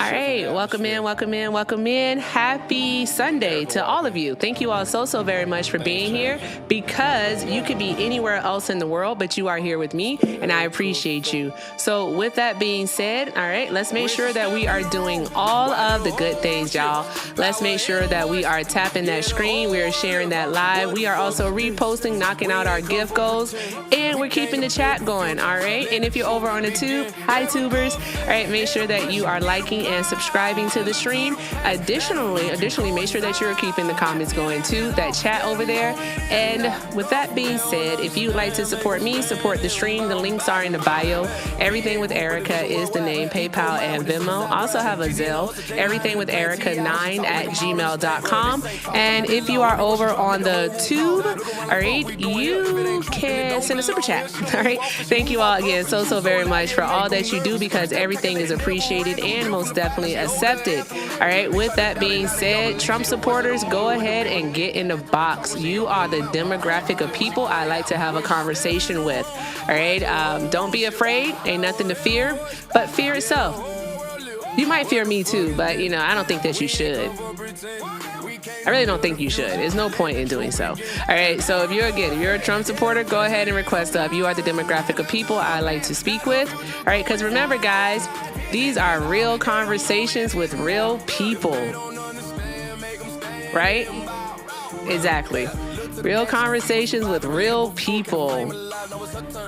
All right, welcome in, welcome in, welcome in. Happy Sunday to all of you. Thank you all so very much for being here, because you could be anywhere else in the world, but you are here with me, and I appreciate you. So with that being said, all right, let's make sure that we are doing all of the good things, y'all. Let's make sure that we are tapping that screen. We are sharing that live. We are also reposting, knocking out our gift goals, and we're keeping the chat going, all right? And if you're over on the tube, hi tubers, all right, make sure that you are liking and subscribing to the stream. Additionally, make sure that you're keeping the comments going too, that chat over there. And with that being said, if you'd like to support me, support the stream, the links are in the bio. Everything with Erica is the name, PayPal and Venmo. Also have a Zelle, everything with Erica9@gmail.com. And if you are over on the tube, all right, you can send a super chat. All right. Thank you all again so very much for all that you do, because everything is appreciated and most definitely accepted. All right. With that being said, Trump supporters, go ahead and get in the box. You are the demographic of people I like to have a conversation with. All right. Don't be afraid. Ain't nothing to fear, but fear itself. You might fear me too, but I don't think that you should. I really don't think you should. There's no point in doing so. All right. So if you're a Trump supporter, go ahead and request up. You are the demographic of people I like to speak with. All right. Because remember, guys, these are real conversations with real people. Right? Exactly. Real conversations with real people.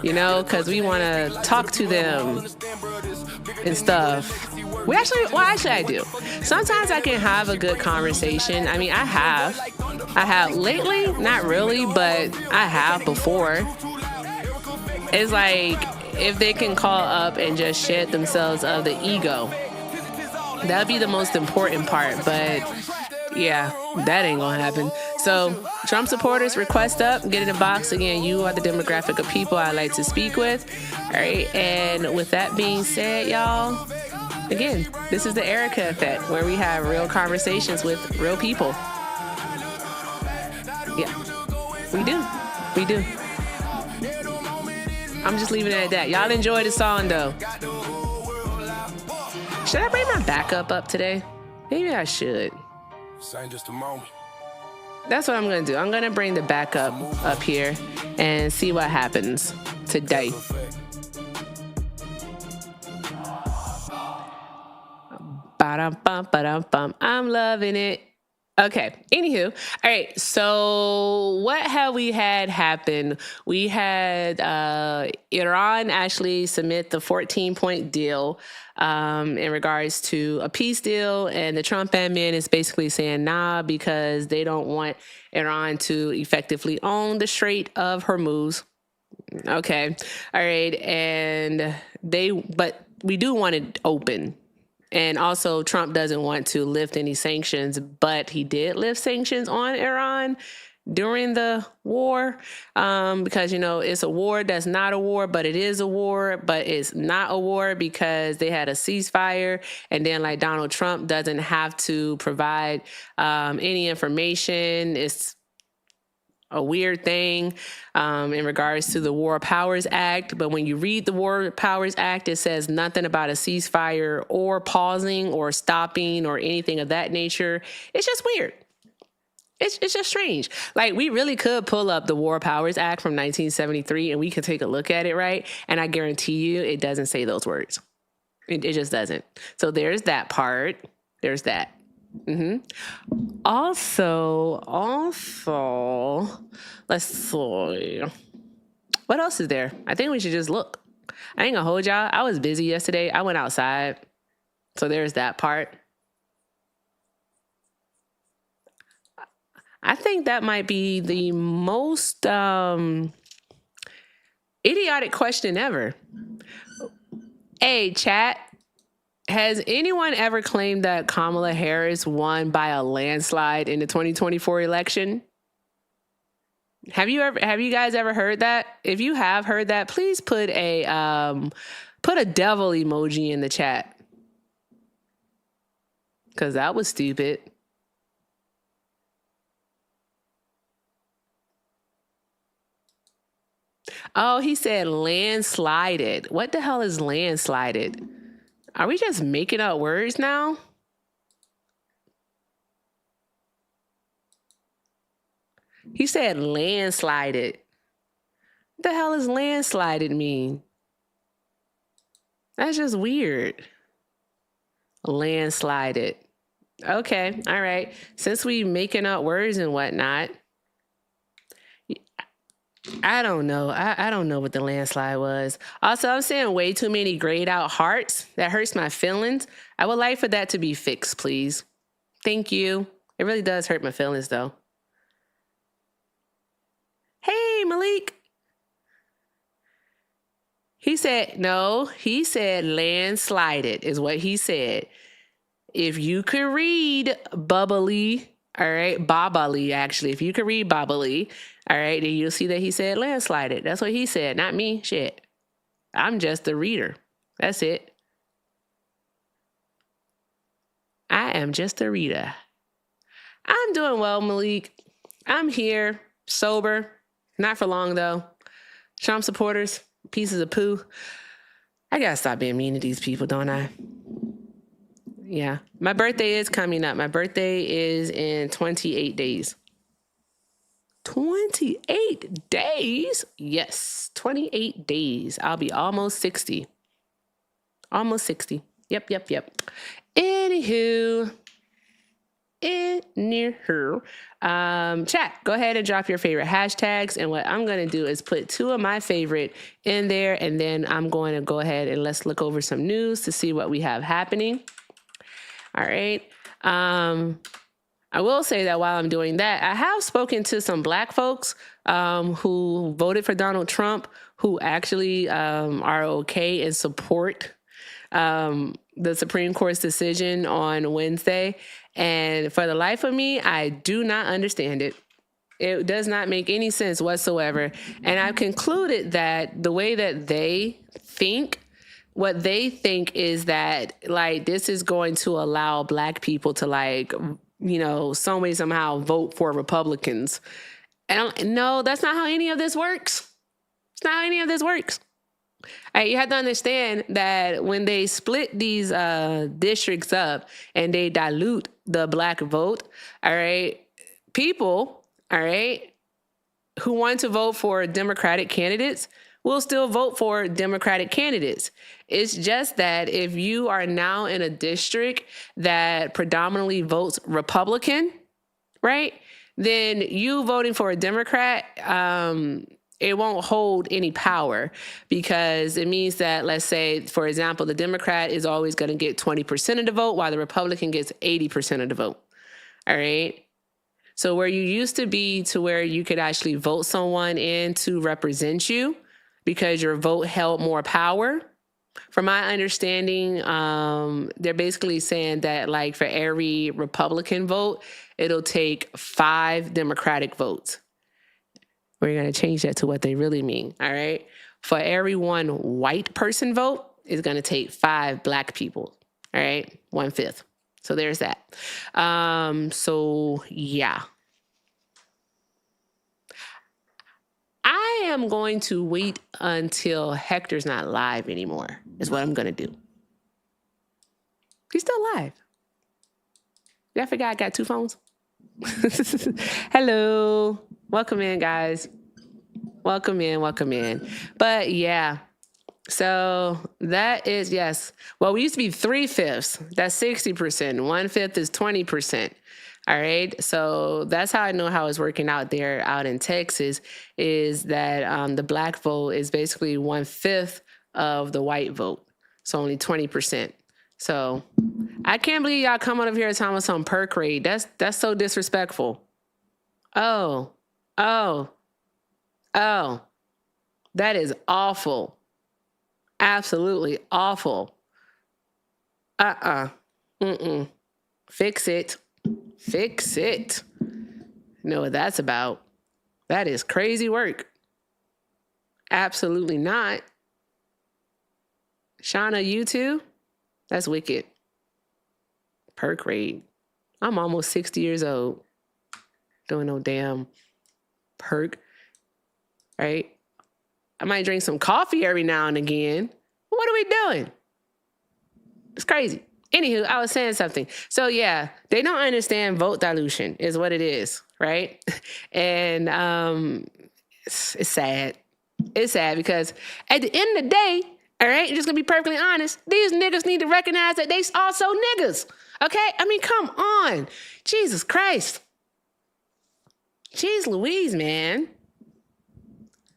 Because we want to talk to them and stuff. Actually, I do. Sometimes I can have a good conversation. I mean, I have lately, not really, but I have before. It's like, if they can call up and just shed themselves of the ego, that would be the most important part. But yeah, that ain't gonna happen. So Trump supporters, request up, get in the box. Again, you are the demographic of people I like to speak with. All right. And with that being said, y'all, again, this is the Erica effect, where we have real conversations with real people. Yeah, we do. I'm just leaving it at that. Y'all enjoy the song, though. Should I bring my backup up today? Maybe I should. Just a moment. That's what I'm going to do. I'm going to bring the backup up here and see what happens today. Ba-dum-bum. I'm loving it. Okay. Anywho. All right. So what have we had happen? We had Iran actually submit the 14-point deal in regards to a peace deal. And the Trump admin is basically saying nah, because they don't want Iran to effectively own the Strait of Hormuz. Okay. All right. But we do want it open. And also, Trump doesn't want to lift any sanctions, but he did lift sanctions on Iran during the war, because, it's a war that's not a war, but it is a war, but it's not a war because they had a ceasefire. And then, like, Donald Trump doesn't have to provide any information. It's a weird thing in regards to the War Powers Act. But when you read the War Powers Act, it says nothing about a ceasefire or pausing or stopping or anything of that nature. It's just weird. It's just strange. Like, we really could pull up the War Powers Act from 1973 and we could take a look at it, right? And I guarantee you it doesn't say those words. It just doesn't. So there's that part. There's that. Also, let's see. What else is there? I think we should just look. I ain't gonna hold y'all. I was busy yesterday. I went outside. So there's that part. I think that might be the most idiotic question ever. Hey, chat. Has anyone ever claimed that Kamala Harris won by a landslide in the 2024 election? Have you guys ever heard that? If you have heard that, please put a devil emoji in the chat. 'Cause that was stupid. Oh, he said landslided. What the hell is landslided? Are we just making up words now? He said landslided. What the hell does landslided mean? That's just weird. Landslided. Okay, all right. Since we making up words and whatnot, I don't know. I don't know what the landslide was. Also, I'm seeing way too many grayed out hearts. That hurts my feelings. I would like for that to be fixed, please. Thank you. It really does hurt my feelings, though. Hey, Malik. He said landslided is what he said. If you could read bubbly, all right, bobbly, actually, if you could read bobbly, all right, then you'll see that he said landslided. That's what he said, not me. Shit. I'm just the reader. That's it. I am just a reader. I'm doing well, Malik. I'm here, sober. Not for long, though. Trump supporters, pieces of poo. I gotta stop being mean to these people, don't I? Yeah. My birthday is coming up. My birthday is in 28 days. 28 days? Yes, 28 days. I'll be almost 60. Almost 60. Yep. Anywho, chat, go ahead and drop your favorite hashtags. And what I'm going to do is put 2 of my favorite in there. And then I'm going to go ahead and let's look over some news to see what we have happening. All right. I will say that while I'm doing that, I have spoken to some Black folks who voted for Donald Trump, who actually are okay and support the Supreme Court's decision on Wednesday. And for the life of me, I do not understand it. It does not make any sense whatsoever. And I've concluded that the way that they think, what they think is that, like, this is going to allow Black people to, like, you know, some way, somehow vote for Republicans. And no, that's not how any of this works. It's not how any of this works. You have to understand that when they split these districts up and they dilute the Black vote, all right, people, all right, who want to vote for Democratic candidates will still vote for Democratic candidates. It's just that if you are now in a district that predominantly votes Republican, right, then you voting for a Democrat, it won't hold any power, because it means that, let's say, for example, the Democrat is always going to get 20% of the vote while the Republican gets 80% of the vote. All right. So where you used to be to where you could actually vote someone in to represent you because your vote held more power. From my understanding, they're basically saying that, like, for every Republican vote, it'll take 5 Democratic votes. We're going to change that to what they really mean, all right? For every 1 white person vote, it's going to take 5 Black people, all right? 1/5. So there's that. So, yeah. I am going to wait until Hector's not live anymore, is what I'm going to do. He's still live. Did I forget I got 2 phones? Hello. Welcome in, guys. Welcome in. But yeah, so that is, yes. Well, we used to be 3/5. That's 60%. 1/5 is 20%. All right. So that's how I know how it's working out there out in Texas, is that the Black vote is basically 1/5 of the white vote. So only 20%. So I can't believe y'all come on up here and talking about some perk rate. That's so disrespectful. Oh, that is awful. Absolutely awful. Fix it. Know what that's about. That is crazy work. Absolutely not. Shauna, you too? That's wicked. Perk rate. I'm almost 60 years old. Doing no damn perk, right? I might drink some coffee every now and again. What are we doing? It's crazy. Anywho, I was saying something. So yeah, they don't understand vote dilution is what it is, right? And it's sad. It's sad because at the end of the day, all right, just gonna be perfectly honest, these niggas need to recognize that they also niggas. Okay? I mean, come on. Jesus Christ. Jeez Louise, man.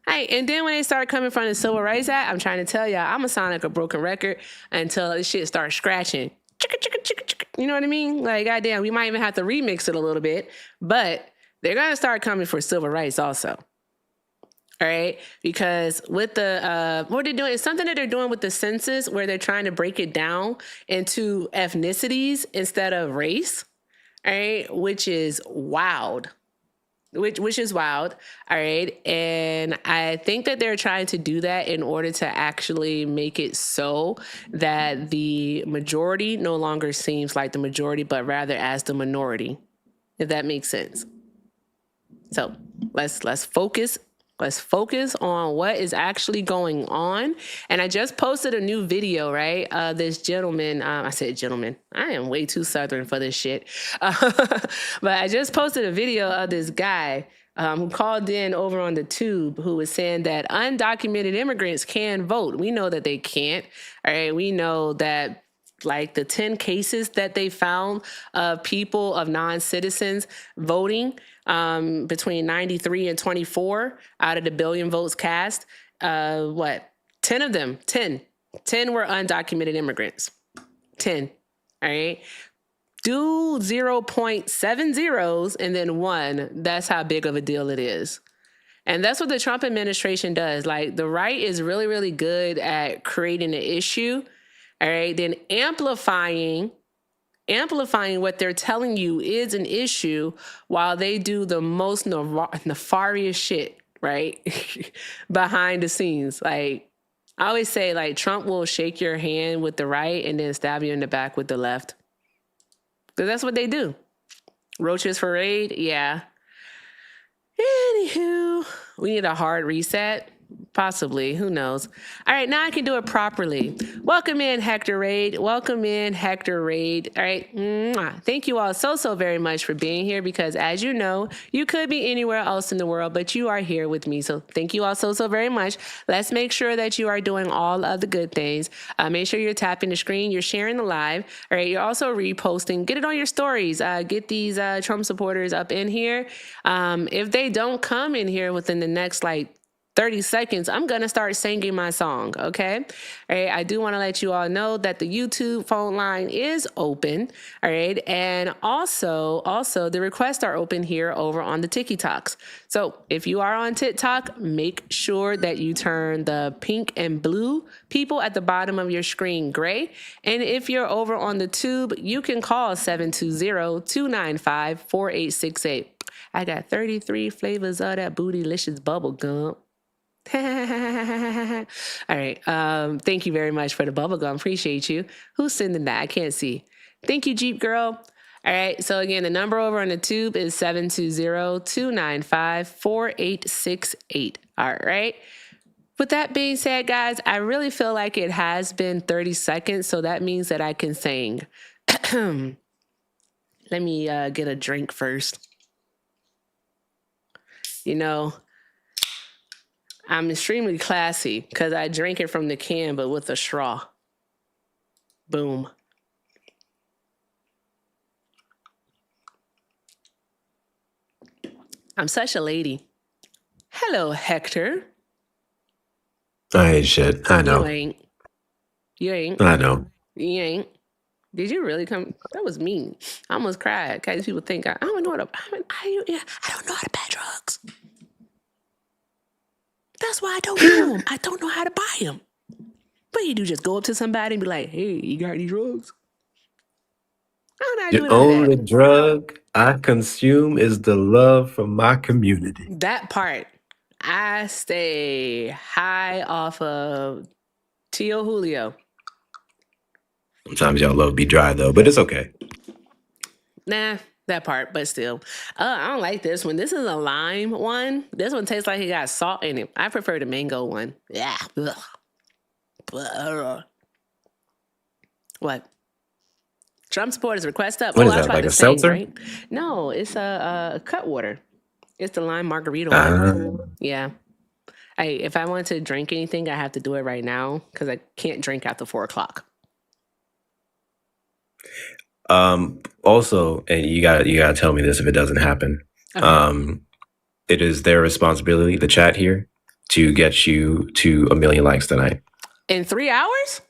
Hey, and then when they start coming from the Civil Rights Act, I'm trying to tell y'all, I'm gonna sound like a broken record until this shit starts scratching. Chicka, chicka, chicka, chicka. You know what I mean? Like, goddamn, we might even have to remix it a little bit, but they're gonna start coming for civil rights also. All right, because with the what they're doing is something that they're doing with the census, where they're trying to break it down into ethnicities instead of race. All right, which is wild. Which is wild. All right, and I think that they're trying to do that in order to actually make it so that the majority no longer seems like the majority, but rather as the minority. If that makes sense. So let's focus. Let's focus on what is actually going on. And I just posted a new video, right? This gentleman, I said gentleman, I am way too Southern for this shit. But I just posted a video of this guy who called in over on the tube, who was saying that undocumented immigrants can vote. We know that they can't. All right. We know that like the 10 cases that they found of people, of non-citizens voting between 93 and 24 out of the billion votes cast, 10 of them, 10 were undocumented immigrants. 10, all right? Do 0.70s and then 1, that's how big of a deal it is. And that's what the Trump administration does. Like, the right is really, really good at creating an issue, all right, then amplifying what they're telling you is an issue while they do the most nefarious shit, right? Behind the scenes. Like, I always say, like, Trump will shake your hand with the right and then stab you in the back with the left. Because that's what they do. Roaches parade, yeah. Anywho, we need a hard reset. Possibly, who knows? All right, now I can do it properly. Welcome in, Hector Raid. Welcome in, Hector Raid. All right, thank you all so very much for being here, because as you know, you could be anywhere else in the world, but you are here with me. So thank you all so very much. Let's make sure that you are doing all of the good things. Make sure you're tapping the screen, you're sharing the live. All right, you're also reposting. Get it on your stories. Get these Trump supporters up in here. If they don't come in here within the next 30 seconds, I'm going to start singing my song, okay? All right, I do want to let you all know that the YouTube phone line is open, all right? And also the requests are open here over on the TikToks. So if you are on TikTok, make sure that you turn the pink and blue people at the bottom of your screen gray. And if you're over on the tube, you can call 720-295-4868. I got 33 flavors of that bootylicious bubble gum. All right. Thank you very much for the bubblegum. Appreciate you. Who's sending that? I can't see. Thank you, Jeep Girl. All right. So again, the number over on the tube is 720-295-4868. All right. With that being said, guys, I really feel like it has been 30 seconds. So that means that I can sing. Let me get a drink first. You know, I'm extremely classy because I drink it from the can, but with a straw. Boom. I'm such a lady. Hello, Hector. I ain't shit. I know. You ain't. You ain't. I know. You ain't. Did you really come? That was mean. I almost cried because people think I don't know how to. I don't know how to buy drugs. That's why I don't do them. I don't know how to buy them. What do you do? Just go up to somebody and be like, "Hey, you got any drugs?" I don't know how to do The none of only that. drug I consume is the love from my community. That part. I stay high off of Tio Julio. Sometimes y'all love be dry though, but it's okay. Nah, that part, but still. I don't like this one. This is a lime one. This one tastes like it got salt in it. I prefer the mango one. Yeah. Ugh. What? Trump supporters request up. What Oh, is I was that, about like to a sing, seltzer? right? No, it's a cut water. It's the lime margarita one. Yeah. If I want to drink anything, I have to do it right now because I can't drink after 4 o'clock. Also, and you gotta tell me this if it doesn't happen. Okay. It is their responsibility, the chat here, to get you to 1 million likes tonight. In 3 hours?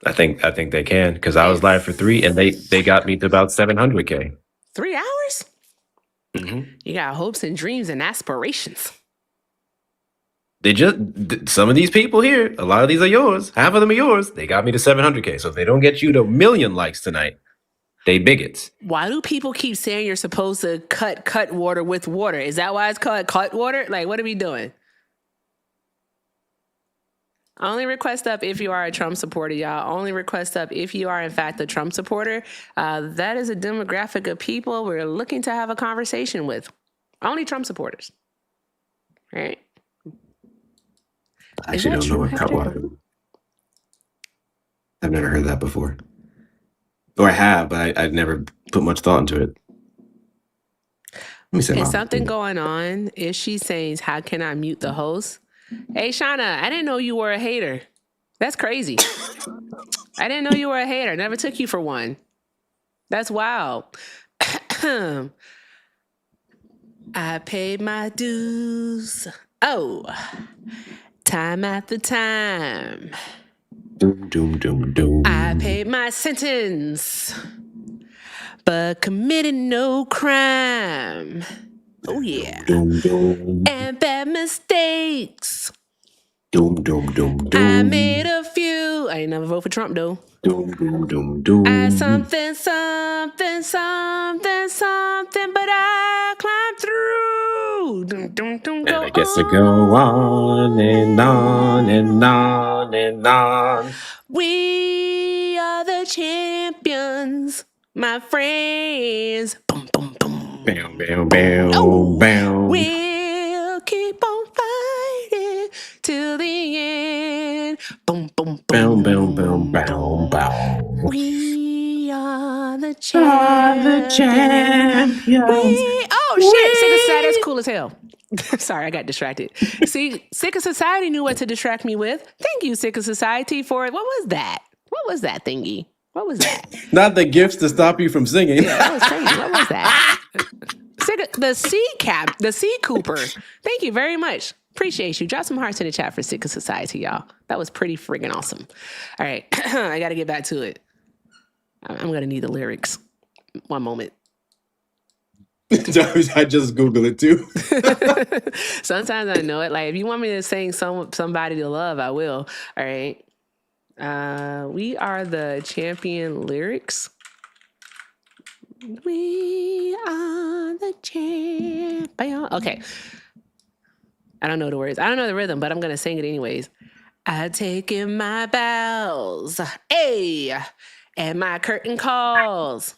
I think they can, because I was live for 3 and they got me to about 700K. 3 hours? Mm-hmm. You got hopes and dreams and aspirations. They just, some of these people here, a lot of these are yours. Half of them are yours. They got me to 700K. So if they don't get you to 1 million likes tonight, they bigots. Why do people keep saying you're supposed to cut water with water? Is that why it's called cut water? Like, what are we doing? Only request up if you are a Trump supporter, y'all. Only request up if you are, in fact, a Trump supporter. That is a demographic of people we're looking to have a conversation with. Only Trump supporters. All right? I actually don't know what cut water is. I've never heard that before. Or I have, but I've never put much thought into it. Let me say Is something going on? If she's saying, how can I mute the host? Hey, Shauna, I didn't know you were a hater. That's crazy. I didn't know you were a hater. Never took you for one. That's wild. I paid my dues. Oh, time after time. Doom, doom, doom, doom. I paid my sentence, but committed no crime. Oh, yeah. Doom, doom. And bad mistakes. Doom, doom, doom, doom. I made a few. I ain't never vote for Trump, though. Doom, doom, doom, doom. I something, but I climbed through. And I guess to go on and on and on and on. We are the champions, my friends. Boom, boom, boom. Bam, bam, bam, bam. We'll keep on fighting till the end. Boom, boom, Boom, boom. boom, boom, boom, boom. We are the champions. Oh, shit. Sick of Society. That's cool as hell. Sorry, I got distracted. See, Sick of Society knew what to distract me with. Thank you, Sick of Society, for it. What was that? What was that thingy? What was that? Not the gifts to stop you from singing. Yeah, that was crazy. What was that? The C Cooper. Thank you very much. Appreciate you. Drop some hearts in the chat for Sick of Society, y'all. That was pretty friggin' awesome. All right, I got to get back to it. I'm going to need the lyrics. One moment. I just Googled it too. Sometimes I know it. Like, if you want me to sing somebody to love, I will. All right. We are the champion lyrics. We are the champion. Okay. I don't know the words. I don't know the rhythm, but I'm going to sing it anyways. I take in my bows. Hey. And my curtain calls.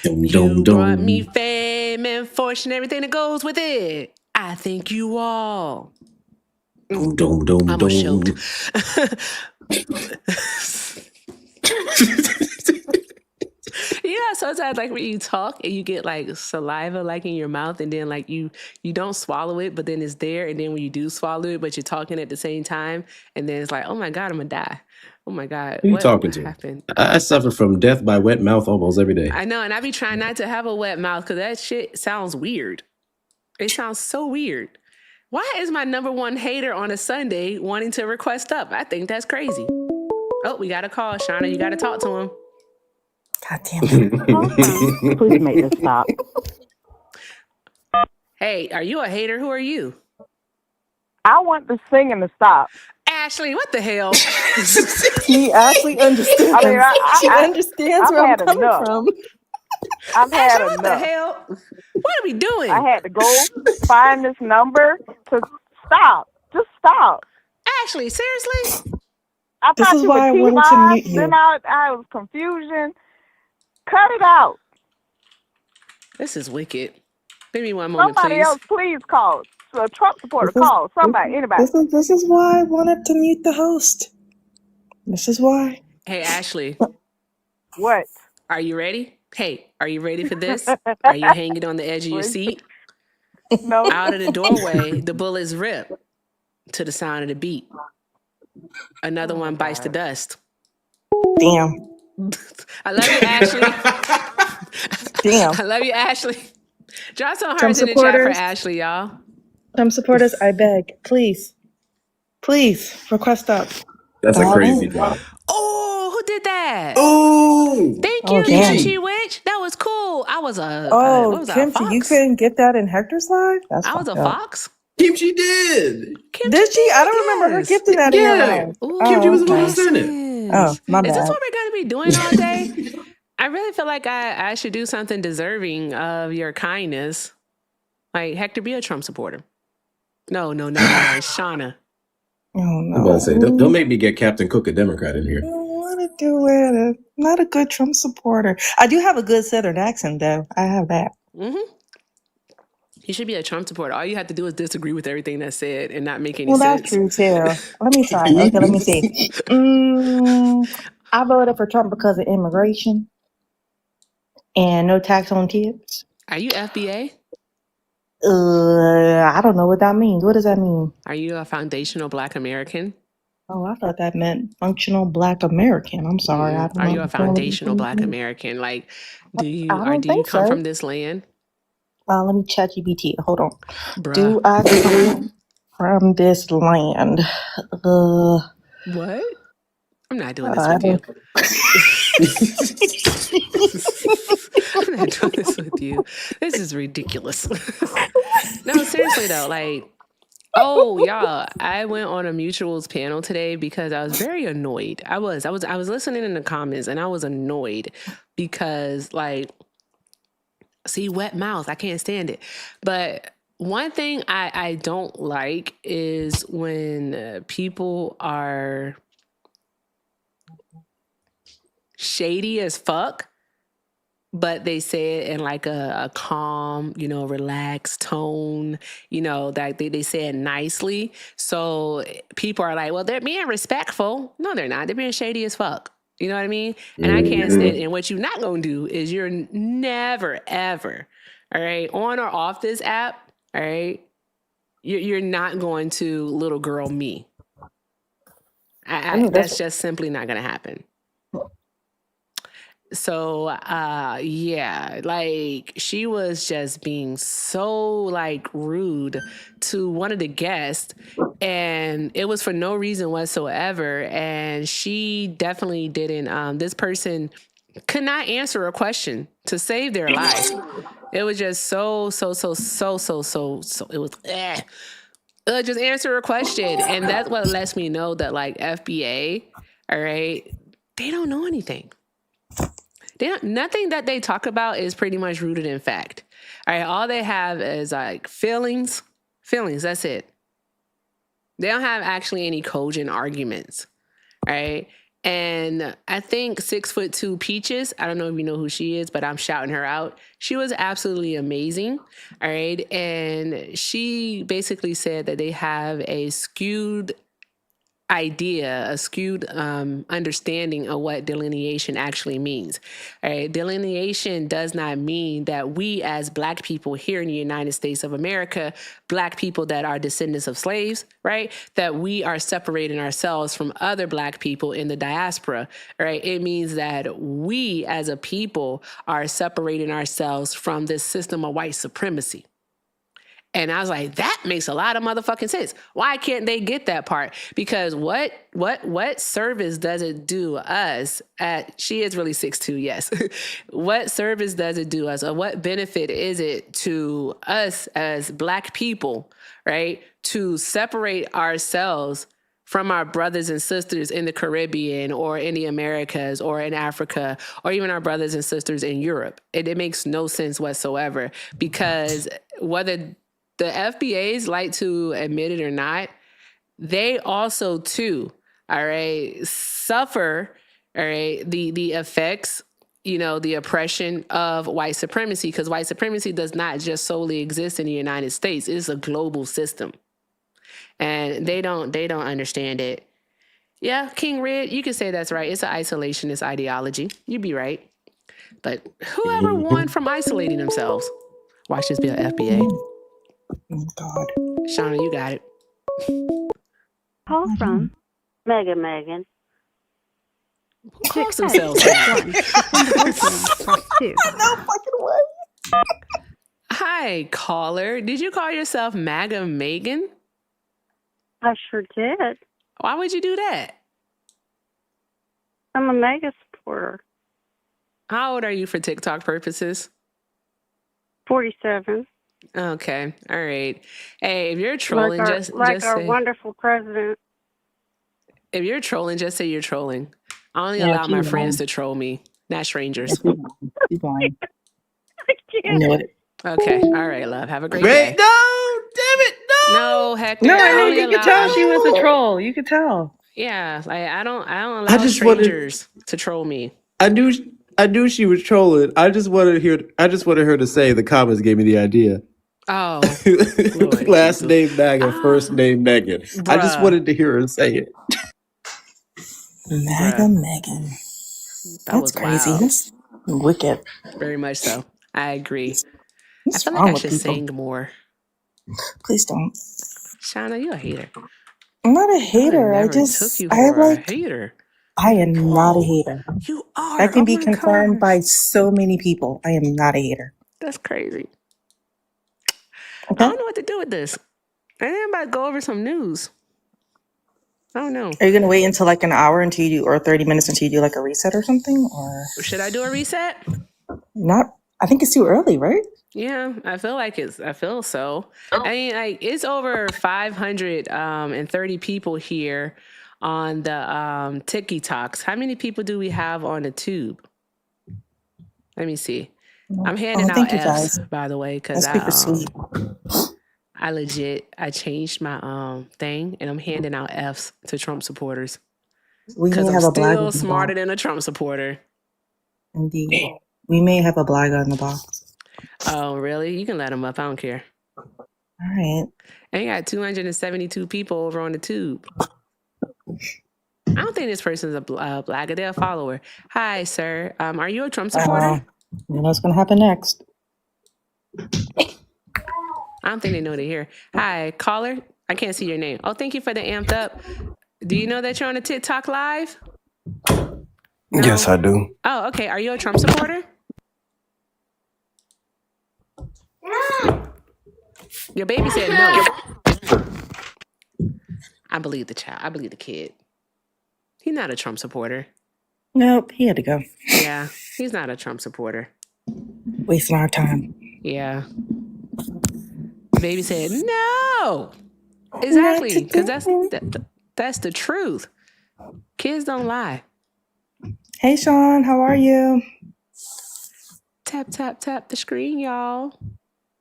You brought me fame and fortune, everything that goes with it. I thank you all. I'm a show. Yeah, sometimes like when you talk and you get like saliva like in your mouth, and then like you don't swallow it, but then it's there, and then when you do swallow it, but you're talking at the same time, and then it's like, oh my God, I'm gonna die. Oh my God. Who are you talking to? Happened? I suffer from death by wet mouth almost every day. I know, and I be trying not to have a wet mouth because that shit sounds weird. It sounds so weird. Why is my number one hater on a Sunday wanting to request up? I think that's crazy. Oh, we got a call. Shauna, you got to talk to him. God damn it. Please make this stop. Hey, are you a hater? Who are you? I want the singing to stop. Ashley, what the hell? She actually understands. I mean, She understands where I'm coming enough. from. I've had Ashley, enough. what the hell? What are we doing? I had to go find this number to stop. Just stop. Ashley, seriously? I This thought is you why I were wanted to mute you. Then I was confusion. Cut it out. This is wicked. Give me one moment, Somebody please. else, please call. So a Trump supporter, call. Somebody, anybody. This is why I wanted to mute the host. This is why. Hey, Ashley, What? are you ready? Hey, are you ready for this? Are you hanging on the edge of your seat? No. Out of the doorway, the bullets rip to the sound of the beat. Another Oh my one bites the God. dust. Damn. I love you, Ashley. Damn. I love you, Ashley. Drop some Trump hearts in the chat for supporters. Ashley, y'all. Trump supporters, I beg. Please. Please. Request up. That's a Dial crazy in. drop. Oh, who did that? Oh, Thank Oh, you, damn. Kimchi Kimchi. Witch. That was cool. I was what Oh, was I, a Kimchi, you fox? couldn't get that in Hector's live? That's I was a fucked up. fox. Kimchi did. Kimchi Did she? I don't remember her yes. gifting that in your Yeah. live. Kimchi Oh, was the one who okay. sent it. Oh, Blessings. my Is this bad. what we're going to be doing all day? I really feel like I should do something deserving of your kindness. Like, Hector, be a Trump supporter. No, Shauna. Oh, I'm no. about to say, don't make me get Captain Cook a Democrat in here. I don't want to do it. I'm not a good Trump supporter. I do have a good Southern accent, though. I have that. Mm-hmm. You should be a Trump supporter. All you have to do is disagree with everything that's said and not make any Well, that's sense. true, too. Let me try. Okay, let me see. I voted for Trump because of immigration and no tax on tips. Are you FBA? I don't know what that means. What does that mean? Are you a foundational Black American? Oh, I thought that meant functional Black American. I'm sorry. I don't Are you a understand what foundational you Black mean. American? Like, I don't do you think come so. from this land? Let me chat GPT. Hold on. Bruh. Do I come from this land? What? I'm not doing this I with you. don't. I'm not doing this with you. This is ridiculous. No, seriously though, like, oh y'all, I went on a mutuals panel today because I was very annoyed. I was listening in the comments and I was annoyed because, like, see, wet mouth, I can't stand it. But one thing I don't like is when people are shady as fuck, but they say it in like a calm, relaxed tone, that they say it nicely. So people are like, well, they're being respectful. No, they're not. They're being shady as fuck. You know what I mean? And I can't stand, and what you're not going to do is you're never, ever, all right, on or off this app, all right, you're not going to little girl me. That's just simply not going to happen. So, yeah, like she was just being so like rude to one of the guests, and it was for no reason whatsoever. And she definitely didn't. This person could not answer a question to save their life. It was just so. It was. Just answer a question, and that's what lets me know that like FBA, all right, they don't know anything. Nothing that they talk about is pretty much rooted in fact. All right, all they have is like feelings. That's it. They don't have actually any cogent arguments. All right. And I think 6'2" Peaches, I don't know if you know who she is, but I'm shouting her out. She was absolutely amazing. All right. And she basically said that they have a skewed understanding of what delineation actually means. All right, delineation does not mean that we as Black people here in the United States of America, Black people that are descendants of slaves, right, that we are separating ourselves from other Black people in the diaspora. Right, it means that we as a people are separating ourselves from this system of white supremacy. And I was like, that makes a lot of motherfucking sense. Why can't they get that part? Because what service does it do us she is really 6'2", yes. What service does it do us, or what benefit is it to us as Black people, right, to separate ourselves from our brothers and sisters in the Caribbean or in the Americas or in Africa, or even our brothers and sisters in Europe? It makes no sense whatsoever, because whether the FBAs like to admit it or not, they also too, all right, suffer, all right, the effects, the oppression of white supremacy, because white supremacy does not just solely exist in the United States. It's a global system. And they don't understand it. Yeah, King Red, you can say that's right. It's an isolationist ideology. You'd be right. But whoever won from isolating themselves? Watch this be an FBA. Oh, God. Shauna, you got it. Call from Mega Megan. Who calls themselves that? Press 2. No fucking way. Hi, caller. Did you call yourself MAGA Megan? I sure did. Why would you do that? I'm a mega supporter. How old are you for TikTok purposes? 47. Okay. All right. Hey, if you're trolling, just our say, wonderful president. if you're trolling, just say you're trolling. I only Yeah, allow my she's friends lying. to troll me, not strangers. She's lying. I I can't. knew it. Okay. All right, love. Have a great Great. day. No, damn it. No. No, Hector. No, I I know only you could tell allow. she was a troll. You could tell. Yeah, like I don't allow I just wanted. strangers to troll me. I knew she was trolling. I just wanted her to say the comments gave me the idea. Oh, Lord Last Jesus. name MAGA, first name Megan. I just Bruh. wanted to hear her say it. MAGA Bruh. Megan. That That's was crazy. wild. That's wicked. Very much so. I agree. I What's feel like wrong I with should people? sing more. Please don't. Shauna, you a hater. I'm not a I would have hater. never took you I for a like. hater. I am not a Oh, hater. you are. That can Oh be my confirmed gosh. by so many people. I am not a hater. That's crazy. I Okay. don't know what to do with this. I think I'm about to go over some news. I don't know. Are you gonna wait until like an hour until you do, or 30 minutes until you do like a reset or something, or Should I do a reset? not? I think it's too early, right? Yeah, I feel so. I mean, like it's over 530 people here on the TikToks. How many people do we have on the tube? Let me see. I'm handing out thank you F's, guys. by the way, because That's super sweet. I changed my thing and I'm handing out F's to Trump supporters We because may I'm have a blag still on the smarter box. than a Trump supporter. Indeed, we may have a blag on the box. Oh, really? You can let them up. I don't care. All right. And you got 272 people over on the tube. I don't think this person's a blagger. They're a follower. Hi, sir. Are you a Trump supporter? You know what's gonna happen next? I don't think they know they're here. Hi, caller. I can't see your name. Oh, thank you for the amped up. Do you know that you're on a TikTok live? No? Yes, I do. Oh, okay. Are you a Trump supporter? No. Your baby said no. I believe the child. I believe the kid. He's not a Trump supporter. Nope, he had to go. Yeah, he's not a Trump supporter. Wasting our time. Yeah. The baby said no. Exactly, because that's the truth. Kids don't lie. Hey, Sean, how are you? Tap, tap, tap the screen, y'all.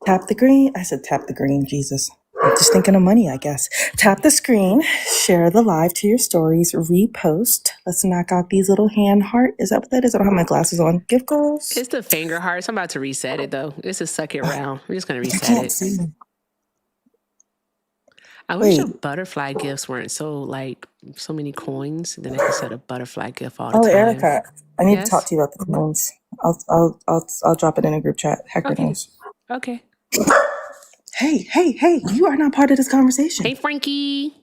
Tap the green. I said tap the green, Jesus. I'm just thinking of money, I guess. Tap the screen, share the live to your stories, repost. Let's knock out these little hand heart. Is that what that is? I don't have my glasses on. Gift goals. It's the finger hearts. I'm about to reset it, though. It's a second round. I'm just going to I reset can't it. see. I wish Wait. the butterfly gifts weren't so many coins. Then I could set a butterfly gift all the Oh, time. Erica, I need Yes? to talk to you about the clones. I'll drop it in a group chat. Hector Okay. knows. Okay. Hey, you are not part of this conversation. Hey, Frankie.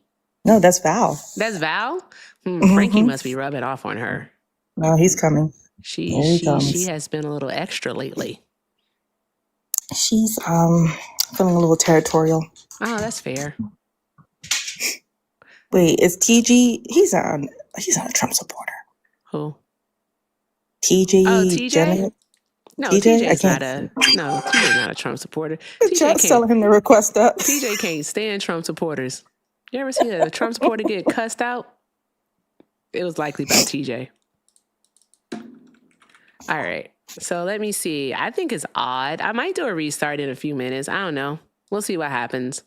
No, that's Val. That's Val? Mhm. Frankie must be rubbing off on her. No, he's coming. She Here he comes. has been a little extra lately. She's feeling a little territorial. Oh, that's fair. Wait, is TG? He's not a Trump supporter. Who? TG. Oh, TJ? Jenner? No, TJ? TJ's not a Trump supporter. The chat's telling him to request that. TJ can't stand Trump supporters. You ever see a Trump supporter get cussed out? It was likely by TJ. All right. So let me see. I think it's odd. I might do a restart in a few minutes. I don't know. We'll see what happens.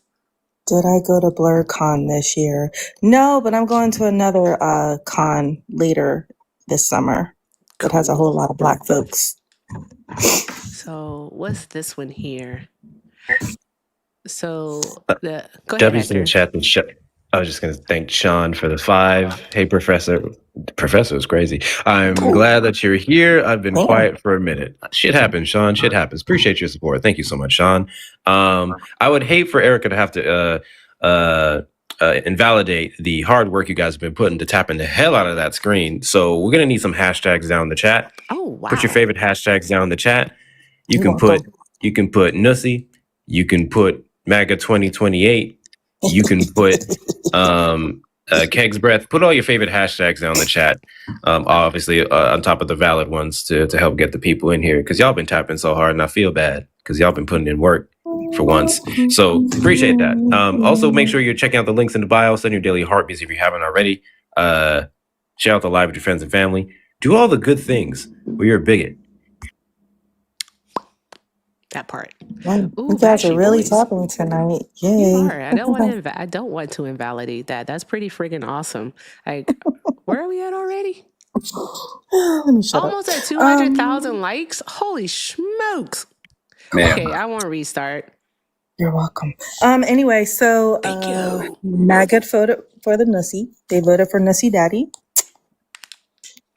Did I go to BlurCon this year? No, but I'm going to another con later this summer that has a whole lot of Black folks. So what's this one here? So go ahead, W's in the Hector. chat. I was just going to thank Sean for the 5. Hey, Professor. Professor is crazy. I'm glad that you're here. I've been quiet for a minute. Shit happens, Sean. Shit happens. Appreciate your support. Thank you so much, Sean. I would hate for Erica to have to invalidate the hard work you guys have been putting to tapping the hell out of that screen. So we're going to need some hashtags down in the chat. Oh, wow. Put your favorite hashtags down in the chat. You can put Nussy. You can put MAGA 2028. You can put Keg's Breath. Put all your favorite hashtags down in the chat. Obviously, on top of the valid ones to help get the people in here. Because y'all been tapping so hard and I feel bad. Because y'all been putting in work for once. So appreciate that. Also, make sure you're checking out the links in the bio. Send your daily heartbeats if you haven't already. Share out the live with your friends and family. Do all the good things where you're a bigot. That part. You Ooh, guys are Backstreet really Boys. talking tonight. Yay. You are. I don't want to invalidate that. That's pretty friggin' awesome. Like, where are we at already? Let me shut Almost up. at 200,000 likes. Holy smokes. Man. Okay, I won't restart. You're welcome. Anyway, so Thank you. MAGA voted for the Nussy. They voted for Nussy Daddy.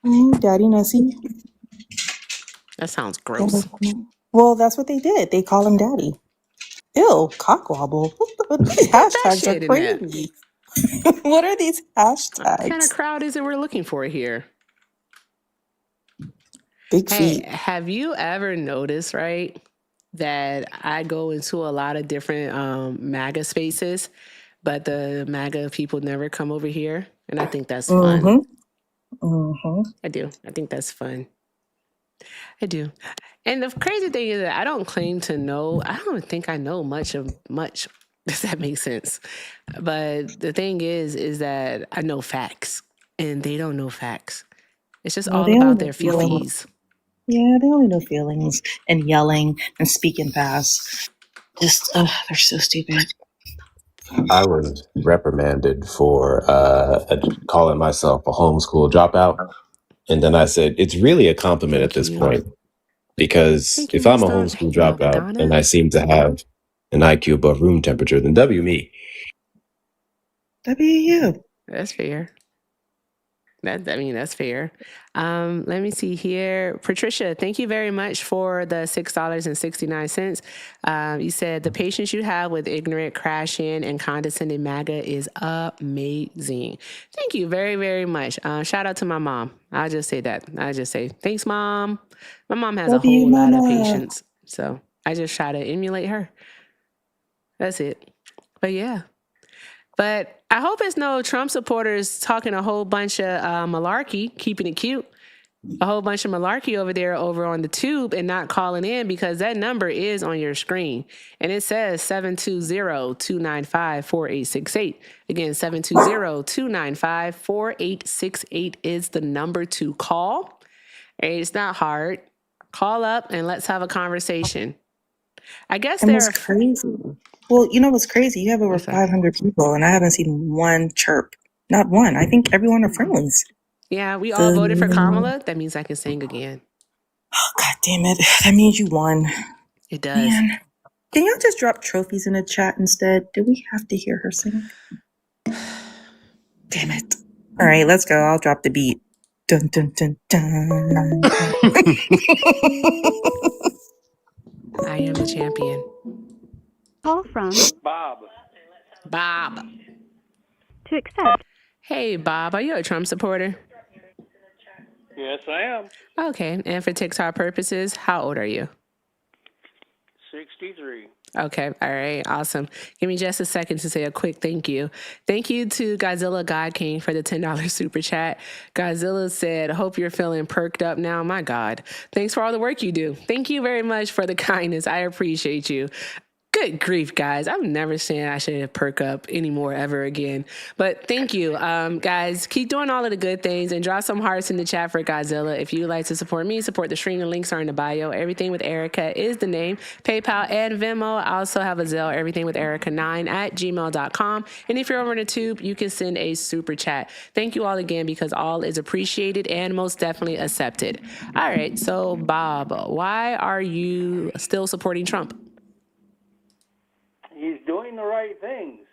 Daddy Nussy. That sounds gross. Well, that's what they did. They call him Daddy. Ew, cockwobble. These Put that hashtags shit are in there. crazy. What are these What kind of hashtags? crowd is it we're looking for here? Big Hey, feet. have you ever noticed, right, that I go into a lot of different MAGA spaces, but the MAGA people never come over here? And I think that's fun. Mm-hmm. Mm-hmm. I do. I think that's fun. I do. And the crazy thing is that I don't claim to know. I don't think I know much. Does that make sense? But the thing is that I know facts, and they don't know facts. It's just Well, all they about only their know feelings. fifis. Yeah, they only know feelings and yelling and speaking fast. Just, they're so stupid. I was reprimanded for calling myself a homeschool dropout. And then I said, it's really a compliment at this point. Because Thank you, if I'm a Miss homeschool dropout Melvadonna. and I seem to have an IQ above room temperature, then W me. W. That's fair. That's fair. Let me see here. Patricia, thank you very much for the $6.69. You said the patience you have with ignorant, crash in, and condescending MAGA is amazing. Thank you very, very much. Shout out to my mom. I'll just say that. I just say, thanks, Mom. My mom has a whole lot of patience. So I just try to emulate her. That's it. But yeah. But I hope it's no Trump supporters talking a whole bunch of malarkey, keeping it cute. A whole bunch of malarkey over on the tube and not calling in, because that number is on your screen. And it says 720-295-4868. Again, 720-295-4868 is the number to call. And it's not hard. Call up and let's have a conversation. I guess they're crazy. Well, you know what's crazy? You have over 500 people, and I haven't seen one chirp. Not one. I think everyone are friendlies. Yeah, we all voted for Kamala. That means I can sing again. Oh, God damn it. That means you won. It does. Man. Can y'all just drop trophies in the chat instead? Do we have to hear her sing? Damn it. All right, let's go. I'll drop the beat. Dun, dun, dun, dun. I am the champion. Call from Bob. to accept. Hey, Bob, are you a Trump supporter? Yes, I am. Okay, and for TikTok purposes, how old are you? 63. Okay, all right, awesome. Give me just a second to say a quick thank you. Thank you to Godzilla God King for the $10 super chat. Godzilla said, hope you're feeling perked up now. My God, thanks for all the work you do. Thank you very much for the kindness. I appreciate you. Good grief, guys. I'm never saying I should perk up anymore ever again. But thank you. Guys, keep doing all of the good things and drop some hearts in the chat for Godzilla. If you'd like to support me, support the stream, the links are in the bio. Everything with Erica is the name. PayPal and Venmo. I also have a Zelle, everythingwitherica9@gmail.com. And if you're over in the tube, you can send a super chat. Thank you all again, because all is appreciated and most definitely accepted. All right. So, Bob, why are you still supporting Trump? He's doing the right things.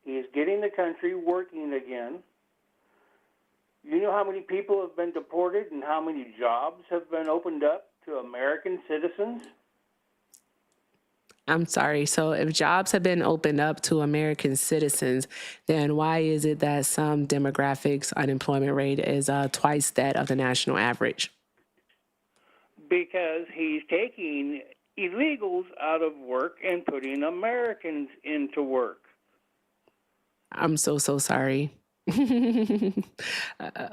He is getting the country working again. You know how many people have been deported and how many jobs have been opened up to American citizens? I'm sorry. So if jobs have been opened up to American citizens, then why is it that some demographics unemployment rate is twice that of the national average? Because he's taking illegals out of work and putting Americans into work. I'm so sorry.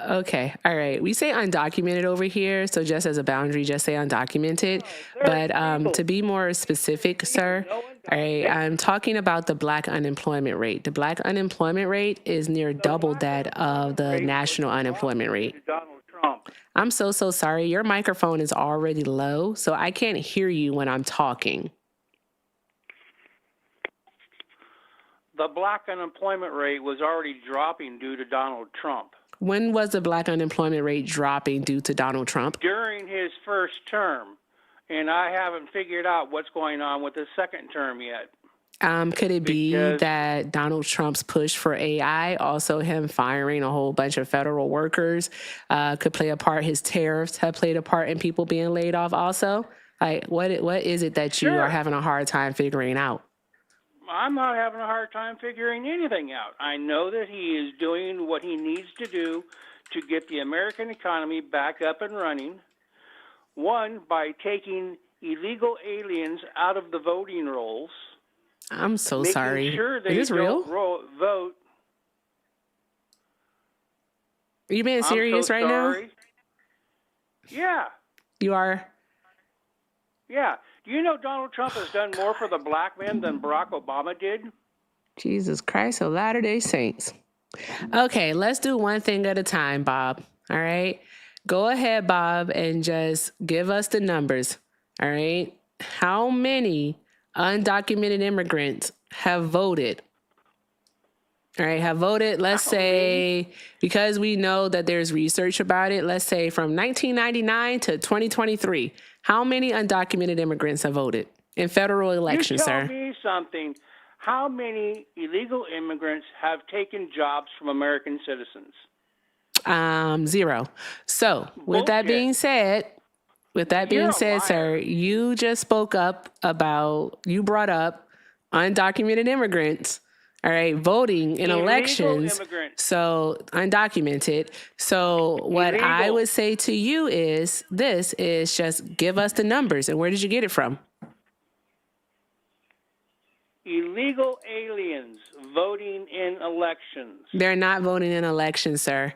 Okay. All right. We say undocumented over here. So just as a boundary, just say undocumented. But to be more specific, sir, all right, I'm talking about the Black unemployment rate. The Black unemployment rate is near double that of the national unemployment rate. Donald Trump. I'm so sorry. Your microphone is already low, so I can't hear you when I'm talking. The Black unemployment rate was already dropping due to Donald Trump. When was the Black unemployment rate dropping due to Donald Trump? During his first term. And I haven't figured out what's going on with his second term yet. Could it be that Donald Trump's push for AI, also him firing a whole bunch of federal workers, could play a part? His tariffs have played a part in people being laid off also? Like, what is it that you are having a hard time figuring out? I'm not having a hard time figuring anything out. I know that he is doing what he needs to do to get the American economy back up and running. One, by taking illegal aliens out of the voting rolls. I'm so sorry. Sure they is this real? Vote. Are you being serious right now? Yeah. You are? Yeah. Do you know Donald Trump has done more for the black men than Barack Obama did? Jesus Christ of Latter-day Saints. Okay, let's do one thing at a time, Bob. All right? Go ahead, Bob, and just give us the numbers. All right? How many undocumented immigrants have voted? All right, have voted, let's say, because we know that there's research about it, let's say from 1999 to 2023, how many undocumented immigrants have voted in federal elections, sir? You tell me something. How many illegal immigrants have taken jobs from American citizens? 0. So, with that being said, sir, you just spoke up about, you brought up undocumented immigrants. All right, voting in elections, so undocumented. So what I would say to you is this is just give us the numbers. And where did you get it from? Illegal aliens voting in elections. They're not voting in elections, sir.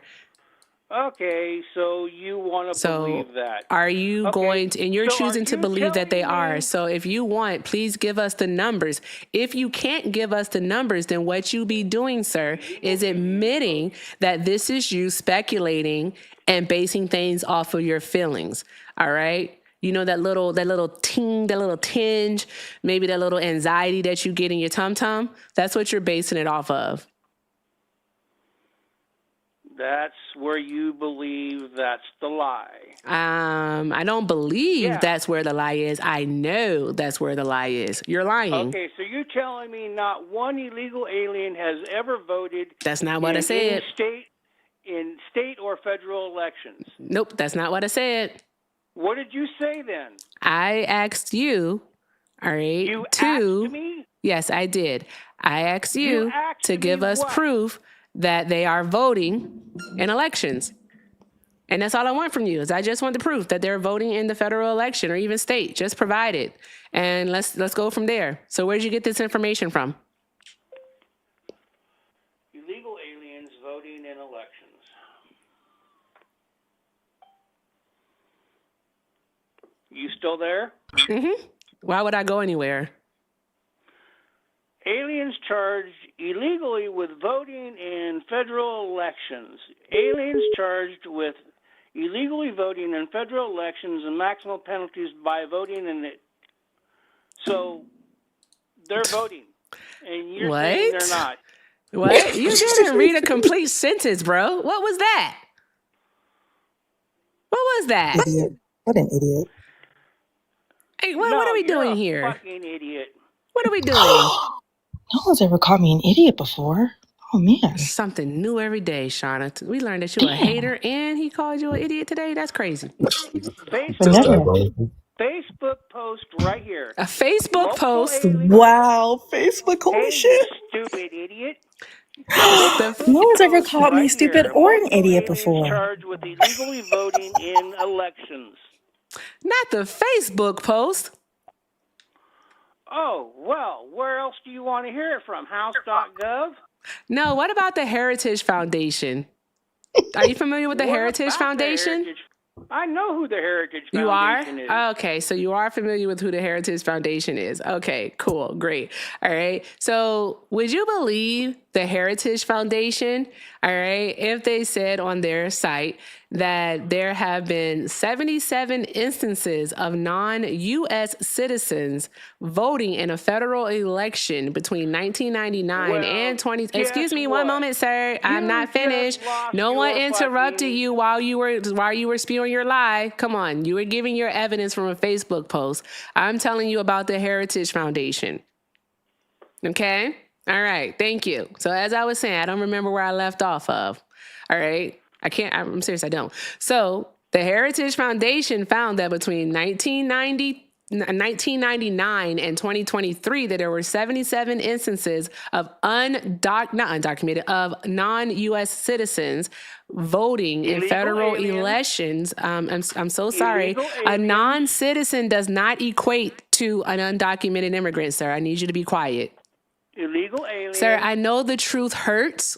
Okay, so you want to believe that. Are you going to, and you're choosing to believe that they are. So if you want, please give us the numbers. If you can't give us the numbers, then what you be doing, sir, is admitting that this is you speculating and basing things off of your feelings. All right? You know, that little ting, that little tinge, maybe that little anxiety that you get in your tum-tum. That's what you're basing it off of. That's where you believe that's the lie. I don't believe that's where the lie is. I know that's where the lie is. You're lying. Okay, so you're telling me not one illegal alien has ever voted. That's not what I said. In state or federal elections. Nope, that's not what I said. What did you say then? I asked you, all right, you asked me? Yes, I did. I asked you to give us proof that they are voting in elections. And that's all I want from you is I just want the proof that they're voting in the federal election or even state. Just provide it. And let's go from there. So where did you get this information from? Illegal aliens voting in elections. You still there? Mm-hmm. Why would I go anywhere? Aliens charged illegally with voting in federal elections. Aliens charged with illegally voting in federal elections and maximum penalties by voting in it. So they're voting. And you're saying they're not. What? You didn't read a complete sentence, bro. What was that? What was that? Idiot. What an idiot. Hey, what are we doing here? Fucking idiot. What are we doing? No one's ever called me an idiot before. Oh, man. Something new every day, Shauna. We learned that you're a Damn. hater and he called you an idiot today. That's crazy. Facebook post right here. A Facebook Multiple post? aliens. Wow, Facebook, holy Hey, shit. you stupid idiot. No one's ever called me Right stupid here. or an Multiple idiot aliens before. charged with illegally voting in elections. Not the Facebook post. Oh, well, where else do you want to hear it from? House.gov? No, what about the Heritage Foundation? Are you familiar with the Heritage Foundation? I know who the Heritage You are? Foundation is. Okay, so you are familiar with who the Heritage Foundation is. Okay, cool, great. All right. So would you believe the Heritage Foundation, all right, if they said on their site that there have been 77 instances of non-U.S. citizens voting in a federal election between 1999 and 20... Excuse me, one moment, sir. I'm not finished. No one interrupted you while you were spewing your lie. Come on, you were giving your evidence from a Facebook post. I'm telling you about the Heritage Foundation. Okay? All right, thank you. So as I was saying, I don't remember where I left off of. All right? I'm serious, I don't. So the Heritage Foundation found that between 1999 and 2023 that there were 77 instances of non-U.S. citizens voting in federal elections. I'm so sorry. A non-citizen does not equate to an undocumented immigrant, sir. I need you to be quiet. Illegal aliens. Sir, I know the truth hurts.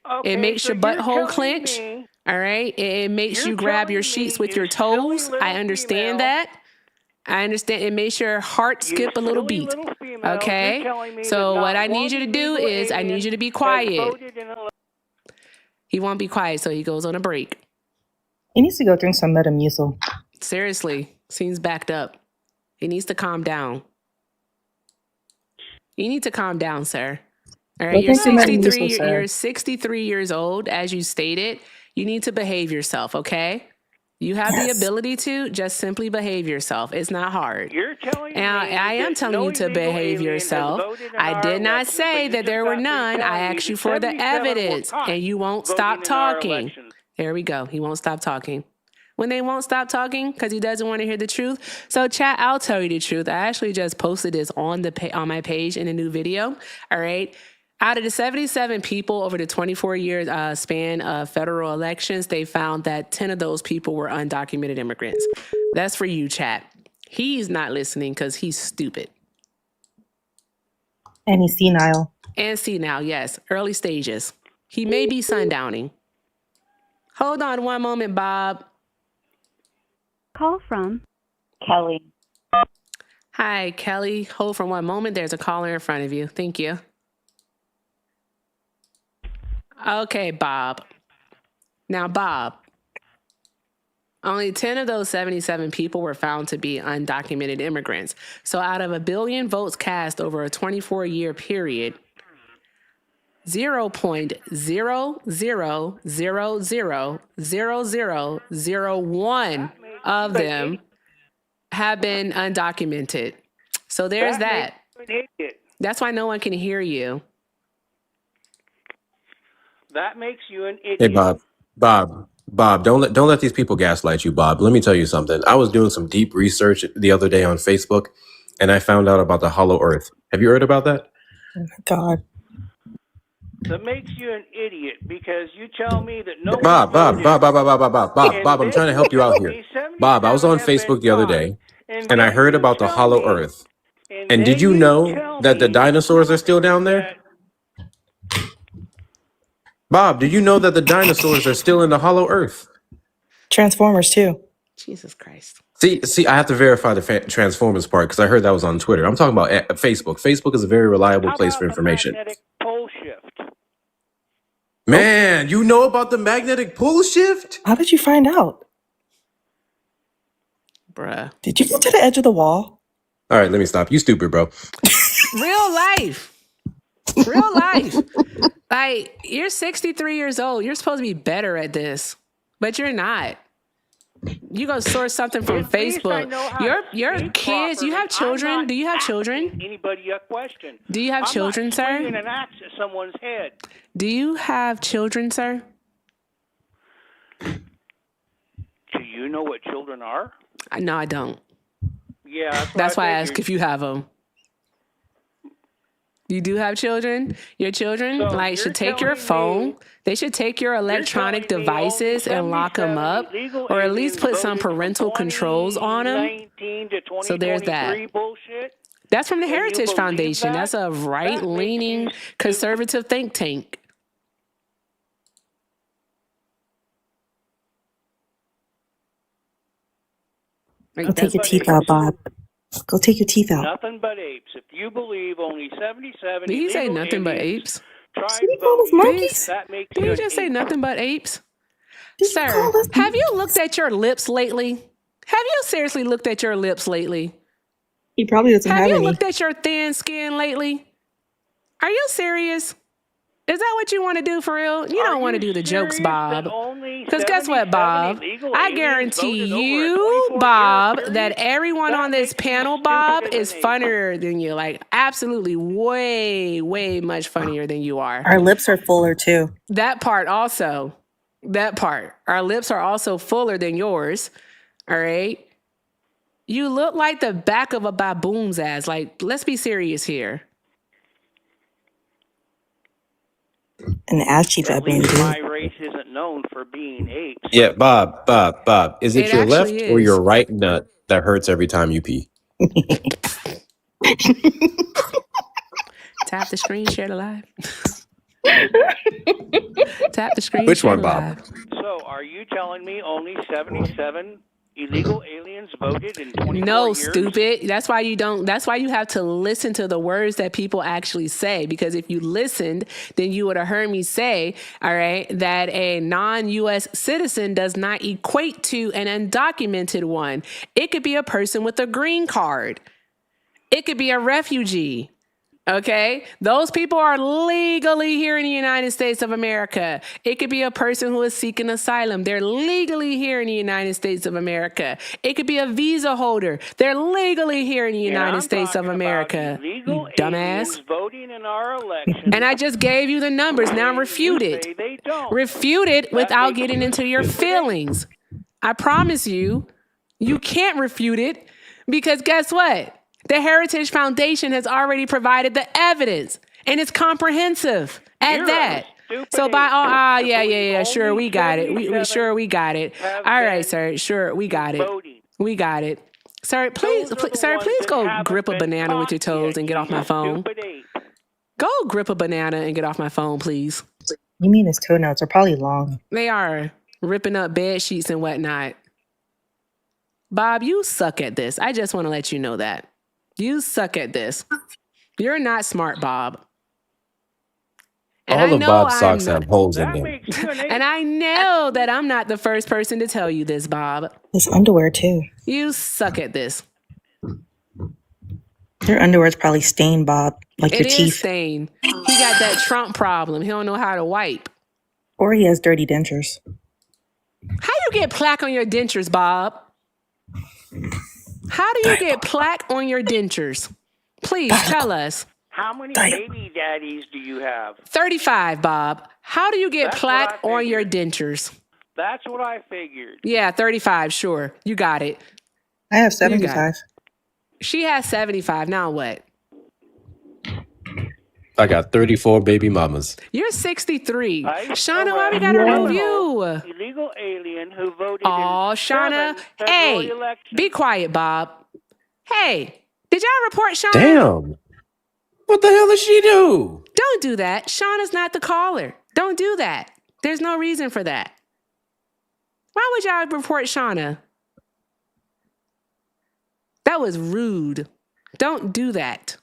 Okay, it makes your butthole clench. All right. It makes you grab your sheets with your toes. I understand that. I understand. It makes your heart skip a little beat. Okay. So what I need you to do is I need you to be quiet. He won't be quiet, so he goes on a break. He needs to go drink some Metamucil. Seriously. Seems backed up. He needs to calm down. You need to calm down, sir. All right, you're 63 years old, as you stated. You need to behave yourself, okay? You have the ability to just simply behave yourself. It's not hard. You're telling me I am telling you to behave yourself. I did not say that there were none. I asked you for the evidence, and you won't stop talking. There we go. He won't stop talking. When they won't stop talking because he doesn't want to hear the truth. So chat, I'll tell you the truth. I actually just posted this on my page in a new video. All right. Out of the 77 people over the 24-year span of federal elections, they found that 10 of those people were undocumented immigrants. That's for you, chat. He's not listening because he's stupid. And he's senile. And senile, yes. Early stages. He may be sundowning. Hold on one moment, Bob. Call from Kelly. Hi, Kelly. Hold for one moment. There's a caller in front of you. Thank you. Okay, Bob. Now, Bob, only 10 of those 77 people were found to be undocumented immigrants. So out of 1 billion votes cast over a 24-year period, 0.000000001 of them have been undocumented. So there's that. That's why no one can hear you. That makes you an idiot. Hey, Bob, don't let these people gaslight you, Bob. Let me tell you something. I was doing some deep research the other day on Facebook, and I found out about the hollow earth. Have you heard about that? Oh, my God. That makes you an idiot because you tell me that no Bob, I'm trying to help you out here. Bob, I was on Facebook the other day, and I heard about the hollow earth. And did you know that the dinosaurs are still down there? Bob, do you know that the dinosaurs are still in the hollow earth? Transformers, too. Jesus Christ. See, I have to verify the Transformers part because I heard that was on Twitter. I'm talking about Facebook. Facebook is a very reliable place for information. Magnetic pole shift? Man, you know about the magnetic pole shift? How did you find out? Bruh. Did you get to the edge of the wall? All right, let me stop. You stupid, bro. Real life. Real life. Like, you're 63 years old. You're supposed to be better at this, but you're not. You go source something from At least I Facebook. know how Your to speak kids, you properly. have children. I'm not Do you have asking children? anybody a question. Do you have children, I'm not sir? swinging an axe at someone's head. Do you have children, sir? Do you know what children are? No, I don't. Yeah, That's why I ask figured. if you have them. You do have children? Your children So like you're should take your telling phone. me- They should take your electronic telling me only devices and lock them 77 up, illegal or at least aliens put some voted from parental controls on them. 2019 to So there's that. 2023 bullshit. That's from the And you Heritage believe Foundation. that? That's a right-leaning That makes you conservative think tank. Like, Go take your but teeth out, Bob. Go take your teeth out. Nothing but apes. If you believe only 77 Did he say illegal nothing but aliens apes? tried Did he call us voting, monkeys? that makes Did you he an just say ape. nothing but apes? Did you Sir, call us have you monkeys? looked at your lips lately? Have you seriously looked at your lips lately? He probably doesn't Have have you any. looked at your thin skin lately? Are you serious? Is that what you want to do for real? You don't want to do the jokes, Bob. Because guess what, Bob? I guarantee you, Bob, that everyone on this panel, Bob, is funnier than you. Like, absolutely way, way much funnier than you are. Our lips are fuller too. That part also. That part. Our lips are also fuller than yours. All right? You look like the back of a baboon's ass. Like, let's be serious here. And the ass cheeks At I've been least my doing. race isn't known for being apes. Yeah, Bob. Is it It your actually left or is. your right nut that hurts every time you pee? Tap the screen, share the live. Tap the screen, Which share one, the Bob? live. So, are you telling me only 77 illegal aliens voted in 24 No, years? stupid. That's why you don't. That's why you have to listen to the words that people actually say. Because if you listened, then you would have heard me say, all right, that a non-U.S. citizen does not equate to an undocumented one. It could be a person with a green card. It could be a refugee. Okay, those people are legally here in the United States of America. It could be a person who is seeking asylum. They're legally here in the United States of America. It could be a visa holder. They're legally here in the United States of America. You dumbass. Voting in our election. And I just gave you the numbers. Now refute it. They don't. Refute it without makes getting you into your stupid. feelings. I promise you, you can't refute it because guess what? The Heritage Foundation has already provided the evidence, and it's comprehensive at You're that. stupid So by all, idiot. yeah, sure, we got it. We 77 got it. have All right, been sir, sure, we got it. voting. We got it. Sir, please, Those are the sir, ones please that go haven't grip a been banana with your caught toes yet, and get off you my phone. stupid ape. Go grip a banana and get off my phone, please. You mean his toenails are probably long. They are ripping up bed sheets and whatnot. Bob, you suck at this. I just want to let you know that. You suck at this. You're not smart, Bob. And All I of know Bob's I'm socks not- have holes in That them. makes you an ape. And I know that I'm not the first person to tell you this, Bob. His underwear too. You suck at this. Their underwear's probably stained, Bob, like your It is teeth. stained. He got that Trump problem. He don't know how to wipe. Or he has dirty dentures. How you get plaque on your dentures, Bob? How do you get plaque on your dentures? Please tell us. How many Diet. baby daddies do you have? 35, Bob. How do you get That's plaque what I on your figured. dentures? That's what I figured. Yeah, 35, sure. You got it. I have You 75. She has 75. Now what? I got 34 baby mamas. You're 63. I Shauna, why we arrest gotta Yeah. remove you? illegal alien who voted Oh, in Shauna. 7 federal Hey, elections. be quiet, Bob. Hey, did y'all report Shauna? Damn. What the hell does she do? Don't do that. Shauna's not the caller. Don't do that. There's no reason for that. Why would y'all report Shauna? That was rude. Don't do that.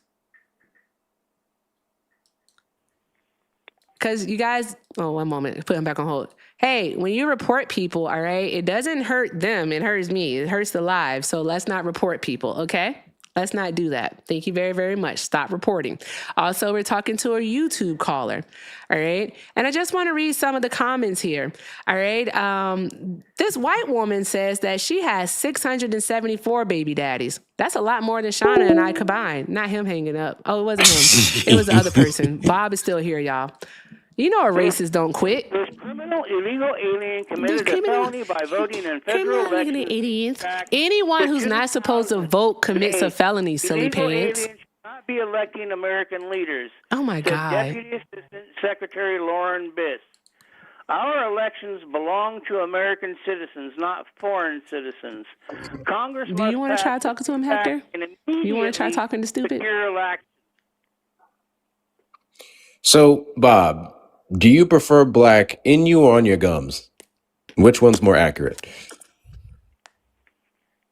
Because you guys, oh, one moment, put him back on hold. Hey, when you report people, all right, it doesn't hurt them. It hurts me. It hurts the live. So let's not report people, okay? Let's not do that. Thank you very, very much. Stop reporting. Also, we're talking to a YouTube caller. All right. And I just want to read some of the comments here. All right. This white woman says that she has 674 baby daddies. That's a lot more than Shauna and I combined. Not him hanging up. Oh, it wasn't him. It was the other person. Bob is still here, y'all. You know a racist don't quit. This criminal illegal alien committed a felony by voting in federal elections. Anyone who's not supposed to vote commits a felony, silly Illegal pants. aliens should not be electing American leaders. Oh my said God. Deputy Assistant Secretary Lauren Biss. Our elections belong to American citizens, not foreign citizens. Congress Do you want to try talking to him, Hector? You want to try talking to stupid? So, Bob, do you prefer black in you or on your gums? Which one's more accurate?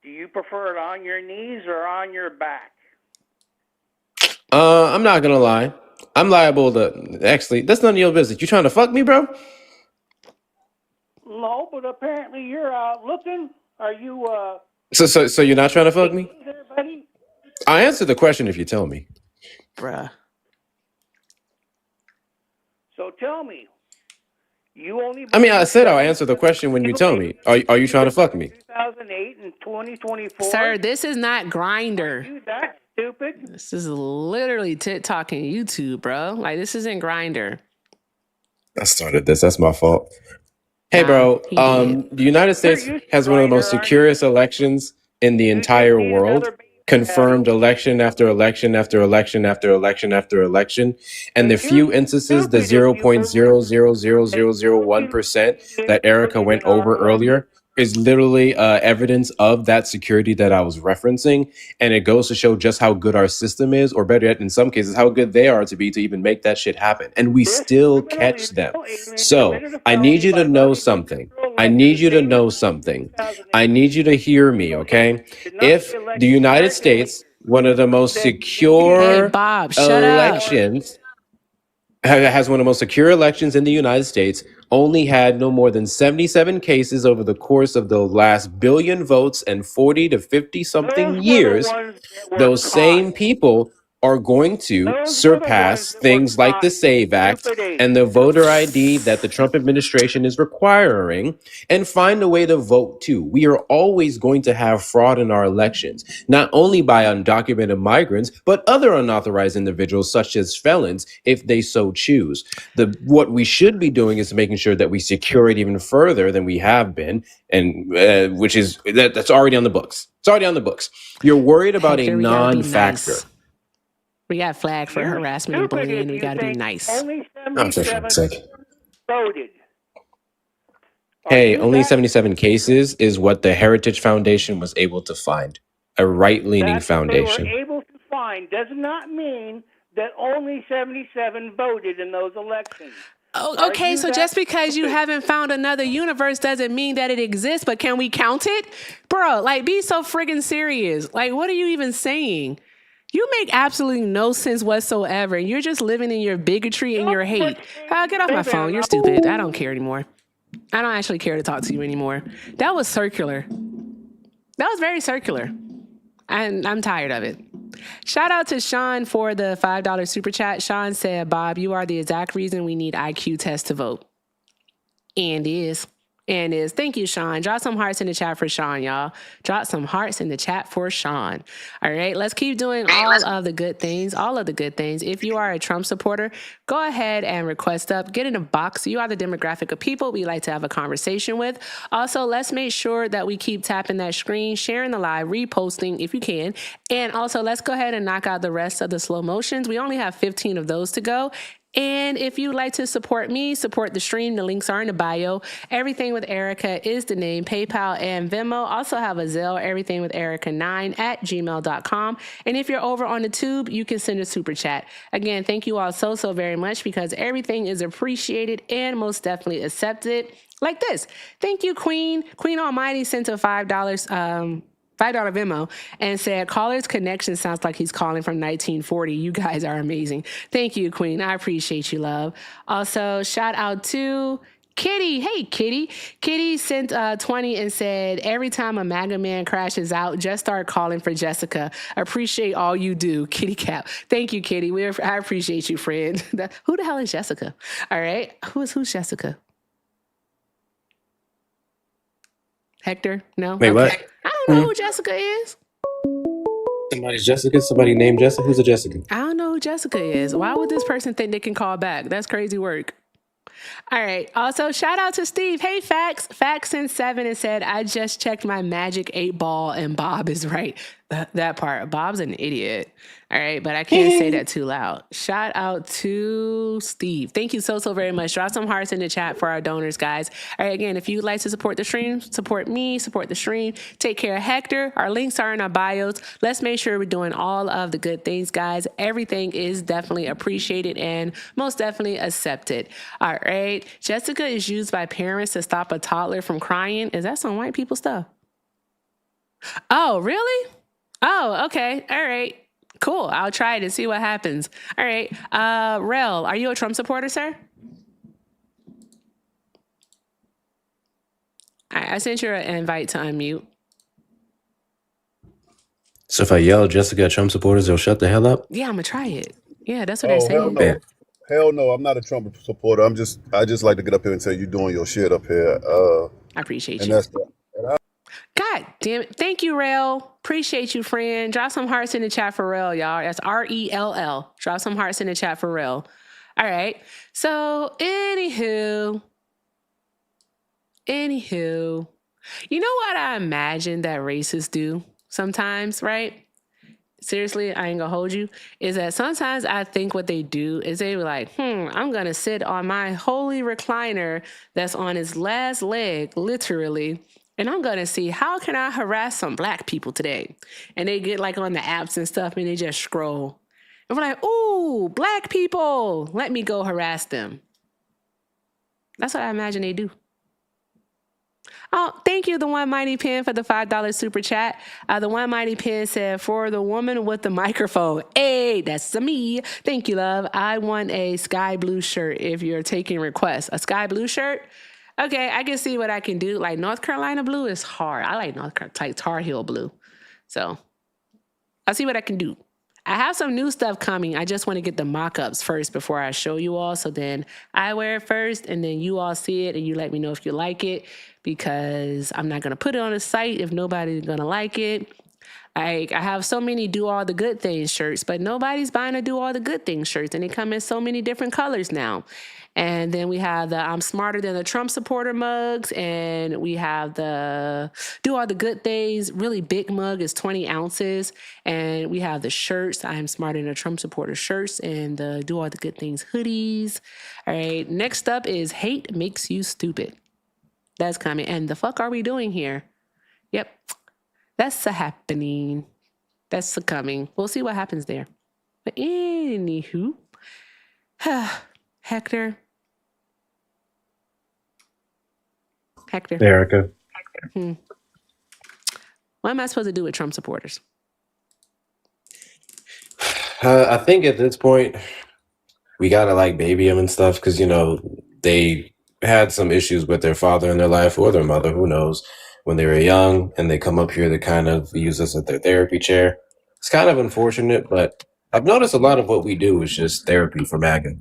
Do you prefer it on your knees or on your back? I'm not gonna lie. I'm liable to actually. That's none of your business. You trying to fuck me, bro? No, but apparently you're out looking. Are you? So you're not trying to fuck me? There, buddy? I answer the question if you tell me. Bruh. So tell me. You only. I mean, I said I'll answer the question when you tell me. Are you trying to fuck me? 2008 and 2024. Sir, this is not Grindr. You that stupid? This is literally TikTok and YouTube, bro. Like, this isn't Grindr. I started this. That's my fault. Hey, bro. The United States has one of the most securest elections in the entire world. Confirmed election after election after election after election after election. And the few instances, the 0.0000001% that Erica went over earlier, is literally evidence of that security that I was referencing. And it goes to show just how good our system is, or better yet, in some cases, how good they are to even make that shit happen. And we still catch them. So I need you to know something. I need you to know something. I need you to hear me, okay? If the United States, one of the most secure Hey, Bob, shut up. elections, has one of the most secure elections in the United States, only had no more than 77 cases over the course of the last billion votes and 40 to 50 something years, those same people are going to surpass things like the SAVE Act and the voter ID that the Trump administration is requiring and find a way to vote too. We are always going to have fraud in our elections, not only by undocumented migrants, but other unauthorized individuals such as felons, if they so choose. What we should be doing is making sure that we secure it even further than we have been, and that's already on the books. It's already on the books. You're worried about a non-factor. Nice. We got flagged for harassment and bullying. We got to be nice. Only 77 voted. Hey, only 77 cases is what the Heritage Foundation was able to find. A right-leaning foundation. They were able to find does not mean that only 77 voted in those elections. Oh, okay, so just because you haven't found another universe doesn't mean that it exists, but can we count it? Bro, like, be so friggin' serious. Like, what are you even saying? You make absolutely no sense whatsoever. You're just living in your bigotry and your hate. Get off my phone. You're stupid. I don't care anymore. I don't actually care to talk to you anymore. That was circular. That was very circular. And I'm tired of it. Shout out to Sean for the $5 super chat. Sean said, Bob, you are the exact reason we need IQ tests to vote. And is. Thank you, Sean. Drop some hearts in the chat for Sean, y'all. Drop some hearts in the chat for Sean. All right, let's keep doing all of the good things. If you are a Trump supporter, go ahead and request up. Get in a box. You are the demographic of people we like to have a conversation with. Also, let's make sure that we keep tapping that screen, sharing the live, reposting if you can. And also, let's go ahead and knock out the rest of the slow motions. We only have 15 of those to go. And if you'd like to support me, support the stream, the links are in the bio. Everything with Erica is the name, PayPal and Venmo. Also have a Zelle, everythingwitherica9@gmail.com. And if you're over on the tube, you can send a super chat. Again, thank you all so very much because everything is appreciated and most definitely accepted. Like this. Thank you, Queen. Queen Almighty sent a $5 Venmo and said, caller's connection sounds like he's calling from 1940. You guys are amazing. Thank you, Queen. I appreciate you, love. Also, shout out to Kitty. Hey, Kitty. Kitty sent 20 and said, every time a MAGA man crashes out, just start calling for Jessica. Appreciate all you do. Kitty Cap. Thank you, Kitty. I appreciate you, friend. Who the hell is Jessica? All right. Who's Jessica? Hector? No? Wait, okay. what? I don't know who Jessica is. Somebody's Jessica? Somebody named Jessica? Who's a Jessica? I don't know who Jessica is. Why would this person think they can call back? That's crazy work. All right. Also, shout out to Steve. Hey, Fax. Fax sent 7 and said, I just checked my magic 8-ball and Bob is right. That part. Bob's an idiot. All right. But I can't say that too loud. Shout out to Steve. Thank you so very much. Drop some hearts in the chat for our donors, guys. All right. Again, if you'd like to support the stream, support me, support the stream, take care of Hector. Our links are in our bios. Let's make sure we're doing all of the good things, guys. Everything is definitely appreciated and most definitely accepted. All right. Jessica is used by parents to stop a toddler from crying. Is that some white people stuff? Oh, really? Oh, okay. All right. Cool. I'll try it and see what happens. All right. Rel, are you a Trump supporter, sir? I sent you an invite to unmute. So if I yell Jessica at Trump supporters, they'll shut the hell up? Yeah, I'm going to try it. Yeah, that's what they're saying. Hell no. Hell no, I'm not a Trump supporter. I just like to get up here and say you're doing your shit up here. I appreciate and you. that's God damn it. Thank you, Rel. Appreciate you, friend. Drop some hearts in the chat for Rel, y'all. That's RELL. Drop some hearts in the chat for Rel. All right. So, anywho, you know what I imagine that racists do sometimes, right? Seriously, I ain't gonna hold you, is that sometimes I think what they do is they were like, I'm gonna sit on my holy recliner that's on its last leg, literally, and I'm gonna see how can I harass some black people today. And they get like on the apps and stuff and they just scroll. And we're like, ooh, black people, let me go harass them. That's what I imagine they do. Oh, thank you, the One Mighty Pen, for the $5 super chat. The One Mighty Pen said, for the woman with the microphone. Hey, that's me. Thank you, love. I want a sky blue shirt if you're taking requests. A sky blue shirt? Okay, I can see what I can do. Like North Carolina blue is hard. I like North Carolina, like Tar Heel blue. So I'll see what I can do. I have some new stuff coming. I just want to get the mock-ups first before I show you all. So then I wear it first and then you all see it and you let me know if you like it, because I'm not going to put it on the site if nobody's going to like it. I have so many Do All the Good Things shirts, but nobody's buying a Do All the Good Things shirts, and they come in so many different colors now. And then we have the I'm Smarter Than a Trump Supporter mugs, and we have the Do All the Good Things really big mug is 20 ounces, and we have the shirts, I'm Smarter Than a Trump Supporter shirts, and the Do All the Good Things hoodies. All right, next up is Hate Makes You Stupid. That's coming. And the fuck are we doing here? Yep. That's a happening. That's a coming. We'll see what happens there. But anywho, Hector. Erica. What am I supposed to do with Trump supporters? I think at this point, we gotta like baby them and stuff because, they had some issues with their father in their life or their mother, who knows, when they were young, and they come up here to kind of use us as their therapy chair. It's kind of unfortunate, but I've noticed a lot of what we do is just therapy for MAGA.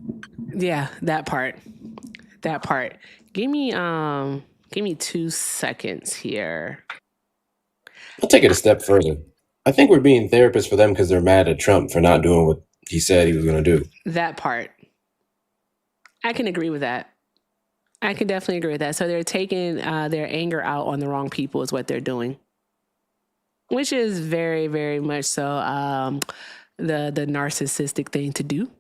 Yeah, that part. Give me 2 seconds here. I'll take it a step further. I think we're being therapists for them because they're mad at Trump for not doing what he said he was going to do. That part. I can agree with that. I can definitely agree with that. So they're taking their anger out on the wrong people is what they're doing, which is very, very much so the narcissistic thing to do.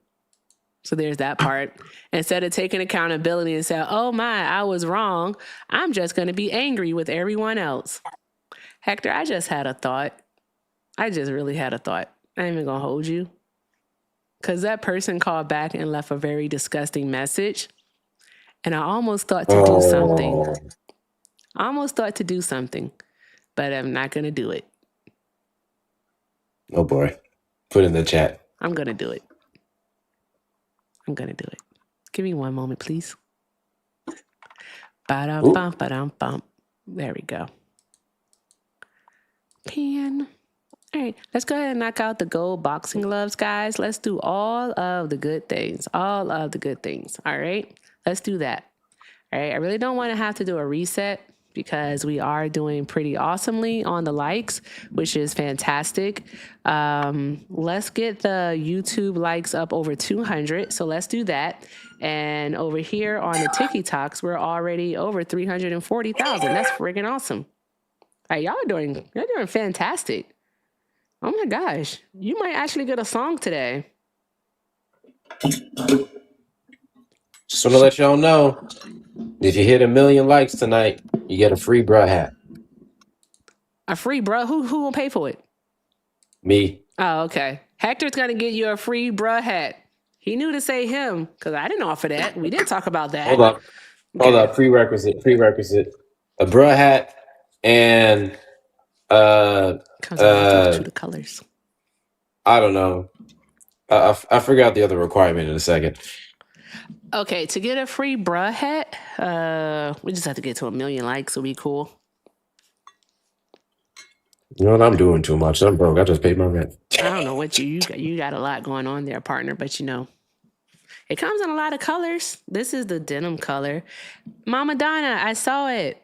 So there's that part. Instead of taking accountability and saying, oh my, I was wrong, I'm just going to be angry with everyone else. Hector, I just had a thought. I just really had a thought. I ain't even going to hold you. Because that person called back and left a very disgusting message. And I almost thought to do something. But I'm not going to do it. Oh boy. Put it in the chat. I'm going to do it. Give me one moment, please. Ba-dum-bum, ba-dum-bum. There we go. Pan. All right, let's go ahead and knock out the gold boxing gloves, guys. Let's do all of the good things. All of the good things. All right, let's do that. All right, I really don't want to have to do a reset because we are doing pretty awesomely on the likes, which is fantastic. Let's get the YouTube likes up over 200. So let's do that. And over here on the TikToks, we're already over 340,000. That's freaking awesome. All right, y'all are doing fantastic. Oh my gosh, you might actually get a song today. Just want to let y'all know, if you hit 1 million likes tonight, you get a free bruh hat. A free bruh? Who will pay for it? Me. Oh, okay. Hector's gonna get you a free bruh hat. He knew to say him because I didn't offer that. We didn't talk about that. Hold up. Prerequisite. A bruh hat and Comes out to the colors. I don't know. I forgot the other requirement in a second. Okay, to get a free bruh hat, we just have to get to 1 million likes. It'll be cool. You know what? I'm doing too much. I'm broke. I just paid my rent. I don't know what you got a lot going on there, partner, but you know. It comes in a lot of colors. This is the denim color. Mama Donna, I saw it.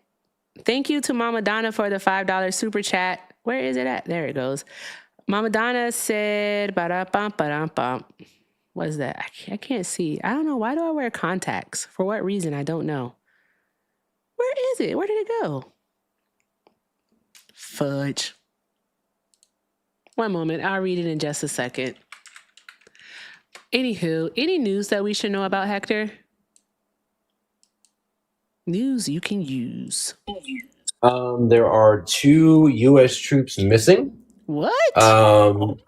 Thank you to Mama Donna for the $5 super chat. Where is it at? There it goes. Mama Donna said, ba-da-bum, ba-dum-bum. What is that? I can't see. I don't know. Why do I wear contacts? For what reason? I don't know. Where is it? Where did it go? Fudge. One moment. I'll read it in just a second. Anywho, any news that we should know about, Hector? News you can use. There are 2 U.S. troops missing. What?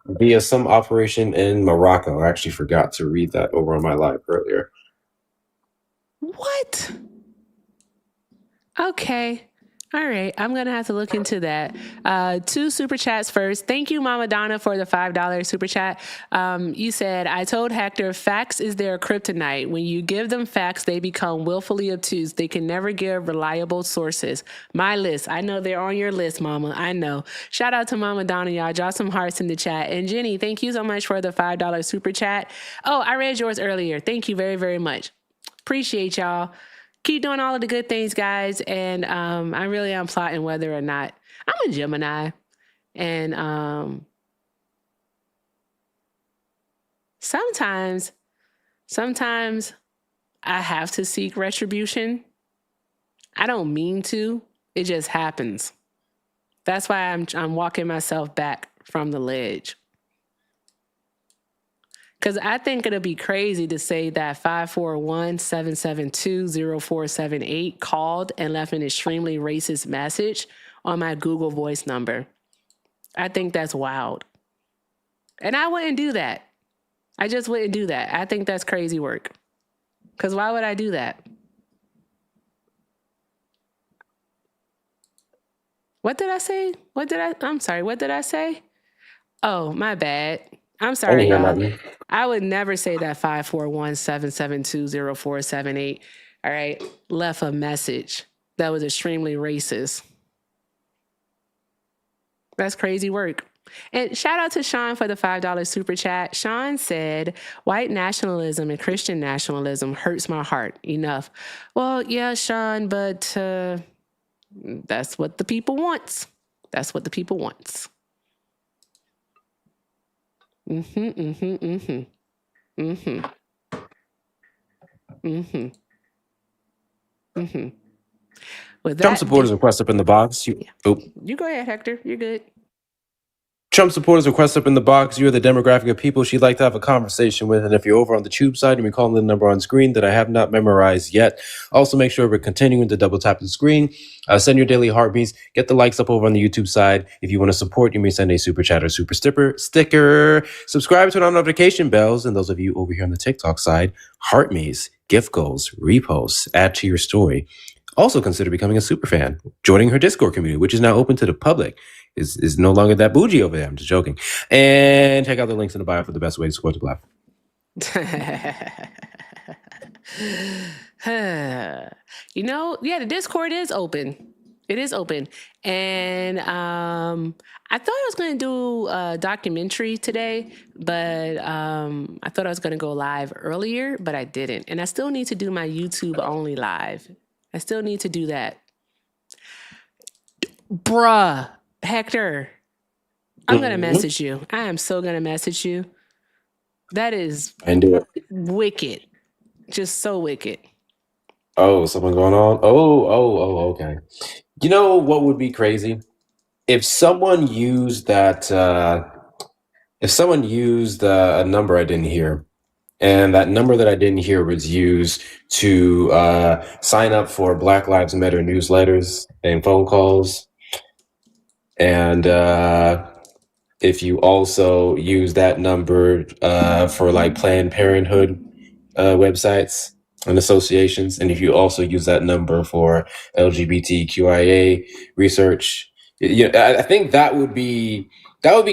Via some operation in Morocco. I actually forgot to read that over on my live earlier. What? Okay. All right. I'm going to have to look into that. 2 super chats first. Thank you, Mama Donna, for the $5 super chat. You said, I told Hector, facts is their kryptonite. When you give them facts, they become willfully obtuse. They can never give reliable sources. My list. I know they're on your list, Mama. I know. Shout out to Mama Donna, y'all. Drop some hearts in the chat. And Jenny, thank you so much for the $5 super chat. Oh, I read yours earlier. Thank you very, very much. Appreciate y'all. Keep doing all of the good things, guys. And I really am plotting whether or not I'm a Gemini. And sometimes I have to seek retribution. I don't mean to. It just happens. That's why I'm walking myself back from the ledge. Because I think it'll be crazy to say that 541-772-0478 called and left an extremely racist message on my Google Voice number. I think that's wild. And I wouldn't do that. I just wouldn't do that. I think that's crazy work. Because why would I do that? What did I say? I'm sorry. What did I say? Oh, my bad. I'm sorry, y'all. I would never say that 541-772-0478. All right. Left a message that was extremely racist. That's crazy work. And shout out to Sean for the $5 super chat. Sean said, white nationalism and Christian nationalism hurts my heart enough. Well, yeah, Sean, but that's what the people wants. That's what the people wants. With Trump supporters request up in the box. You go ahead, Hector. You're good. Trump supporters request up in the box. You are the demographic of people she'd like to have a conversation with. And if you're over on the tube side, and we call the number on screen that I have not memorized yet. Also, make sure we're continuing to double tap the screen. Send your daily heartbeats. Get the likes up over on the YouTube side. If you want to support, you may send a super chat or super sticker. Subscribe, turn on notification bells. And those of you over here on the TikTok side, heart me's, gift goals, reposts, add to your story. Also consider becoming a super fan, joining her Discord community, which is now open to the public. Is no longer that bougie over there. I'm just joking. And check out the links in the bio for the best way to support the platform. Yeah, the Discord is open. It is open. And I thought I was going to do a documentary today, but I thought I was going to go live earlier, but I didn't. And I still need to do my YouTube only live. I still need to do that. Bruh, Hector, I'm going to message you. I am so going to message you. That is And do it. wicked. Just so wicked. Oh, something going on? Oh, okay. You know what would be crazy? If someone used that, a number I didn't hear, and that number that I didn't hear was used to sign up for Black Lives Matter newsletters and phone calls, and if you also use that number for like Planned Parenthood websites and associations, and if you also use that number for LGBTQIA research, I think that would be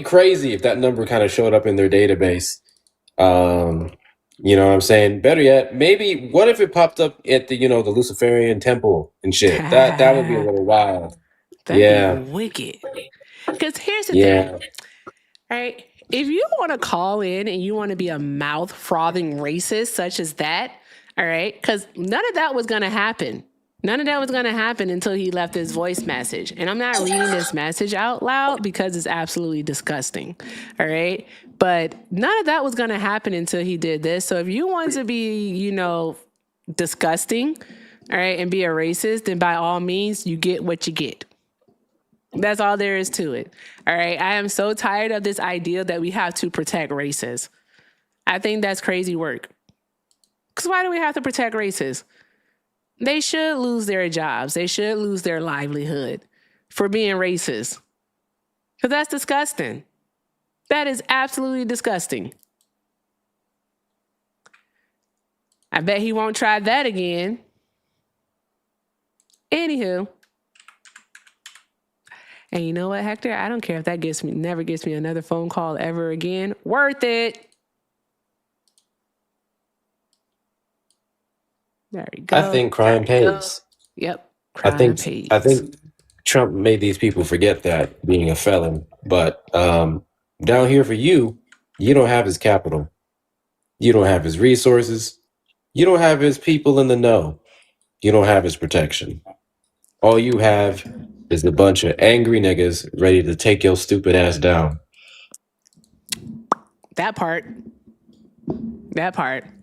crazy if that number kind of showed up in their database. You know what I'm saying? Better yet, maybe what if it popped up at the the Luciferian temple and shit? That would be a little wild. That'd Yeah, be wicked. Because here's the yeah. thing, right? If you want to call in and you want to be a mouth frothing racist such as that, all right? Because none of that was going to happen. None of that was going to happen until he left his voice message. And I'm not reading this message out loud because it's absolutely disgusting. All right. But none of that was going to happen until he did this. So if you want to be, disgusting, all right, and be a racist, then by all means, you get what you get. That's all there is to it. All right. I am so tired of this idea that we have to protect races. I think that's crazy work. Because why do we have to protect races? They should lose their jobs. They should lose their livelihood for being racist. Because that's disgusting. That is absolutely disgusting. I bet he won't try that again. Anywho. And you know what, Hector? I don't care if that never gets me another phone call ever again. Worth it. There we go. I think crime pays. Yep. I Crime pays. think Trump made these people forget that being a felon. But down here for you, you don't have his capital. You don't have his resources. You don't have his people in the know. You don't have his protection. All you have is a bunch of angry niggas ready to take your stupid ass down. That part.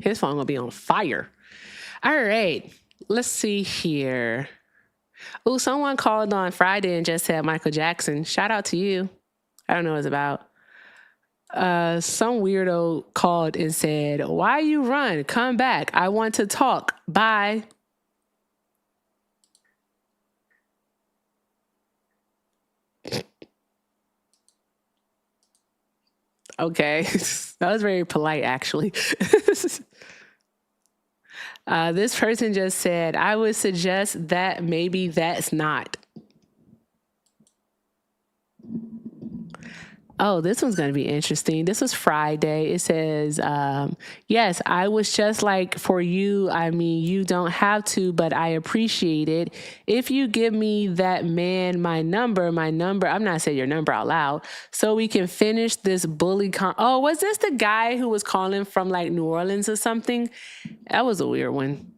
His phone will be on fire. All right. Let's see here. Oh, someone called on Friday and just said Michael Jackson. Shout out to you. I don't know what it's about. Some weirdo called and said, why you run? Come back. I want to talk. Bye. Okay. That was very polite, actually. This person just said, I would suggest that maybe that's not. Oh, this one's going to be interesting. This was Friday. It says, yes, I was just like, for you, I mean, you don't have to, but I appreciate it. If you give me that man my number, I'm not saying your number out loud, so we can finish this bully. Oh, was this the guy who was calling from like New Orleans or something? That was a weird one.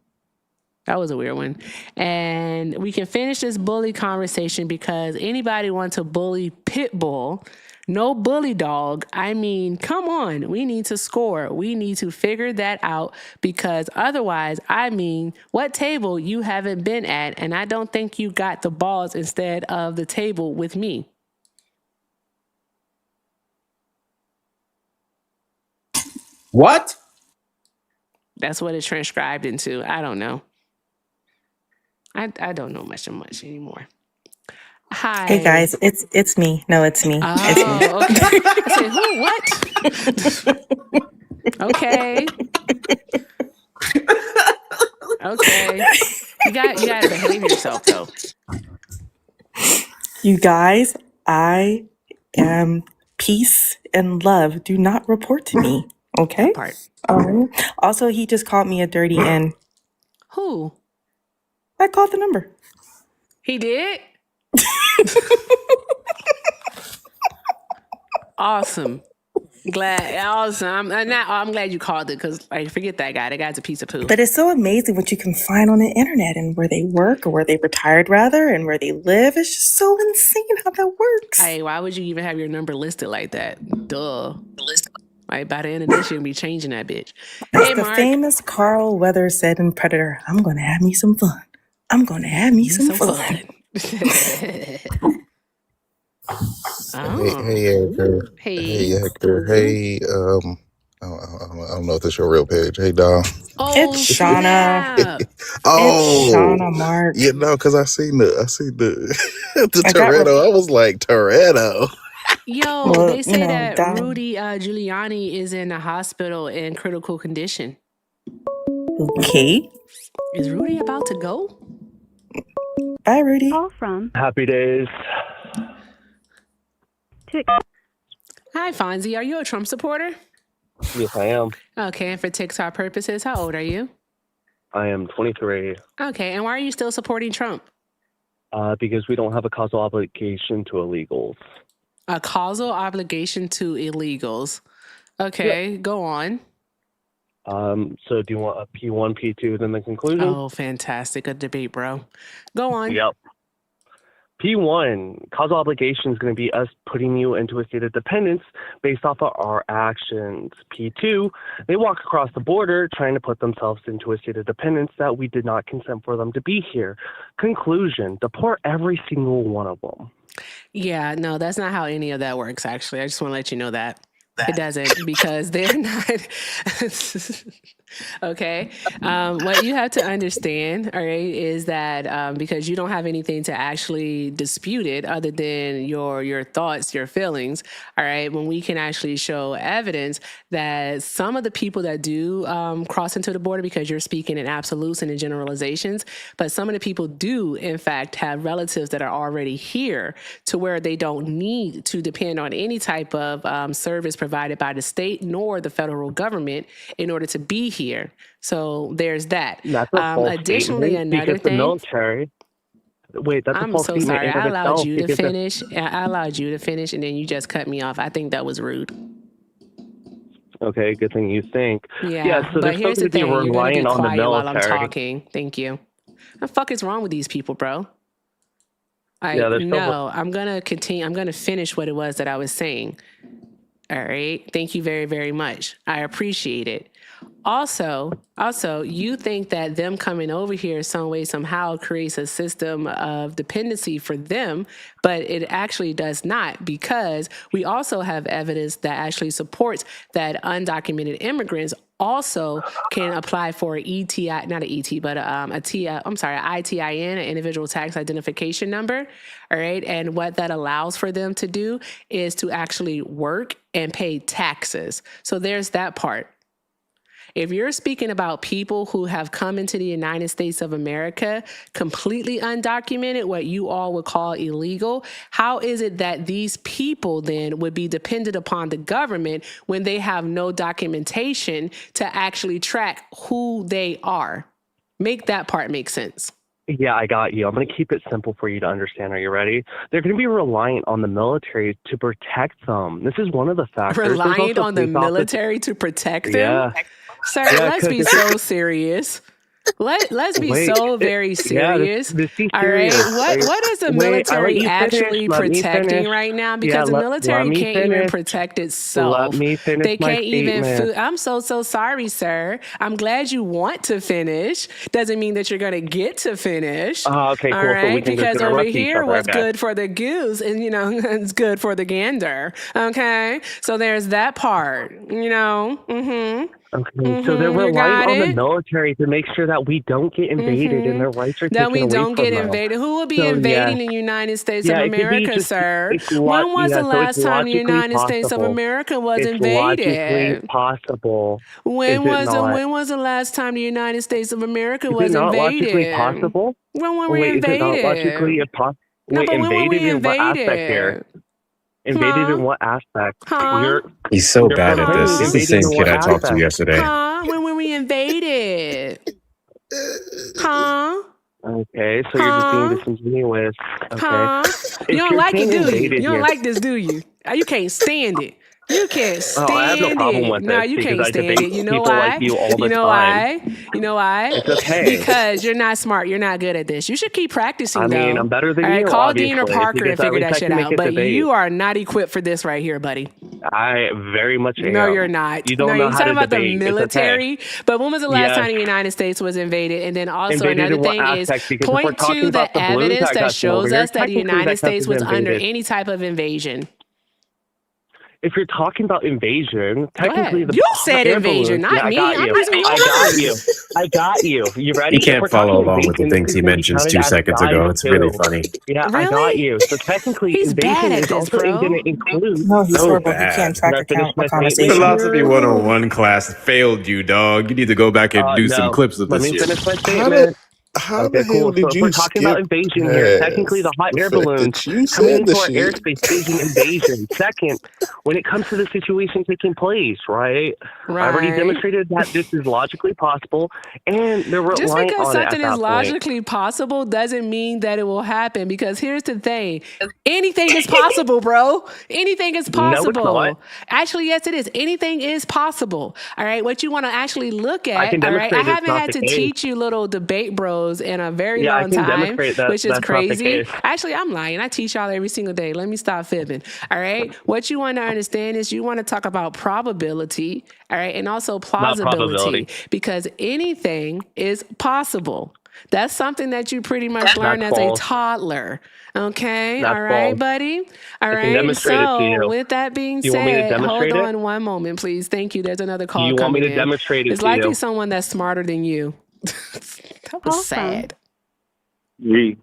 And we can finish this bully conversation because anybody wants to bully Pitbull. No bully dog. I mean, come on. We need to score. We need to figure that out because otherwise, I mean, what table you haven't been at, and I don't think you got the balls instead of the table with me. What? That's what it's transcribed into. I don't know. I don't know much anymore. Hi. Hey guys, it's me. No, it's me. Oh, It's me. okay. I said, who? What? Okay. Okay. You gotta behave yourself though. You guys, I am peace and love. Do not report to me. Okay. Part. Also, he just called me a dirty N. Who? I called the number. He did? Awesome. Awesome. I'm glad you called it because I forget that guy. That guy's a piece of poo. But it's so amazing what you can find on the internet and where they work or where they retired rather and where they live. It's just so insane how that works. Hey, why would you even have your number listed like that? Duh. Like by the end of this, you're gonna be changing that bitch. As Hey, the Mark. famous Carl Weathers said in Predator, I'm going to have me some fun. I'm going to have me some fun. Oh. Hey, Edgar. Hey. Hey, Hector. Hey, I don't know if this is your real page. Hey, Dom. Oh, It's Shauna. snap. Oh, It's Shauna, Mark. you know, because I seen the the I got Toretto. I was like, Toretto. Yo, Well, they you say know, that Dom. Rudy Giuliani is in the hospital in critical condition. Okay. Is Rudy about to go? Bye, Rudy. Call from Happy days. Hi, Fonzie. Are you a Trump supporter? Yes, I am. Okay, and for TikTok purposes, how old are you? I am 23. Okay, and why are you still supporting Trump? Because we don't have a causal obligation to illegals. A causal obligation to illegals. Okay, go on. So do you want a P1, P2, then the conclusion? Oh, fantastic. A debate, bro. Go on. Yep. P1, causal obligation is going to be us putting you into a state of dependence based off of our actions. P2, they walk across the border trying to put themselves into a state of dependence that we did not consent for them to be here. Conclusion, deport every single one of them. Yeah, no, that's not how any of that works, actually. I just want to let you know that. It doesn't because they're not. Okay. What you have to understand, all right, is that because you don't have anything to actually dispute it other than your thoughts, your feelings, all right, when we can actually show evidence that some of the people that do cross into the border, because you're speaking in absolutes and in generalizations, but some of the people do, in fact, have relatives that are already here to where they don't need to depend on any type of service provided by the state nor the federal government in order to be here. So there's that. That's a false Additionally, statement another because the thing. military. Wait, that's a I'm false so statement sorry. in I of allowed itself you to because finish. I allowed you to finish, and then you just cut me off. I think that was rude. Okay, good thing you think. Yeah, so but they're here's supposed the to be thing. You're going to relying get on the quiet while I'm military. talking. Thank you. What the fuck is wrong with these people, bro? Yeah, they're still- No, I'm going to continue. I'm going to finish what it was that I was saying. All right. Thank you very, very much. I appreciate it. Also, you think that them coming over here some way, somehow creates a system of dependency for them, but it actually does not, because we also have evidence that actually supports that undocumented immigrants also can apply for an ETI, not an ET, but an ITIN, an individual tax identification number. All right. And what that allows for them to do is to actually work and pay taxes. So there's that part. If you're speaking about people who have come into the United States of America completely undocumented, what you all would call illegal, how is it that these people then would be dependent upon the government when they have no documentation to actually track who they are? Make that part make sense. Yeah, I got you. I'm going to keep it simple for you to understand. Are you ready? They're going to be reliant on the military to protect them. This is one of the factors. Reliant on the military to protect them? Yeah. Sir, let's be so serious. Let's be so very serious. All right. What is the military actually protecting right now? Because the military can't even protect itself. Let me finish They my can't even. statement. I'm so sorry, sir. I'm glad you want to finish. Doesn't mean that you're going to get to finish. Okay, cool. All right. So we can because just over interrupt each here, other, what's I bet. good for the goose, and it's good for the gander. Okay. So there's that part. Okay, so they're relying on the military to make sure that we don't get invaded and their rights are taken that we away don't from get them. invaded. Who will be So, invading yes. the United States of Yeah, it could be America, just- sir? it's When was the so last it's time the logically United States of possible. America was It's invaded? logically possible. When Is it was not? when was the last time the United States of America Is was it not invaded? logically possible? When were we Wait, is it not invaded? logically possible? No, Wait, but when were invaded we in what aspect here? invaded? Invaded Huh? in what aspect? Huh? He's so You're bad at this. proclaiming This is the invaded same in kid what I talked to aspect? yesterday. Huh? When were we invaded? Huh? Okay, so you're just being Huh? disingenuous. Okay. Huh? You If don't you're like it, saying do you? invaded You don't here, like this, do you? You can't stand it. You can't oh, I have no stand problem it. with No, this you because can't I stand debate it. You know people like why? you all You the know time. why? You know why? It's okay. Because you're not smart. You're not good at this. You should keep practicing, I mean, though. I'm better than All right, you, call Dean or obviously, Parker and because at figure least that I shit can make out. a But debate. you are not equipped for this right here, buddy. I very much No, am. you're not. You No, don't know you're how talking to about the debate. It's okay. military. But when was the last Yes. time the United States was invaded? And then also Invaded another in what thing is aspect? Because if we're point talking to about the the balloons evidence that that got sent over shows here, us that the technically United that counts States as was under invaded. any type of invasion. If you're talking about invasion, Go technically ahead. the You said air invasion, balloons. not Yeah, I me. got I'm you. using your I got words. you. I got you. You ready? You If can't we're follow talking along with the invasion, things this he is going to be mentions counted 2 as seconds size ago. It's really too. funny. Yeah, I got Really? you. So technically, He's bad invasion at is this, also going bro. to include. No, he's So horrible. He can't bad. track Can I finish a my conversation. statement? Philosophy 101 class failed you, dog. You need to go back and do some No. clips of Let this me shit. finish my How the statement. how Okay, the hell cool. So did if we're you talking about skip invasion here, technically the past hot the air fact balloons that you coming said the into our shit? airspace is an invasion. Second, when it comes to the situation taking place, right? I already Right. demonstrated that this is logically possible, and they're Just relying because on it at something is that point. logically possible doesn't mean that it will happen. Because here's the thing: anything is possible, bro. Anything is No, it's not. possible. Actually, yes, it is. Anything is possible. All right. What you want to actually look I at, can all right. I demonstrate it's haven't not had the to case. teach you little debate bros in a very Yeah, I long can time, demonstrate that which is that's not the crazy. case. Actually, I'm lying. I teach y'all every single day. Let me stop fibbing. All right. What you want to understand is you want to talk about probability, all right, and also Not plausibility, probability. because anything is possible. That's something that you pretty much learn That's as a false. toddler. Okay. That's All right, false. buddy. All I can right. demonstrate it to So, you. with that being Do you want me to said, hold demonstrate it? on one moment, please. Thank you. There's another Do call you want me coming to in. demonstrate it It's to likely you? someone that's smarter than you. That was Call from sad. Gee.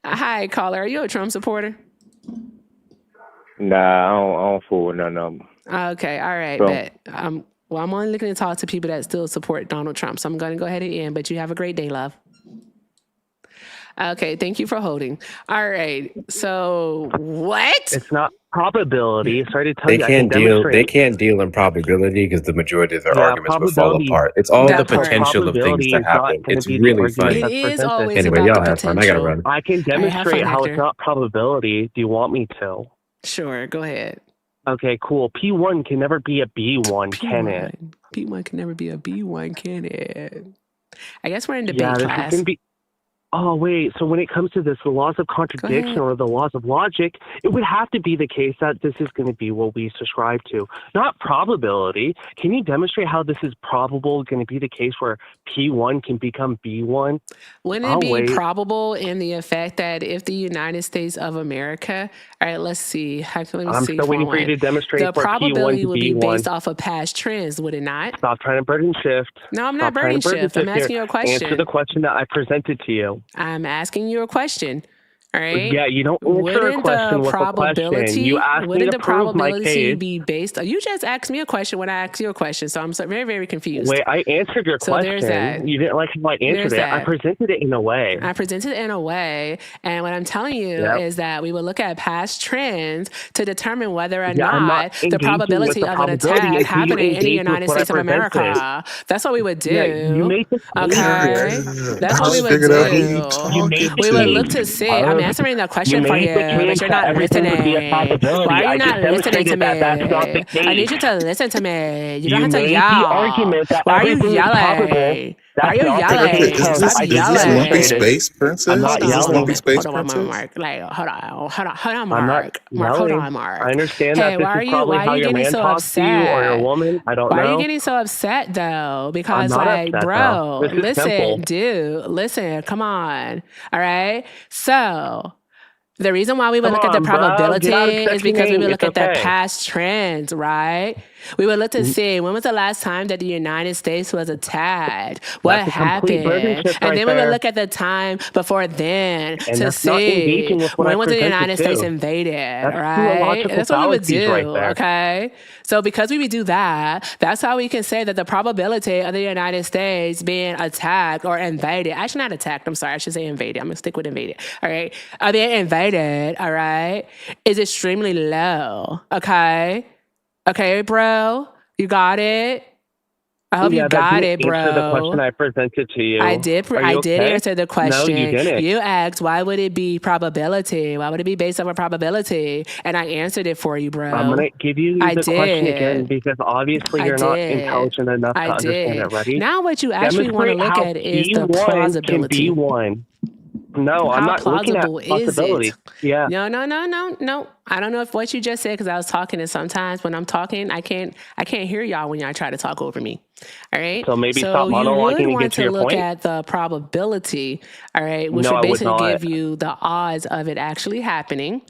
Hi, caller. Are you a Trump supporter? Nah, I don't fool with none of them. Okay. All right. So, Bet. Well, I'm only looking to talk to people that still support Donald Trump. So I'm going to go ahead and end, but you have a great day, love. Okay. Thank you for holding. All right. So what? It's not probability. Sorry to tell They you, I can can't deal. They demonstrate. can't deal in probability because the majority of their Yeah, arguments would fall probability. apart. It's all Yeah, the That part. potential of things probability to is not happen. going It's to be the really argument funny. It that's is presented. always Anyway, about y'all the have fun. I gotta potential. run. I can All right. Have demonstrate fun, how it's Hector. not probability. Do you want me to? Sure. Go ahead. Okay, cool. P1 can never be a B1, can it? P1. P1 can never be a B1, can it? I guess we're in debate Yeah, this is class. going to be... Oh, wait. So when it comes to this, the laws of contradiction or the laws of logic, it would have to be the case that this is going to be what we subscribe to, not probability. Can you demonstrate how this is probable going to be the case where P1 can become B1? Wouldn't it be probable in the effect that if the United States of America, all right, let's see. Let me I'm see. still waiting for you to demonstrate the for probability P1 to would be B1. based off of past trends, would it not? Stop trying to burden shift. No, I'm Stop not trying burning to burden shift. I'm shift here. asking you a question. Answer the question that I presented to you. I'm asking you a question. All right. Yeah, you don't answer Wouldn't a question the with a question. You asked me wouldn't to the prove my probability case. be based? You just asked me a question when I asked you a question, so I'm very, very confused. Wait, I answered your So there's question. that. You didn't like how I answered There's it. I that. presented it in a way. I presented it in a way, and what I'm telling you Yep. is that we will look at past trends to determine whether or Yeah, I'm not not the engaging with probability the of an probability attack until you happening in the engage with United what I States of presented. America. That's what we would do. Yeah, you made the case Okay, here. that's I what we just would figured out who you do. You made talking the We would to. look to see. I'm answering the You question for made you, the but case you're that not everything would be a listening. probability. Why are I you just not listening to demonstrated that that's not the me? case. I need you to listen to me. You don't You have to made yell. the argument that Why are you everything is probable. yelling? Why are That's you not the Erica, case yelling? because Stop I is just this lumpy demonstrated. space, I'm princess? not Hold Is this on, lumpy yelling. space, hold on, princess? Mark. Like, hold on, I'm not Mark. Mark, hold yelling. on, Mark. I understand Hey, that this is probably why how are you your getting man so talks to you or your upset? woman. I don't Why are you know. getting so upset though? I'm Because not like, upset though. bro, This is simple. listen, come on. All right. So the reason why we would Come look at the on, bro. probability Get out of is sexy because we name. would It's look at the okay. past trends, right? We would look to see when was the last time that the United States was attacked? What That's a complete burden happened? shift And right then we would there. look at the time before then And to that's not see engaging with what I when was the presented United States too. invaded, That's right? theological That's what we would fallacies do, right there. okay? So because we would do that, that's how we can say that the probability of the United States being attacked or invaded, actually not attacked, I'm sorry, I should say invaded. I'm gonna stick with invaded, all right? Being invaded, all right, is extremely low, okay? Okay, bro, you got it? I hope you that got didn't it, answer the question bro. I presented to you. I did. Are I you did okay? answer the No, you question. didn't. You asked, why would it be probability? Why would it be based on a probability? And I answered it for you, I'm bro. going to give you I the question again did. because obviously I you're not did. intelligent enough I to understand it. did. Ready? Now, what you actually want to Demonstrate look how at is the P1 can be plausibility. 1. No, I'm How not looking at plausible is possibility. it? Yeah. No. I don't know if what you just said, because I was talking, and sometimes when I'm talking, I can't hear y'all when y'all try to talk over me. All right. So maybe stop So you would monologuing and get want to to your look point. at the probability, all right, which No, would I would basically not. give you the odds of it actually happening.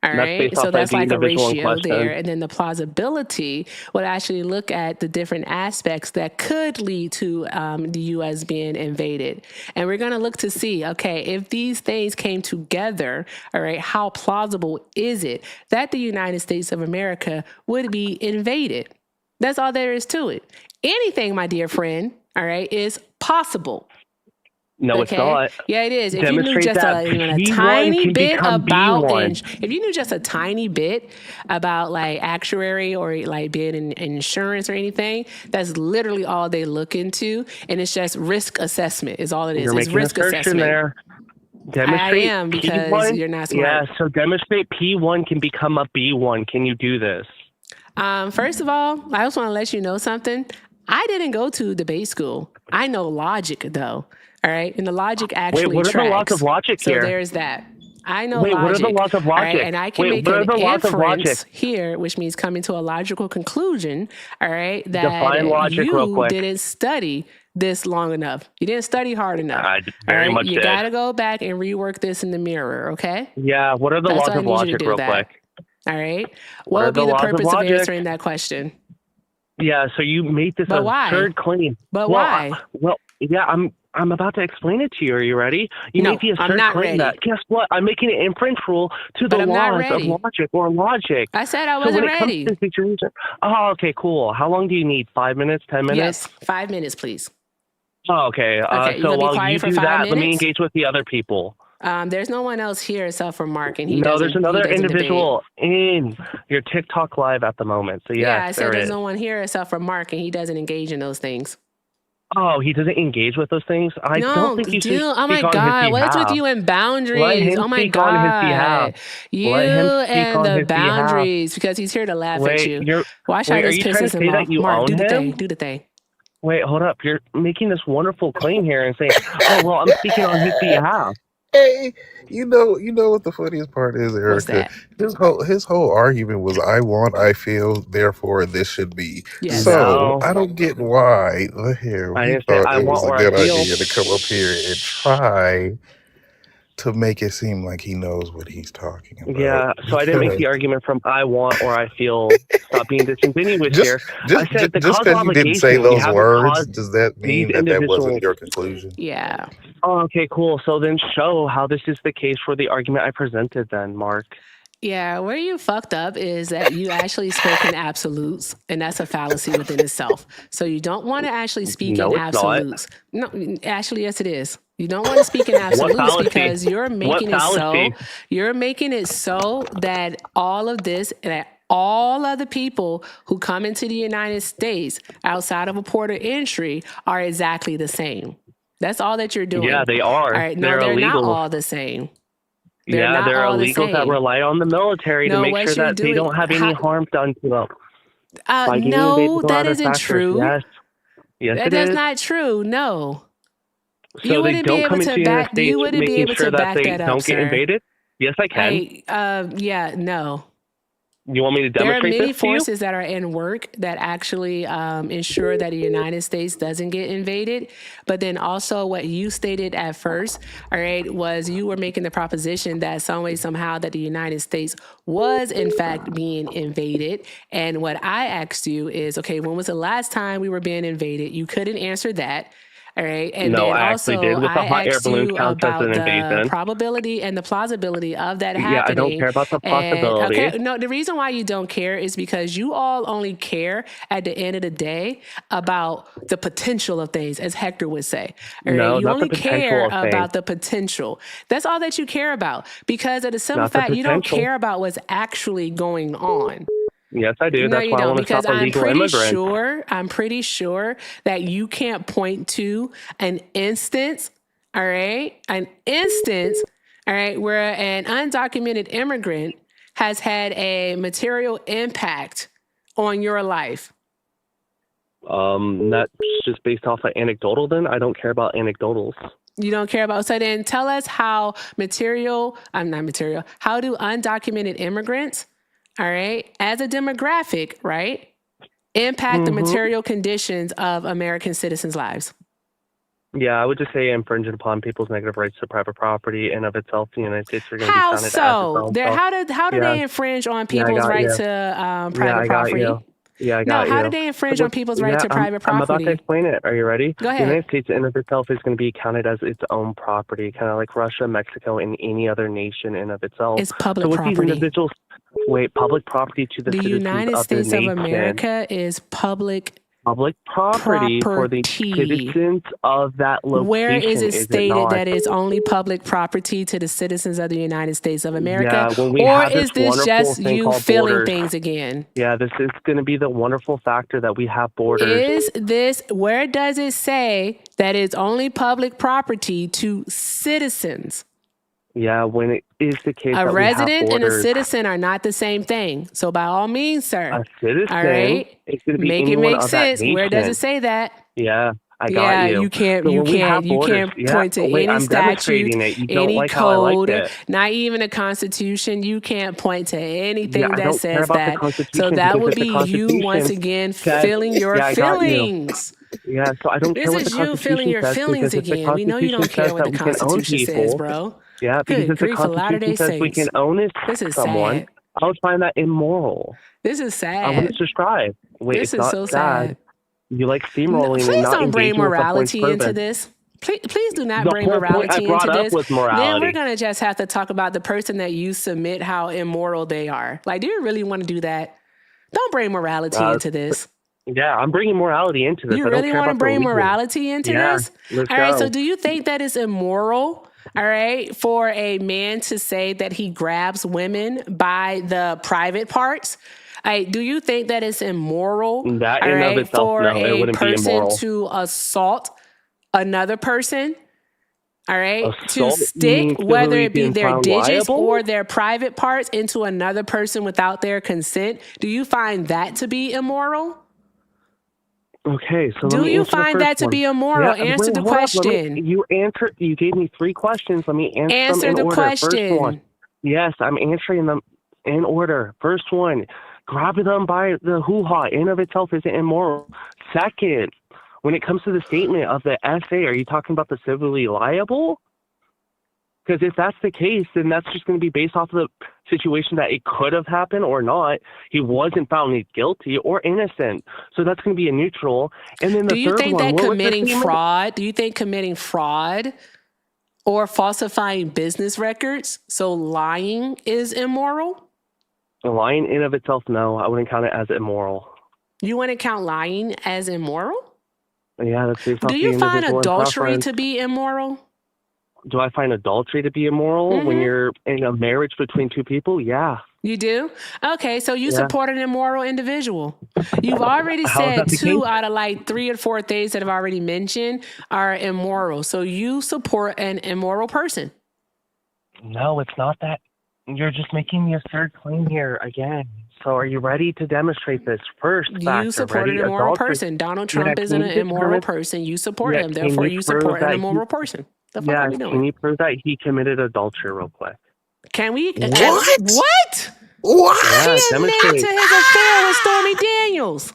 All That's right. based So off of that's the like a individual in ratio there. question. And then the plausibility would actually look at the different aspects that could lead to the U.S. being invaded. And we're going to look to see, okay, if these things came together, all right, how plausible is it that the United States of America would be invaded? That's all there is to it. Anything, my dear friend, all right, is possible. No, it's not. Yeah, it is. If you knew Demonstrate just that even a P1 tiny can bit become about, B1. if you knew just a tiny bit about like actuary or like being in insurance or anything, that's literally all they look into, and it's just risk assessment. Is all it is. You're It's making risk assertion assessment. there. I Demonstrate am, because P1. you're not smart. Yeah, so demonstrate P1 can become a B1. Can you do this? First of all, I just want to let you know something. I didn't go to debate school. I know logic, though. All right, and the logic actually Wait, what are the laws of logic so here? there's that. I know Wait, logic. what are the laws of All logic? right, and I can Wait, make what are an the laws of logic? inference here, which means coming to a logical conclusion. All right, that Define logic real you quick. didn't study this long enough. You didn't study hard enough. I All very right, much you did. got to go back and rework this in the mirror. Okay. Yeah, what are the That's laws why I of need you to logic do real that. quick? All right. What What are would be the the laws of purpose of logic? answering that question? Yeah, so you made this But why? absurd claim. But well, why? Yeah, I'm about to explain it to you. Are you ready? You No, made the I'm absurd not claim ready. that, guess what? I'm making an inference rule to But the I'm not laws of ready. logic or logic. I said I So when wasn't it comes ready. to situation, oh, okay, cool. How long do you need? 5 minutes? 10 minutes? Yes, 5 minutes, please. Oh, okay. Okay, you So gonna be while quiet you for do 5 that, let me minutes? engage with the other people. There's no one else here except for Mark, and he No, there's doesn't. another he doesn't individual in your TikTok live at the moment. So yes, Yeah, I said there there's is. no one here except for Mark, and he doesn't engage in those things. Oh, he doesn't engage with those things? I No, don't think you should dude. Oh my speak on God, his what is with behalf. you and Let boundaries? him Oh my speak on his behalf. God, you Let him speak and on the his behalf. boundaries, because he's here to laugh at Wait, you. Watch how are this you trying pisses to him say that off. you Mark, own do the thing. him? Do the thing. Wait, hold up. You're making this wonderful claim here and saying, "Oh, well, I'm speaking on his behalf." Hey, you know what the funniest part is, What's Erica? that? His whole argument was, I want, I feel, therefore this should be. Yes. So No, I don't get why the hell I he didn't say thought I it was want a or I good feel. idea to come up here and try to make it seem like he knows what he's talking about. Yeah, so I didn't make the argument from I want or I feel. Stop being disingenuous here. I said the just causal because you didn't say obligation. We those have to words, cause does that these mean that that wasn't individuals. your conclusion? Yeah. Oh, okay, cool. So then show how this is the case for the argument I presented then, Mark. Yeah, where you fucked up is that you actually spoke in absolutes, and that's a fallacy within itself. So you don't want to actually speak No, in it's not. absolutes. No, actually, yes, it is. You don't want to speak in What absolutes fallacy? because you're What making it fallacy? so that all of this, that all of the people who come into the United States outside of a port of entry are exactly the same. That's all that you're doing. Yeah, they All are. right, no, They're they're not illegals. all the same. They're Yeah, not they're all the illegals that same. rely on the military to No, make what sure you're that they doing, don't have any harm done to them by getting invaded no, or that other isn't factors. true. Yes, yes, That it That's is. not true. No, So you they wouldn't be don't able come into to the United back. States You wouldn't be making able sure to that back they that up, don't get sir. invaded? Yes, I can. Yeah, no. You want me to There are demonstrate many this to you? forces that are in work that actually ensure that the United States doesn't get invaded. But then also what you stated at first, all right, was you were making the proposition that some way, somehow that the United States was in fact being invaded. And what I asked you is, okay, when was the last time we were being invaded? You couldn't answer that. All right. And No, then I actually also did. With the I hot air asked balloon you counts as about an the invasion. probability and the plausibility of that Yeah, I don't happening. care about the And possibility. okay, no, the reason why you don't care is because you all only care at the end of the day about the potential of things, as Hector would say. All right. No, You not the only potential care of things. about the potential. That's all that you care about. Because of the simple Not the fact you don't potential. care about what's actually going on. Yes, I do. No, That's you why I don't, want to because stop illegal immigrants. I'm pretty sure that you can't point to an instance, all right, where an undocumented immigrant has had a material impact on your life. That's just based off of anecdotal. Then I don't care about anecdotals. You don't care about. So then tell us how how do undocumented immigrants, all right, as a demographic, right, impact the material conditions of American citizens' lives? Yeah, I would just say infringing upon people's negative rights to private property and of itself, the United States are going to be How counted as its so? own. How do they infringe on people's right to private property? Yeah, I No, got how you. do they infringe on people's right to private I'm about property? to explain it. Are you ready? Go ahead. The United States in of itself is going to be counted as its own property, kind of like Russia, Mexico, and any other nation in of itself. It's public so with property. these individuals, public property to the The citizens United of States the of nation. America is public property for the citizens of that location. Where is it stated that it's it's only public property to the citizens of the United States of America? Yeah, when we or have is this just you called filling borders. things again? Yeah, this is going to be the wonderful factor that we have borders. Where does it say that it's only public property to citizens? Yeah, when it is the case that A resident we have and a borders, citizen are not the same thing. So by all means, sir. A citizen, all right, it's going to be make it anyone make of that sense. Where does nation. it say that? Yeah, I got you. You can't So when we have you borders, can't point to any I'm statute, demonstrating it. You don't any like how I like code, it. not even a constitution. You can't point to anything I that don't care says about the that. So Constitution that because would if the be you Constitution once again says- feeling your Yeah, I got you. feelings. Yeah, so I don't This care what is the you Constitution feeling your says feelings because if the again. We know you don't Constitution care says what that the we can own Constitution says, people, bro. yeah, because Good if the grief for Latter-day Constitution says we can Saints. own This is someone, sad. I would find that immoral. This is I wouldn't sad. subscribe. Wait, This it's is not so sad. sad. You like steamrolling and Please not don't bring engaging with the points morality into proven. this. Please do not The bring whole point I morality brought into up this. was Then morality. we're going to just have to talk about the person that you submit, how immoral they are. Like, do you really want to do that? Don't bring morality into this. Yeah, I'm bringing morality into this. You I don't really care want to about the bring legal. morality into Yeah, this? let's All right, go. so do you think that it's immoral, all right, for a man to say that he grabs women by the private parts? Do you think that it's immoral, That all in of right, itself, for no, it a wouldn't be person immoral. to assault another person? All right, to Assault stick, means whether civilly it be being their found digits liable? or their private parts into another person without their consent. Do you find that to be immoral? Okay, so Do let me you answer the find first that to one. be immoral? Yeah, Answer wait, the hold up, question. You gave me 3 questions. Let me answer them in the order. First question. one. Yes, I'm answering them in order. First one, grabbing them by the hoo-ha in of itself isn't immoral. Second, when it comes to the statement of the essay, are you talking about the civilly liable? Because if that's the case, then that's just going to be based off of the situation that it could have happened or not. He wasn't found guilty or innocent. So that's going to be a neutral. And then the Do you third think one, that what was the committing statement? fraud, do you think committing fraud or falsifying business records, so lying, is immoral? Lying in of itself, no. I wouldn't count it as immoral. You wouldn't count lying as immoral? Yeah, that's based off Do the you find individual and adultery preference. to be immoral? Do I find adultery to be immoral when you're in a marriage between 2 people? Yeah. You do? Okay, so you Yeah. support an immoral individual. You've already How is said that the 2 case? out of like 3 or 4 things that I've already mentioned are immoral. So you support an immoral person. No, it's not that. You're just making me a third claim here again. So are you ready to demonstrate this first factor? You support Ready? an immoral Adultery. person. Donald Trump Yeah, isn't can an you immoral prove- person. You support Yeah, him. can Therefore, you you prove support an that immoral person. The fuck Yeah, are we doing? can you prove that he committed adultery real quick? Can we? What? What? What? Yeah, He admitted demonstrate. to his affair with Stormy Daniels.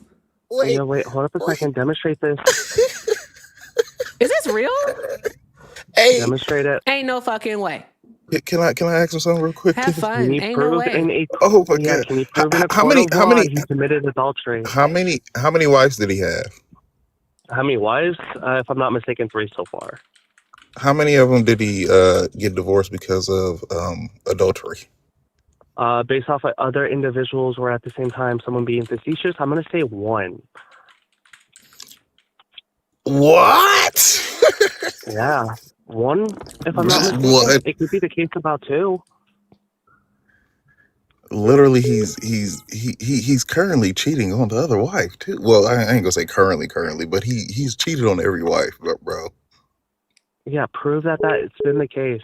Wait, Yeah, wait, hold up a second. Demonstrate this. Is this real? hey, Demonstrate it. Ain't no fucking way. Can I ask him something real quick? Have Can fun. you Ain't no prove way. in a Oh my yeah? god! Can you prove in a How court many? of How law many? he committed adultery? How many wives did he have? How many wives? If I'm not mistaken, 3 so far. How many of them did he get divorced because of adultery? Based off of other individuals or at the same time someone being facetious, I'm going to say 1. What? Yeah. 1, if I'm not mistaken. What? It could be the case about 2. Literally, he's currently cheating on the other wife too. Well, I ain't gonna say currently, but he's cheated on every wife, bro. Yeah, prove that it's been the case.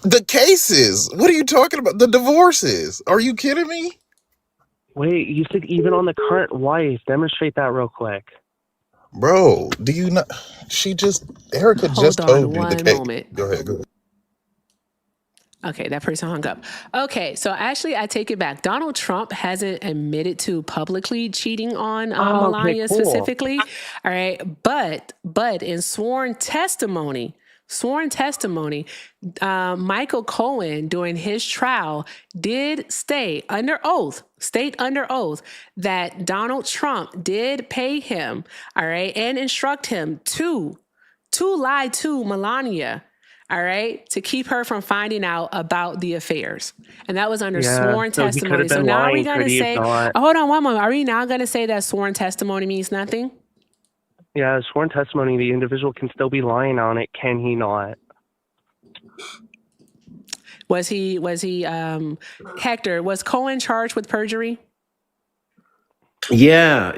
The cases. What are you talking about? The divorces. Are you kidding me? Wait, you said even on the current wife. Demonstrate that real quick. Bro, do you not? Erica just Hold on told you the one case. moment. Go ahead. Okay, that person hung up. Okay, so actually, I take it back. Donald Trump hasn't admitted to publicly cheating on Melania specifically. All right, but in sworn testimony, Michael Cohen during his trial did state under oath that Donald Trump did pay him, all right, and instruct him to lie to Melania, all right, to keep her from finding out about the affairs. And that was under sworn testimony. So now are we going to say, hold on one moment. Are we now going to say that sworn testimony means nothing? Yeah, sworn testimony, the individual can still be lying on it. Can he not? Was he Hector, was Cohen charged with perjury? Yeah,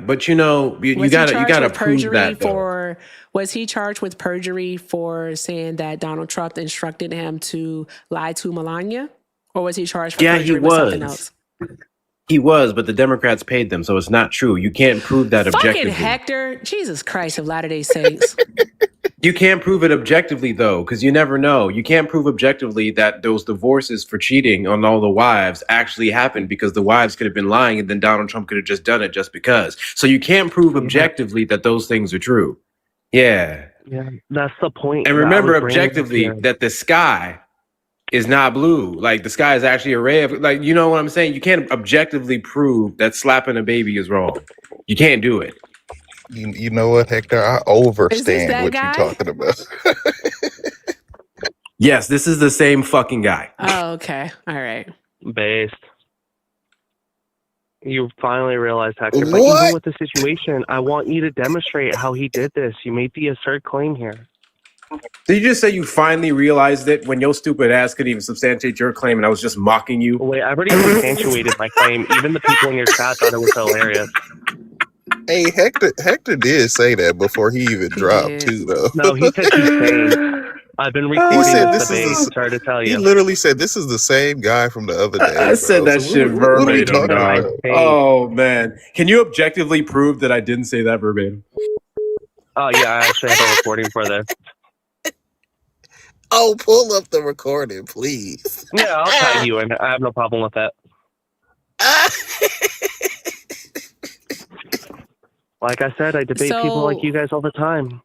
but you gotta prove that though. Was he charged with perjury for saying that Donald Trump instructed him to lie to Melania, or was he charged for perjury with something else? He was, but the Democrats paid them, so it's not true. You can't prove that objectively. Fucking Hector, Jesus Christ of Latter-day Saints. You can't prove it objectively, though, because you never know. You can't prove objectively that those divorces for cheating on all the wives actually happened, because the wives could have been lying and then Donald Trump could have just done it just because. So you can't prove objectively that those things are true. Yeah. Yeah, that's the point. And remember objectively that the sky is not blue. Like, the sky is actually a ray of, like, you know what I'm saying? You can't objectively prove that slapping a baby is wrong. You can't do it. You know what, Hector? I overstand what you're talking about. Yes, this is the same fucking guy. Oh, okay. All right. Based. You finally realized, Hector. But even with the situation, I want you to demonstrate how he did this. You made the assert claim here. Did you just say you finally realized it when your stupid ass couldn't even substantiate your claim and I was just mocking you? Wait, I already substantiated my claim. Even the people in your chat thought it was hilarious. Hey, Hector did say that before he even dropped too, though. No, he said he's saying. I've been recording this debate. Sorry to tell you. He literally said this is the same guy from the other day. I said that shit verbatim, dog. Oh, man. Can you objectively prove that I didn't say that verbatim? Oh, yeah, I actually have a recording for this. Oh, pull up the recording, please. Yeah, I'll tag you in. I have no problem with that. Like I said, I debate people like you guys all the time.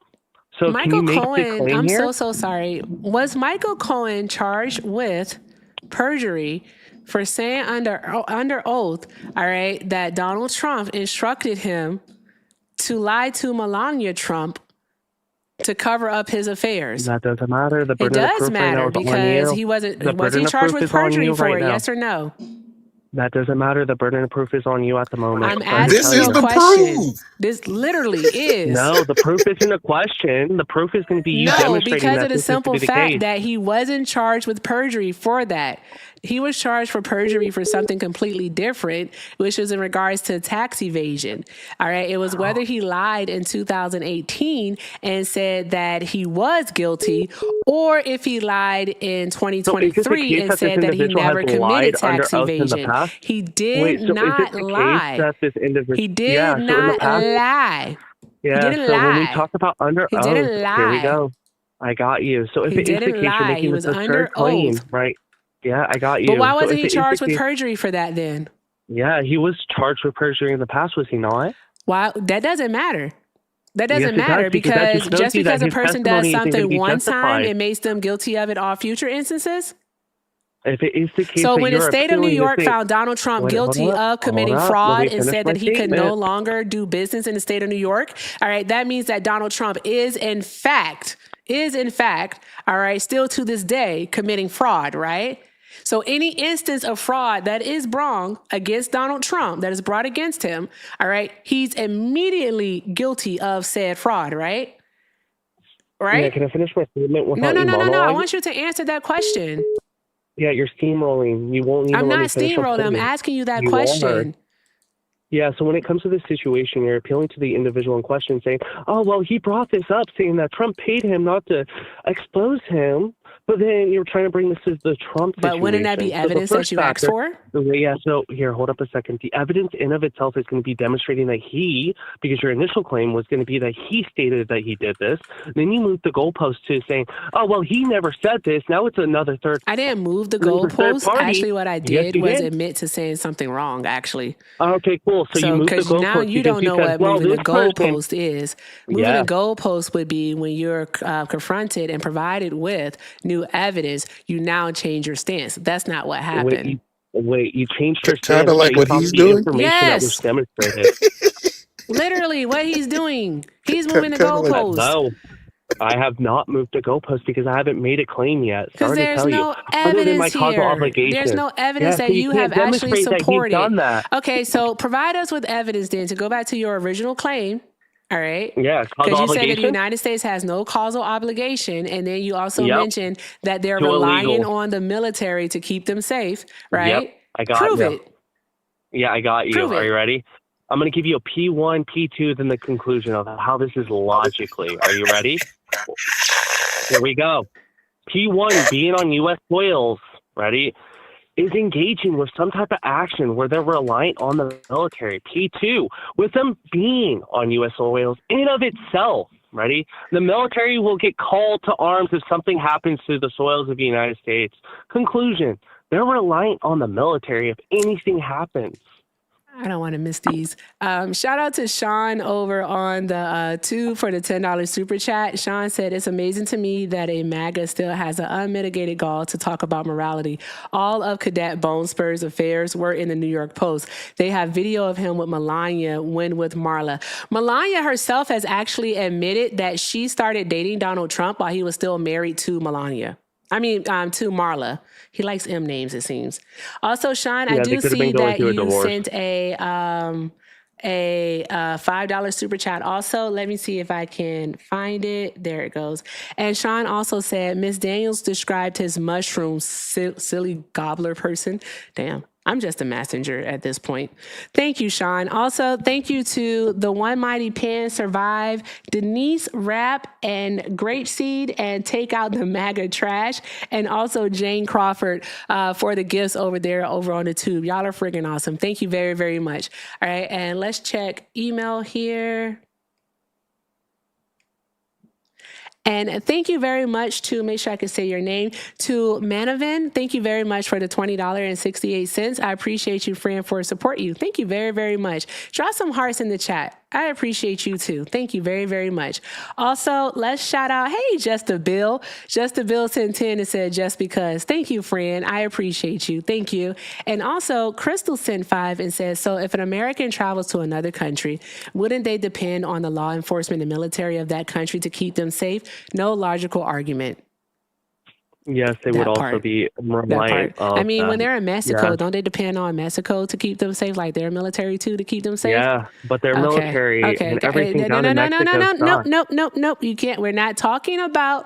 So Michael can you make Cohen, the claim I'm here? so sorry. Was Michael Cohen charged with perjury for saying under oath, all right, that Donald Trump instructed him to lie to Melania Trump to cover up his affairs? That doesn't matter. The It burden of does proof matter right now is on because you. he wasn't. The Was he burden of charged proof with is on perjury you for right it? now. Yes or no? That doesn't matter. The burden of proof is on you at the moment. I'm asking you a question. This literally is. No, the proof isn't a question. The proof is going to be you demonstrating because that of the this simple is to be the fact case. that he wasn't charged with perjury for that. He was charged for perjury for something completely different, which was in regards to tax evasion. All right. It was whether he lied in 2018 and said that he was guilty, or if he lied in 2023 and said that he never committed tax evasion. He did not lie. He did not lie. Yeah, He didn't so when we lie. talk about under He oath, didn't here we lie. go. I got you. So if He it is the didn't case, you're lie. making He this was under absurd claim, oath. right? Yeah, I got you. But why So wasn't if he it is charged the with case- perjury for that then? Yeah, he was charged with perjury in the past, was he not? Why? That doesn't matter. That doesn't Yes, it matter does, because that because just shows just you that because a his person does testimony isn't gonna something be one justified. time, it makes them guilty of it all future instances. If it is the case So that when the you're state of New appealing York this found Donald Trump guilty of committing fraud and said that he could no longer do business in the state of New York, all right, that means that Donald Trump is in fact, all right, still to this day committing fraud, right? So any instance of fraud that is wrong against Donald Trump that is brought against him, all right, he's immediately guilty of said fraud, right? Right? Yeah, can I finish my statement without No. you monologuing? I want you to answer that question. Yeah, you're steamrolling. You won't even I'm let not me finish my steamrolling. I'm point. asking you that You are. question. Yeah, so when it comes to this situation, you're appealing to the individual in question saying, oh, well, he brought this up saying that Trump paid him not to expose him, but then you're trying to bring this to the Trump situation. But wouldn't that be evidence that you asked for? Yeah, so here, hold up a second. The evidence in of itself is going to be demonstrating that because your initial claim was going to be that he stated that he did this. Then you moved the goalpost to saying, oh, well, he never said this. Now it's another third. I didn't move the goalpost. Actually, what I did was admit to saying something wrong, actually. Okay, cool. So you moved the goalpost. Now you don't know what moving the goalpost is. Moving the goalpost would be when you're confronted and provided with new evidence, you now change your stance. That's not what happened. Wait, you changed your stance. Kind of like what he's doing? That was demonstrated. Literally, what he's doing. He's moving the goalpost. No, I have not moved the goalpost because I haven't made a claim yet. Because there's no evidence here. There's no evidence that you have actually supported. Done that. Okay, so provide us with evidence then to go back to your original claim. All right. Yeah. Because you said that the United States has no causal obligation. And then you also mentioned that they're relying on the military to keep them safe. Right. Yep. I got Prove it. Yeah, I got you. Prove Are you ready? I'm going to give you a P1, P2, then the conclusion of how this is logically. Are you ready? Here we go. P1, being on U.S. soils, ready, is engaging with some type of action where they're reliant on the military. P2, with them being on U.S. soils in of itself, ready, the military will get called to arms if something happens to the soils of the United States. Conclusion, they're reliant on the military if anything happens. I don't want to miss these. Shout out to Sean over on the tube for the $10 super chat. Sean said, it's amazing to me that a MAGA still has an unmitigated gall to talk about morality. All of Cadet Bonespur's affairs were in the New York Post. They have video of him with Melania when with Marla. Melania herself has actually admitted that she started dating Donald Trump while he was still married to Melania. To Marla. He likes M names, it seems. Also, Sean, I do see that you sent a $5 super chat. Also, let me see if I can find it. There it goes. And Sean also said, Miss Daniels described his mushroom silly gobbler person. Damn. I'm just a messenger at this point. Thank you, Sean. Also, thank you to the One Mighty Pen, Survive, Denise Rapp, and Grapeseed, and Take Out the MAGA Trash, and also Jane Crawford for the gifts over there over on the tube. Y'all are friggin' awesome. Thank you very, very much. All right, and let's check email here. And thank you very much to, make sure I can say your name, to Manavan. Thank you very much for the $20.68. I appreciate you, friend, for support you. Thank you very, very much. Drop some hearts in the chat. I appreciate you too. Thank you very, very much. Also, let's shout out, hey, Just a Bill. Just a Bill sent 10 and said, just because. Thank you, friend. I appreciate you. Thank you. And also, Crystal sent 5 and says, so if an American travels to another country, wouldn't they depend on the law enforcement and military of that country to keep them safe? No logical argument. Yes, they would also be reliant on. I mean, when they're in Mexico, don't they depend on Mexico to keep them safe? Like their military too to keep them safe? Yeah, but their military and everything down in Mexico. Nope. You can't. We are not talking about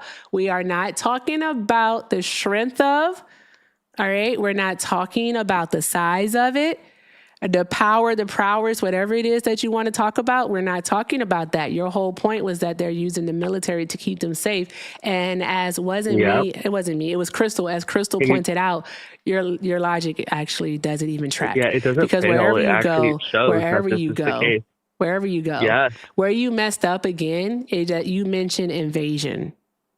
the strength of. All right, we're not talking about the size of it. The power, the prowess, whatever it is that you want to talk about, we're not talking about that. Your whole point was that they're using the military to keep them safe. And it was Crystal. As Crystal pointed out, your logic actually doesn't even track. Yeah, it doesn't. Because wherever you go, yes. Where you messed up again is that you mentioned invasion.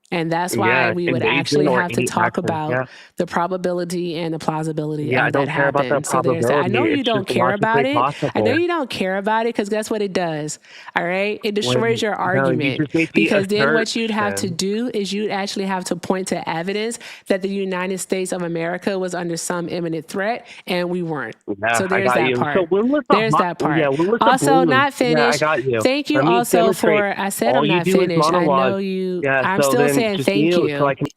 And that's why we would actually have to talk about the probability and the plausibility of that happening. So I know you don't care about it. I know you don't care about it because guess what it does? All right? It destroys your argument. Because then what you'd have to do is you'd actually have to point to evidence that the United States of America was under some imminent threat and we weren't. Yeah, so there's that part. There's that part. Yeah, also, not finished. Yeah, I got you. Thank you also for, I said I'm not finished. I know you, I'm still saying thank you.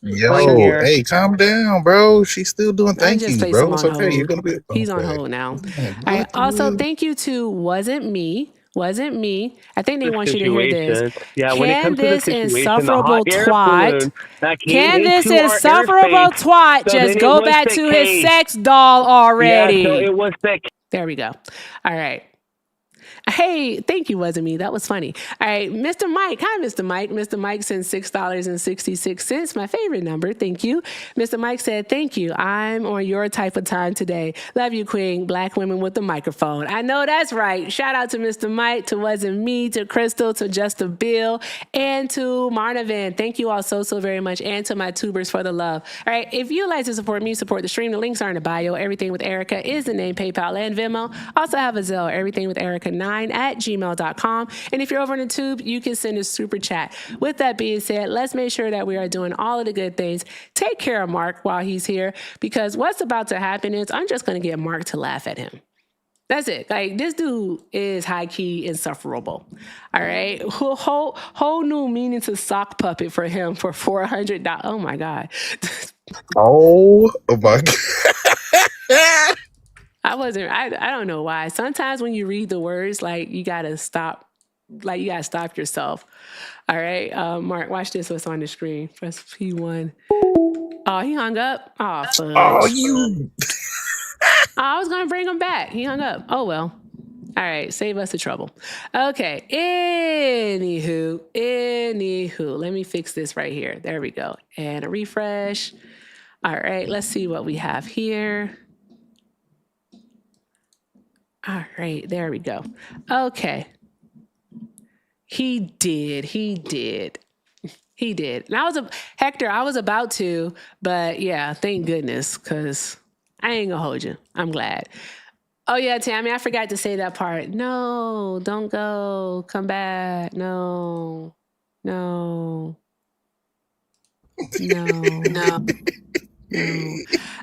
Hey, calm down, bro. She's still doing thank you, bro. It's okay. You're gonna be. He's on hold now. All right. Also, thank you to Wasn't Me Wasn't me. I think they The want you to hear this. situation. Yeah, when it Can comes to the this situation, the hot insufferable air twat, balloon that came can this into our insufferable airspace, twat so just then it go was back the to his case. sex doll Yeah, so already? it was the There we go. All right. Hey, thank you, wasn't me. That was funny. All right, Mr. Mike. Hi, Mr. Mike. Mr. Mike sent $6.66, my favorite number. Thank you. Mr. Mike said, thank you. I'm on your type of time today. Love you, Queen. Black women with the microphone. I know that's right. Shout out to Mr. Mike, to Wasn't Me, to Crystal, to Just a Bill, and to Marnavan. Thank you all so very much, and to my tubers for the love. All right, if you'd like to support me, support the stream, the links are in the bio. Everything with Erica is the name, PayPal and Venmo. Also have a Zelle, everything with Erica 9@gmail.com. And if you're over in the tube, you can send a super chat. With that being said, let's make sure that we are doing all of the good things. Take care of Mark while he's here, because what's about to happen is I'm just going to get Mark to laugh at him. That's it. Like, this dude is high key insufferable. All right. Whole new meaning to sock puppet for him for $400. Oh my God. Oh my God. I don't know why. Sometimes when you read the words, like, you gotta stop yourself. All right. Mark, watch this. What's on the screen. Press P1. Oh, he hung up. Oh, fudge. Oh, you. I was gonna bring him back. He hung up. Oh well. All right, save us the trouble. Okay. Anywho, let me fix this right here. There we go. And a refresh. All right, let's see what we have here. All right, there we go. Okay. He did. And Hector, I was about to, but yeah, thank goodness, because I ain't gonna hold you. I'm glad. Oh yeah, Tammy, I forgot to say that part. No, don't go. Come back. No.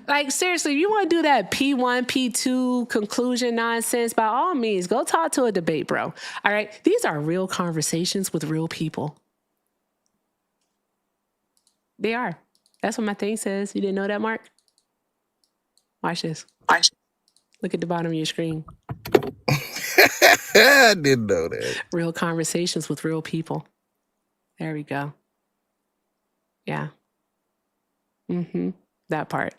Like, seriously, if you want to do that P1, P2 conclusion nonsense, by all means, go talk to a debate, bro. All right? These are real conversations with real people. They are. That's what my thing says. You didn't know that, Mark? Watch this. Look at the bottom of your screen. I didn't know that. Real conversations with real people. There we go. Yeah. That part.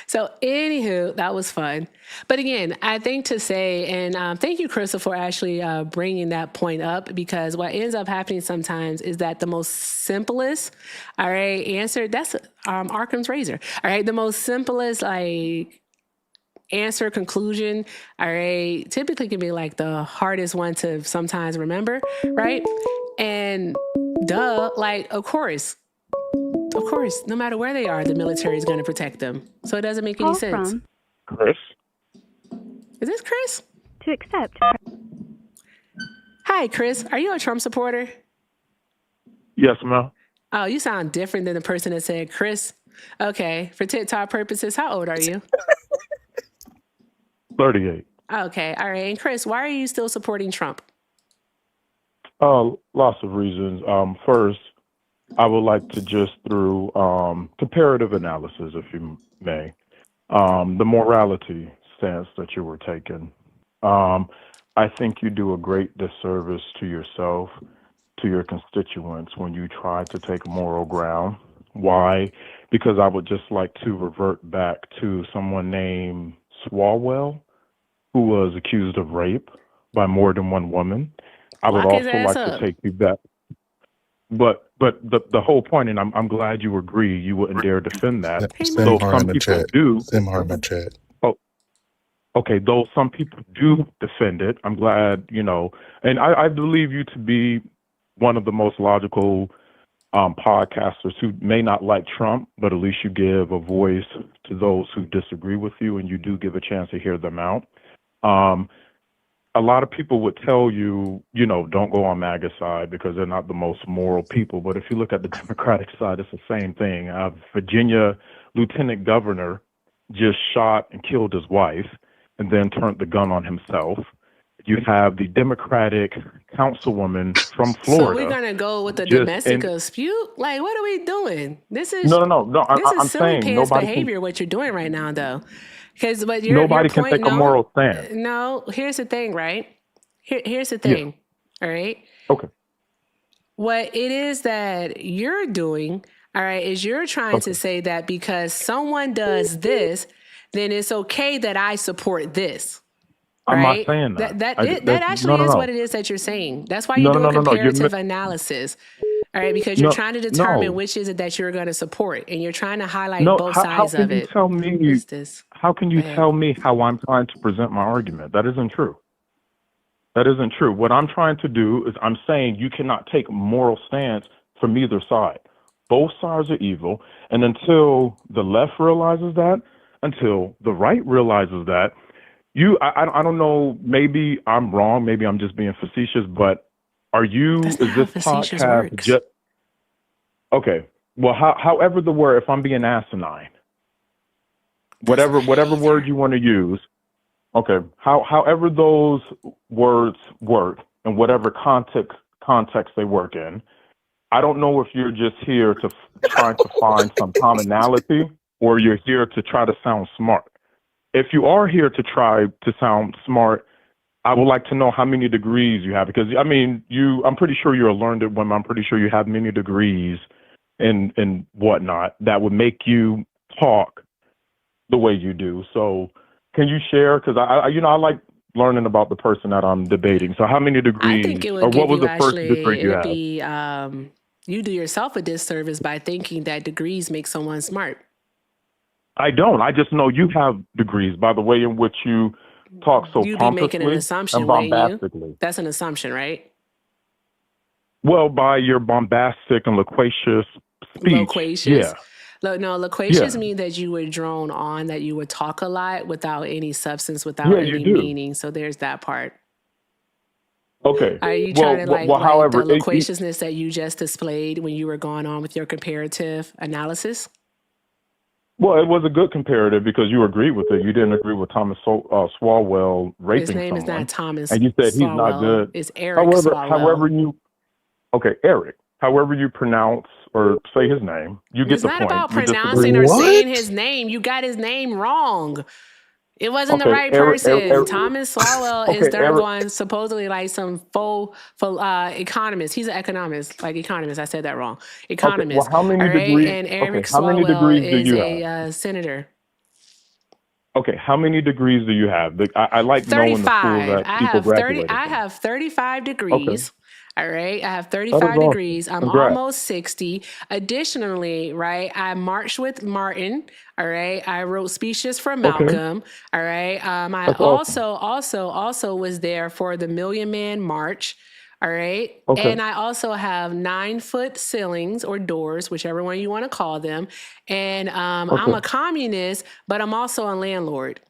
So anywho, that was fun. But again, I think to say, and thank you, Crystal, for actually bringing that point up, because what ends up happening sometimes is that the most simplest, all right, answer, that's Arkham's razor. All right, the most simplest, like, answer, conclusion, all right, typically can be like the hardest one to sometimes remember, right? And like, of course, no matter where they are, the military is going to protect them. So it doesn't make any sense. From Chris? Is this Chris? to accept. Hi, Chris. Are you a Trump supporter? Yes, ma'am. Oh, you sound different than the person that said Chris. Okay. For TikTok purposes, how old are you? 38. Okay. All right. And Chris, why are you still supporting Trump? Lots of reasons. First, I would like to just through comparative analysis, if you may, the morality stance that you were taking. I think you do a great disservice to yourself, to your constituents, when you try to take moral ground. Why? Because I would just like to revert back to someone named Swalwell, who was accused of rape by more than one woman. I would also like to take you back. But the whole point, and I'm glad you agree, you wouldn't dare defend that. Send her in the people chat. do. Send her in the chat. Oh, okay. Though some people do defend it, I'm glad, and I believe you to be one of the most logical podcasters who may not like Trump, but at least you give a voice to those who disagree with you, and you do give a chance to hear them out. A lot of people would tell you, don't go on MAGA side because they're not the most moral people. But if you look at the Democratic side, it's the same thing. Virginia Lieutenant Governor just shot and killed his wife and then turned the gun on himself. You have the Democratic councilwoman from Florida. So we're gonna go with the domestic dispute? Like, what are we doing? This is no. This is I'm silly saying pants behavior. What you're doing right now, though, because nobody can take a moral stance. No, here's the thing, right? Here's the Yeah. thing. All right. Okay. What it is that you're doing, all right, is you're trying to Okay. say that because someone does this, then it's okay that I support this. I'm not Right? saying that. That No, actually no, is what no, it is that you're saying. That's why you're no, no, doing no, no, no. comparative analysis. All right, because you're No, trying to determine no, which is it that you're going to support, and you're trying to highlight no. both How sides can of you it. tell What me? is this? How can Go you ahead. tell me how I'm trying to present my argument? That isn't true. That isn't true. What I'm trying to do is I'm saying you cannot take a moral stance from either side. Both sides are evil, and until the left realizes that, until the right realizes that, I don't know. Maybe I'm wrong. Maybe I'm just being facetious. But That's not is how this facetious podcast works. just okay? Well, however the word, if I'm being asinine, That's whatever not it word either. you want to use, okay. However those words work and whatever context they work in, I don't know if you're just here to trying to find some commonality or you're here to try to sound smart. If you are here to try to sound smart, I would like to know how many degrees you have, because I mean, I'm pretty sure you're a learned woman. I'm pretty sure you have many degrees and whatnot that would make you talk the way you do. So can you share? Because I like learning about the person that I'm debating. So how many I think degrees, it or would what give was you the first degree actually, you it'd have? be, you do yourself a disservice by thinking that degrees make someone smart. I don't. I just know you have degrees by the way in which you talk so You'd be making an pompously and assumption, wouldn't you? bombastically. That's an assumption, right? Well, by your bombastic and loquacious speech, Loquacious. yeah, No, loquacious yeah, means that you would drone on, that you would talk a lot without any substance, without yeah, you any do. meaning. So there's that part. Okay. Are you trying Well, to well, like the however, loquaciousness that you just displayed when you were going on with your comparative analysis? well, it was a good comparative because you agreed with it. You didn't agree with Thomas Swalwell His raping name is not someone, Thomas and you said he's not Swalwell. good. It's Eric However Swalwell. you, okay, Eric, however you pronounce or say his name, you get It's the not point. about We disagree. pronouncing or What? saying his name. You got his name wrong. It wasn't the Okay, right person. Eric, Thomas Swalwell is okay, darn Eric. going supposedly like some faux economist. He's an economist, like economist. I said that wrong. Okay, well, Economist. how All many right. degrees? And Okay, Eric how many Swalwell degrees do is you have? a senator. Okay, how many degrees do you have? I like knowing the schools 35. that people graduated I from. have 35 Okay, degrees. All right. I have that is 35 awesome. degrees. I'm Congrats. almost 60. Additionally, right, I marched with Martin. All right. I wrote speeches for Okay, Malcolm. All right. I that's awesome. also was there for the Million Man March. All right. Okay, And I also have 9-foot ceilings or doors, whichever one you want to call them. And I'm okay. a communist, but I'm also a landlord.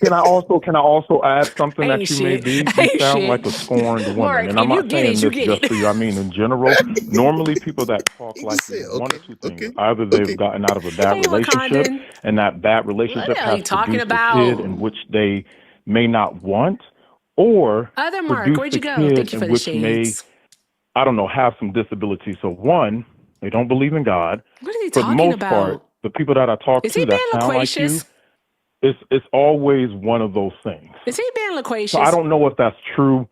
Can I also add something Ain't that you may shit. be? You Ain't sound shit. like a scorned woman, Mark, and I'm if you not get saying it, you this get just it. for you. I mean in general. Normally, people that talk He like just this, said, one or okay, two things: okay, either they've okay. gotten out of a bad Okay, relationship, Wakandan. and that bad What the relationship hell are has you talking produced a kid about? in which they may not want, or Other Mark, produced where'd a you go? kid Thank you for in the which may, shades. I don't know, have some disability. So one, they don't believe in God. What is he For the talking most part, about? the people that I talk Is he to that being sound like you, loquacious? it's always one of those things. Is he being So I loquacious? don't know if that's true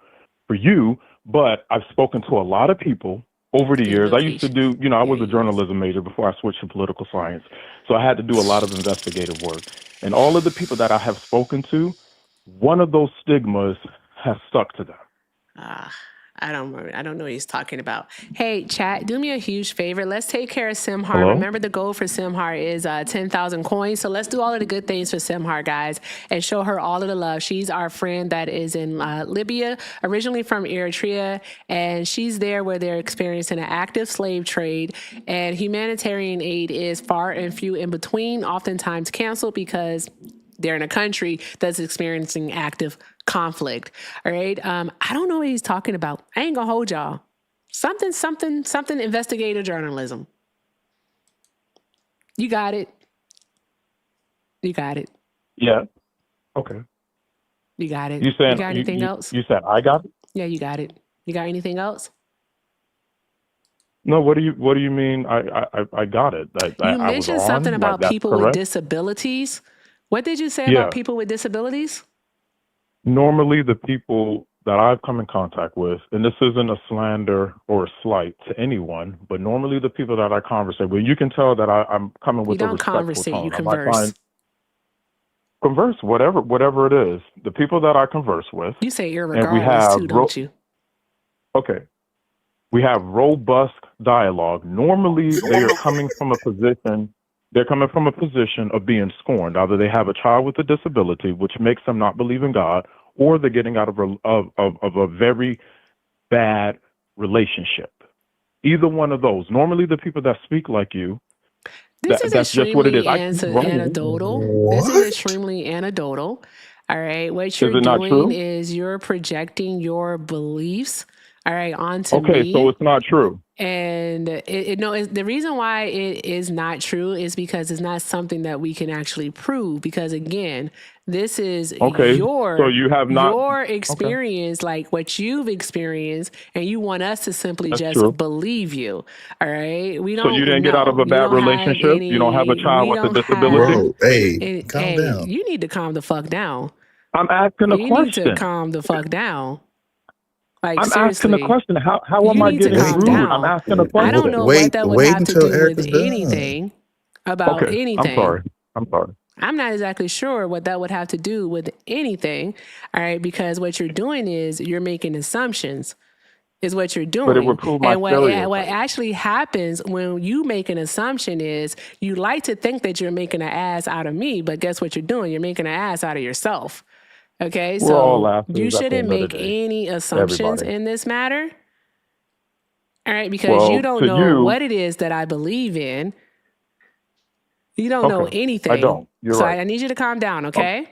for you, but I've spoken to a lot of people over the Being years. I used to loquacious. do, I There was a he is. journalism major before I switched to political science. So I had to do a lot of investigative work. And all of the people that I have spoken to, one of those stigmas has stuck to them. Ah, I don't know what he's talking about. Hey, chat, do me a huge favor. Let's take care of Simhar. Hello? Remember, the goal for Simhar is 10,000 coins. So let's do all of the good things for Simhar, guys, and show her all of the love. She's our friend that is in Libya, originally from Eritrea, and she's there where they're experiencing an active slave trade. And humanitarian aid is far and few in between, oftentimes canceled because they're in a country that's experiencing active conflict. All right. I don't know what he's talking about. I ain't gonna hold y'all. Something investigative journalism. You got it. You got it. Yeah. Okay. You got it. You You saying got anything else? you said I got it? Yeah, you got it. You got anything else? No, what do you mean I got it? You I was mentioned something on, like about that's people with correct? disabilities. What did you say about Yeah. people with disabilities? Normally, the people that I've come in contact with, and this isn't a slander or a slight to anyone, but normally the people that I conversate with, you can tell that I'm coming You with a don't respectful conversate, you tone. I might converse. converse, whatever it is. The people that I converse with, You say and we irregardless have too, don't you? okay, we have robust dialogue. Normally, they are coming from a position. They're coming from a position of being scorned. Either they have a child with a disability, which makes them not believe in God, or they're getting out of a very bad relationship. Either one of those. Normally, the people that speak like you, This is that's just what it is. extremely I keep running. anecdotal. This is What? extremely anecdotal. All right. What Is you're it not doing true? is you're projecting your beliefs, all right, onto Okay, so me. it's not true. And the reason why it is not true is because it's not something that we can actually prove. Because again, this is Okay, so you have not. your Okay, experience, like what you've experienced, and you want us to simply that's just true. believe you. All right, we So you don't didn't get out of know. a You bad don't have relationship. You don't have a any. child We with a don't disability. have. Bro, hey, Any, calm hey, down. you need to calm the fuck down. I'm asking a You need to question. calm the fuck down. Like I'm asking a seriously. question. How am You I need to getting Wait, calm rude? I'm down. asking a I don't question. know what that would wait have to until do with Erica's done. anything about Okay, I'm anything. sorry. I'm sorry. I'm not exactly sure what that would have to do with anything. All right, because what you're doing is you're making assumptions. Is what you're But it would doing. prove my And what stereotype. actually happens when you make an assumption is you like to think that you're making an ass out of me, but guess what you're doing? You're making an ass out of yourself. Okay, We're all so you asses at the shouldn't end of the make day. any assumptions Everybody. in this matter. All right, because Well, you don't to know you, what it is that I believe in. You don't know okay, I anything. don't. You're So right. I need you to calm down, Okay, okay?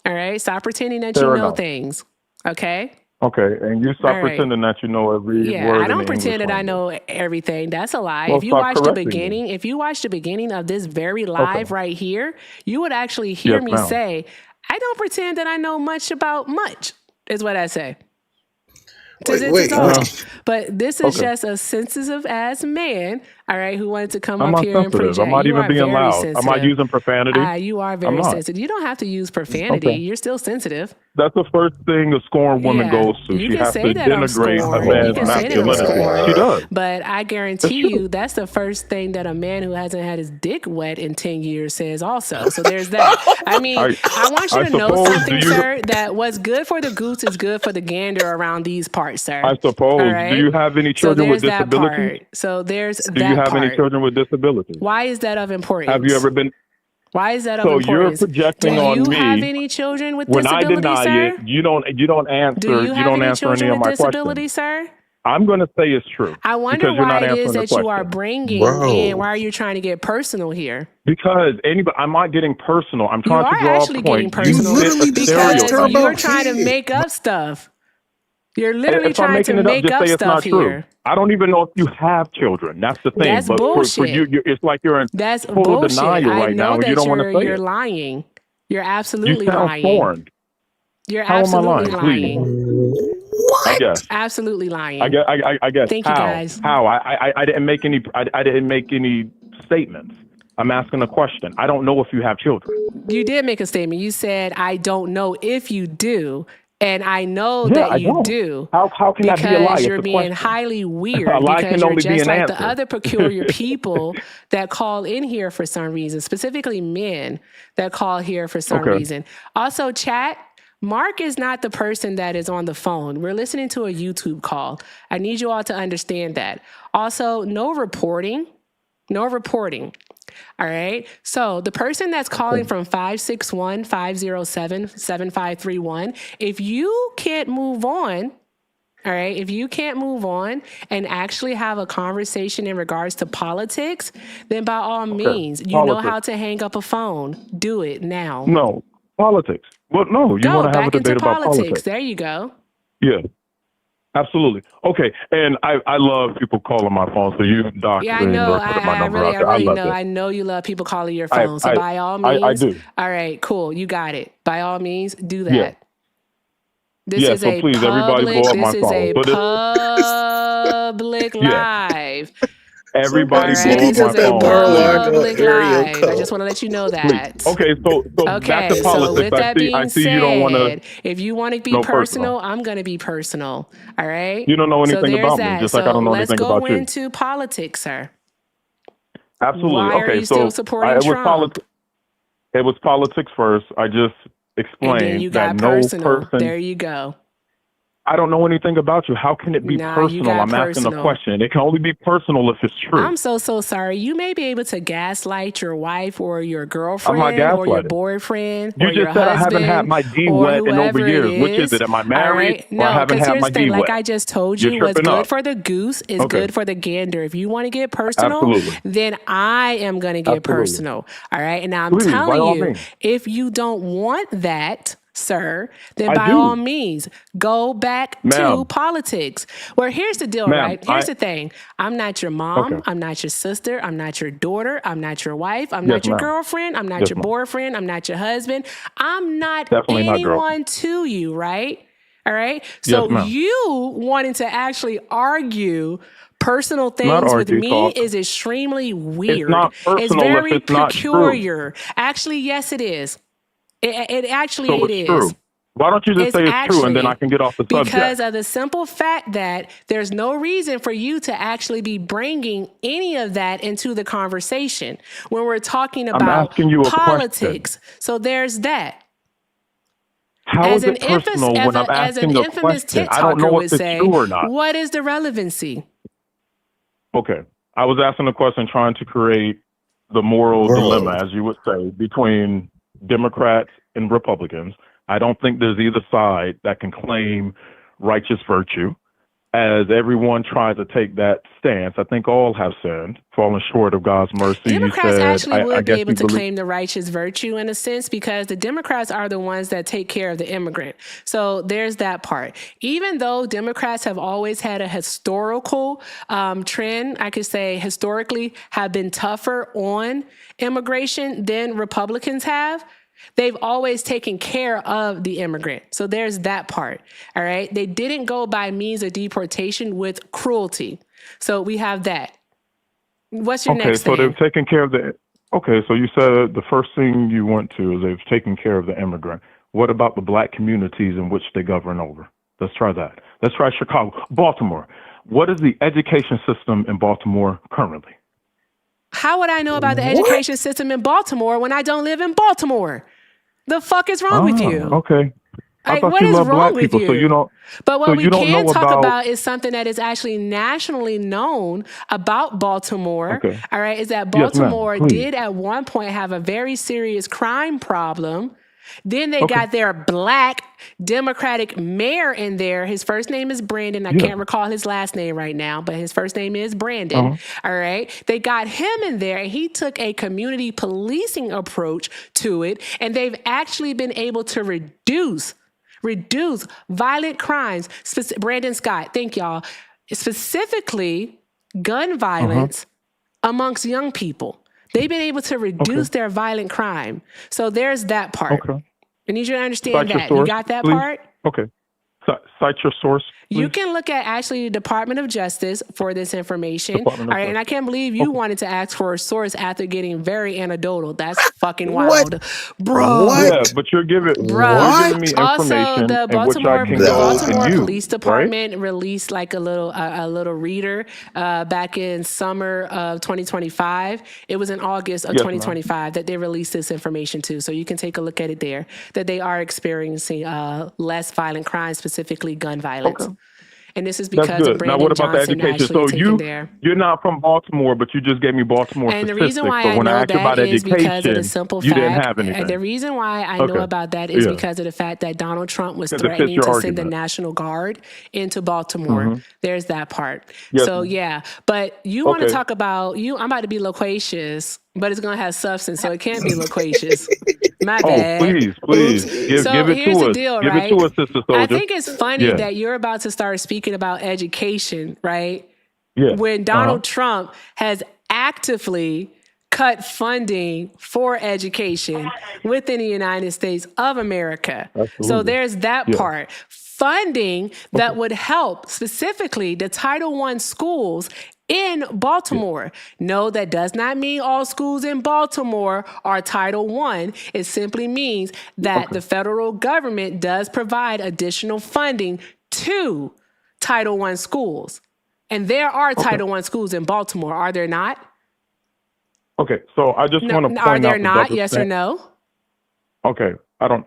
All right, stop pretending that you fair know enough. things, okay? Okay, and you All stop right. pretending that you know every Yeah, I word in don't the English pretend that I language. know everything. That's a lie. Well, If you stop watch the correcting me. beginning, if you watch the beginning of this very Okay. live right here, you would actually hear Yes, me ma'am. say, I don't pretend that I know much about much, is what I say. Wait. All. But this is Okay. just a sensitive ass man, all right, who wanted to come I'm up not here and sensitive. I'm project. not You even are being very loud. I'm not sensitive. using profanity. You are I'm very not. sensitive. You don't have to use profanity. Okay. You're still sensitive. That's the first thing a scorned woman Yeah, goes to. you She can has say to that I'm denigrate a scorned. You man's can say that I'm masculinity. She scorned. does. But I It's guarantee true. you that's the first thing that a man who hasn't had his dick wet in 10 years says also. So there's that. I mean, I want you I to know suppose, something, sir, that what's good for the goose is good for the gander around these parts, sir. I suppose. All right? Do you have any So children with there's that disabilities? part. So there's Do you that have any part. children with disabilities? Why is that of importance? Have you ever been? Why is that of So you're importance? Do projecting on you have me. any children with When I disabilities, deny sir? it, you don't answer. Do you have don't any answer any children of with my disabilities, questions. sir? I'm going to say it's true I wonder because you're why not it is answering the that you are question. bringing Bro. in. Why are you trying to get personal here? Because I'm not getting personal. I'm You trying to are draw actually a point. getting personal You literally just asked her because you're about trying to kids. make up stuff. You're literally If I'm trying to making it up, make just up say it's stuff not true. here. I don't even know if you have children. That's the thing. That's But for you, bullshit. it's like you're in That's total bullshit. denial I right now, know and you that don't want to say you're it. lying. You're You absolutely sound lying. scorned. You're How am I absolutely lying? Please. What? I guess. Absolutely lying. I guess. Thank you, How? guys. How? I didn't make any. I didn't make any statements. I'm asking a question. I don't know if you have children. You did make a statement. You said, I don't know if you do. And I know Yeah, that I you don't. do. How can that be a lie? Because It's you're a being question. highly A weird lie because can you're only be just an like the answer. other peculiar people that call in here for some reason, specifically men that call here for some Okay. reason. Also, chat, Mark is not the person that is on the phone. We're listening to a YouTube call. I need you all to understand that. Also, no reporting. No reporting. All right. So the person that's calling from 561-507-7531, if you can't move on, all right, if you can't move on and actually have a conversation in regards to politics, then by all means, you know how to hang up a phone. Do it now. No. Politics. Well, no. You Go want to have a back into debate about politics. politics. There you go. Yeah. Absolutely. Okay. And I love people calling my phone, so you doctored Yeah, I know. or put my I number really, out there. I love know. it. I know you love people calling your phone. So by all I means, do. all right, cool. You got it. By all means, do that. Yeah. This Yeah, is so a please, everybody public. blow up This my is phone. a So this- public Yeah. live. Everybody All right, blows this my is a phone, public area live. I just code. want to let you know please. that. Okay, so back to Okay, so politics. with that I being see you don't want to said, if you want to be know personal. personal, I'm going to be personal. All right. You don't know So anything there's about me, that. just like I So don't know let's anything go about you. into politics, sir. Absolutely. Why are Okay, you still so supporting it was Trump? It was politics first. I just And then you explained that got no personal. person. There you go. I don't know anything about you. How can it be Nah, you personal? got I'm asking a personal. question. It can only be personal if it's true. I'm so sorry. You may be able to gaslight your wife or your I'm not girlfriend or your gaslighting. boyfriend You or your just said I haven't had husband my D or wet in over whoever it years. Which is is. it? Am I All married right. or I No, haven't because had here's my the thing. D Like wet? I just told You're you, what's tripping good up. for the goose is Okay. good for the gander. If you want to get personal, Absolutely. then I am going to get Absolutely. personal. All right. And now I'm Please, by telling all you, means. if you don't want that, sir, then I by all do. means, go back to Ma'am. politics. Well, here's the deal, Ma'am, right? Here's the thing. I'm not your okay. mom. I'm not your sister. I'm not your daughter. I'm not your wife. I'm Yes, not your ma'am. girlfriend. I'm not Yes, your ma'am. boyfriend. I'm not your husband. I'm not Definitely not girl. anyone to you, right? All right. Yes, So ma'am. you wanting to actually argue personal Not things with argue, me talk. is extremely It's weird. not It's personal if very it's not true. peculiar. Actually, yes, it is. It actually So it it's is. true. Why don't you just It's say it's true and then I actually can get off the because subject? of the simple fact that there's no reason for you to actually be bringing any of that into the conversation when we're talking I'm about asking you a question. politics. So there's that. How As is an it personal when I'm as an asking a infamous question? tit I don't talker know if would it's say, true or not. what is the relevancy? Okay. I was asking a question trying to create the moral dilemma, as you would say, between Democrats and Republicans. I don't think there's either side that can claim righteous virtue. As everyone tries to take that stance, I think all have sinned, fallen short of God's mercy. Democrats You said, actually I would be guess able you to believe. claim the righteous virtue in a sense because the Democrats are the ones that take care of the immigrant. So there's that part. Even though Democrats have always had a historical trend, I could say historically have been tougher on immigration than Republicans have, they've always taken care of the immigrant. So there's that part. All right. They didn't go by means of deportation with cruelty. So we have that. What's your Okay, next so thing? they've taken care of the. Okay, so you said the first thing you went to is they've taken care of the immigrant. What about the black communities in which they govern over? Let's try that. Let's try Chicago, Baltimore. What is the education system in Baltimore currently? How would I know about the education system in Baltimore when I don't live in Baltimore? The fuck is wrong with you? Okay. I Like, thought what you is loved wrong black with people, so you you? don't. But what So we you don't can know talk about. about is something that is actually nationally known about Baltimore. Okay. All right, is that Yes, ma'am. Baltimore Please. did at one point have a very serious crime problem. Then they Okay. got their black Democratic mayor in there. His first name is Brandon. I Yeah. can't recall his last name right now, but his first name is Brandon. Uh-huh. All right. They got him in there and he took a community policing approach to it. And they've actually been able to reduce violent crimes. Brandon Scott, thank y'all. Specifically, gun violence amongst young people. They've been able to reduce their violent crime. So there's that part. Okay. I need you to understand Cite your that. You source, got that please. part? Okay. Cite your source. You please. can look at actually the Department of Justice for this information. Department of All right, and I can't believe you wanted to ask for a source after getting very anecdotal. That's fucking wild. Bro. Yeah, but you're giving me Also, information the in which I can the go Baltimore and use, Police Department released like a little reader back in summer of 2025. It was in August of Yes, ma'am. 2025 that they released this information too. So you can take a look at it there. That they are experiencing less violent crimes, specifically gun violence. Okay. And this is That's because of good. Brandon Now, what about the Johnson education? actually So taking there. you're not from Baltimore, but you just gave me Baltimore And the statistics. reason why So I when I know asked you about that is because of the education, simple you fact. didn't have And anything. the reason why I know Okay. about that is Yeah. because of the fact that Donald Trump was Because it fits threatening your to send the argument. National Guard into Baltimore. There's that part. Yes, So ma'am. yeah, but you want to Okay. talk about you. I'm about to be loquacious, but it's gonna have substance, so it can't be loquacious. My bad. Please. So Give it here's to the us. deal, Give right? it to us, Sister Soldier. I think it's funny Yeah. that you're about to start speaking about education, right? Yeah. When Donald Trump has actively cut funding for education within the United States of America. Absolutely. So there's that Yeah. part. Funding that would help specifically the Title I schools in Baltimore. No, that does not mean all schools in Baltimore are Title I. It simply means that the federal government does provide additional funding to Title I schools. And there are Title I schools in Baltimore, are there not? Okay, so I just want to point out Are there the not? double Yes or no? Okay,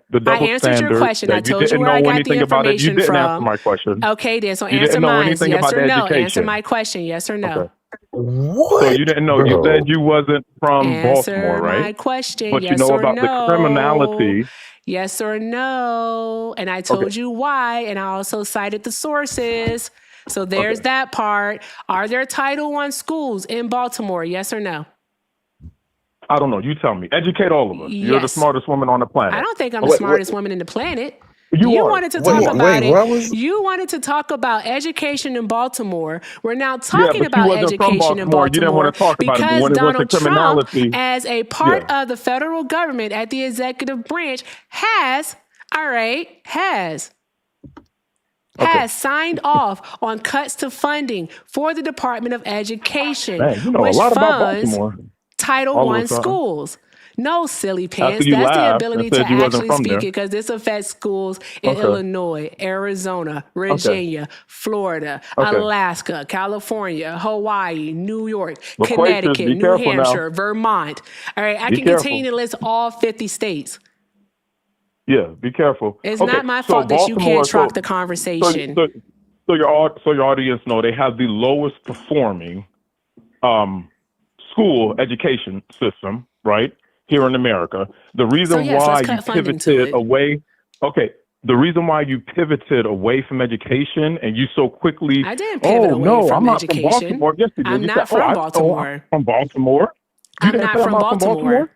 the I double answered standard. your question. I That you told you didn't where I know got the anything about it. You information didn't answer from. my question. Okay, then. So You answer didn't know mine. anything Yes about or the no? Answer education. my question. Yes or no? Okay. So What, you didn't know. You bro? said you wasn't from Baltimore, Answer right? my question. But you Yes know or about the no? criminality. Yes or no? And I told you why, and I also cited the sources. So there's that part. Are there Title I schools in Baltimore? Yes or no? I don't know. You tell me. Educate all of us. You're the Yes. smartest woman on the planet. I don't think I'm the smartest woman in the planet. You are. wanted to talk You are. about it. what was? You wanted to talk about education in Baltimore. We're now Yeah, talking but you about wasn't from education in Baltimore. You didn't want Baltimore to talk about it. But because when it was the Donald Trump, criminality, as a part of the federal government at the executive branch, has signed off on cuts to funding for the Department of Education, man, you know which a lot about funds Baltimore. Title All of I a sudden. schools. No, silly pants. After you That's the laughed ability and said to you wasn't actually from speak there. it because this affects schools in Okay. Illinois, Arizona, Virginia, Florida, Okay. Alaska, California, Hawaii, New York, Loquacious, Connecticut, be New careful now. Hampshire, Vermont. All right, I Be can careful. continue to list all 50 states. Yeah, be careful. It's Okay, not my so fault that you Baltimore- can't track so- the conversation. So your audience know they have the lowest performing school education system, right, here in America. The reason yes, why let's you cut funding to pivoted it. away, the reason why you pivoted away from education and you so quickly, I didn't pivot away no, from I'm not education. from Baltimore. Yes, you did. I'm You not said, from I'm Baltimore. from Baltimore. You I'm didn't not say from I'm Baltimore.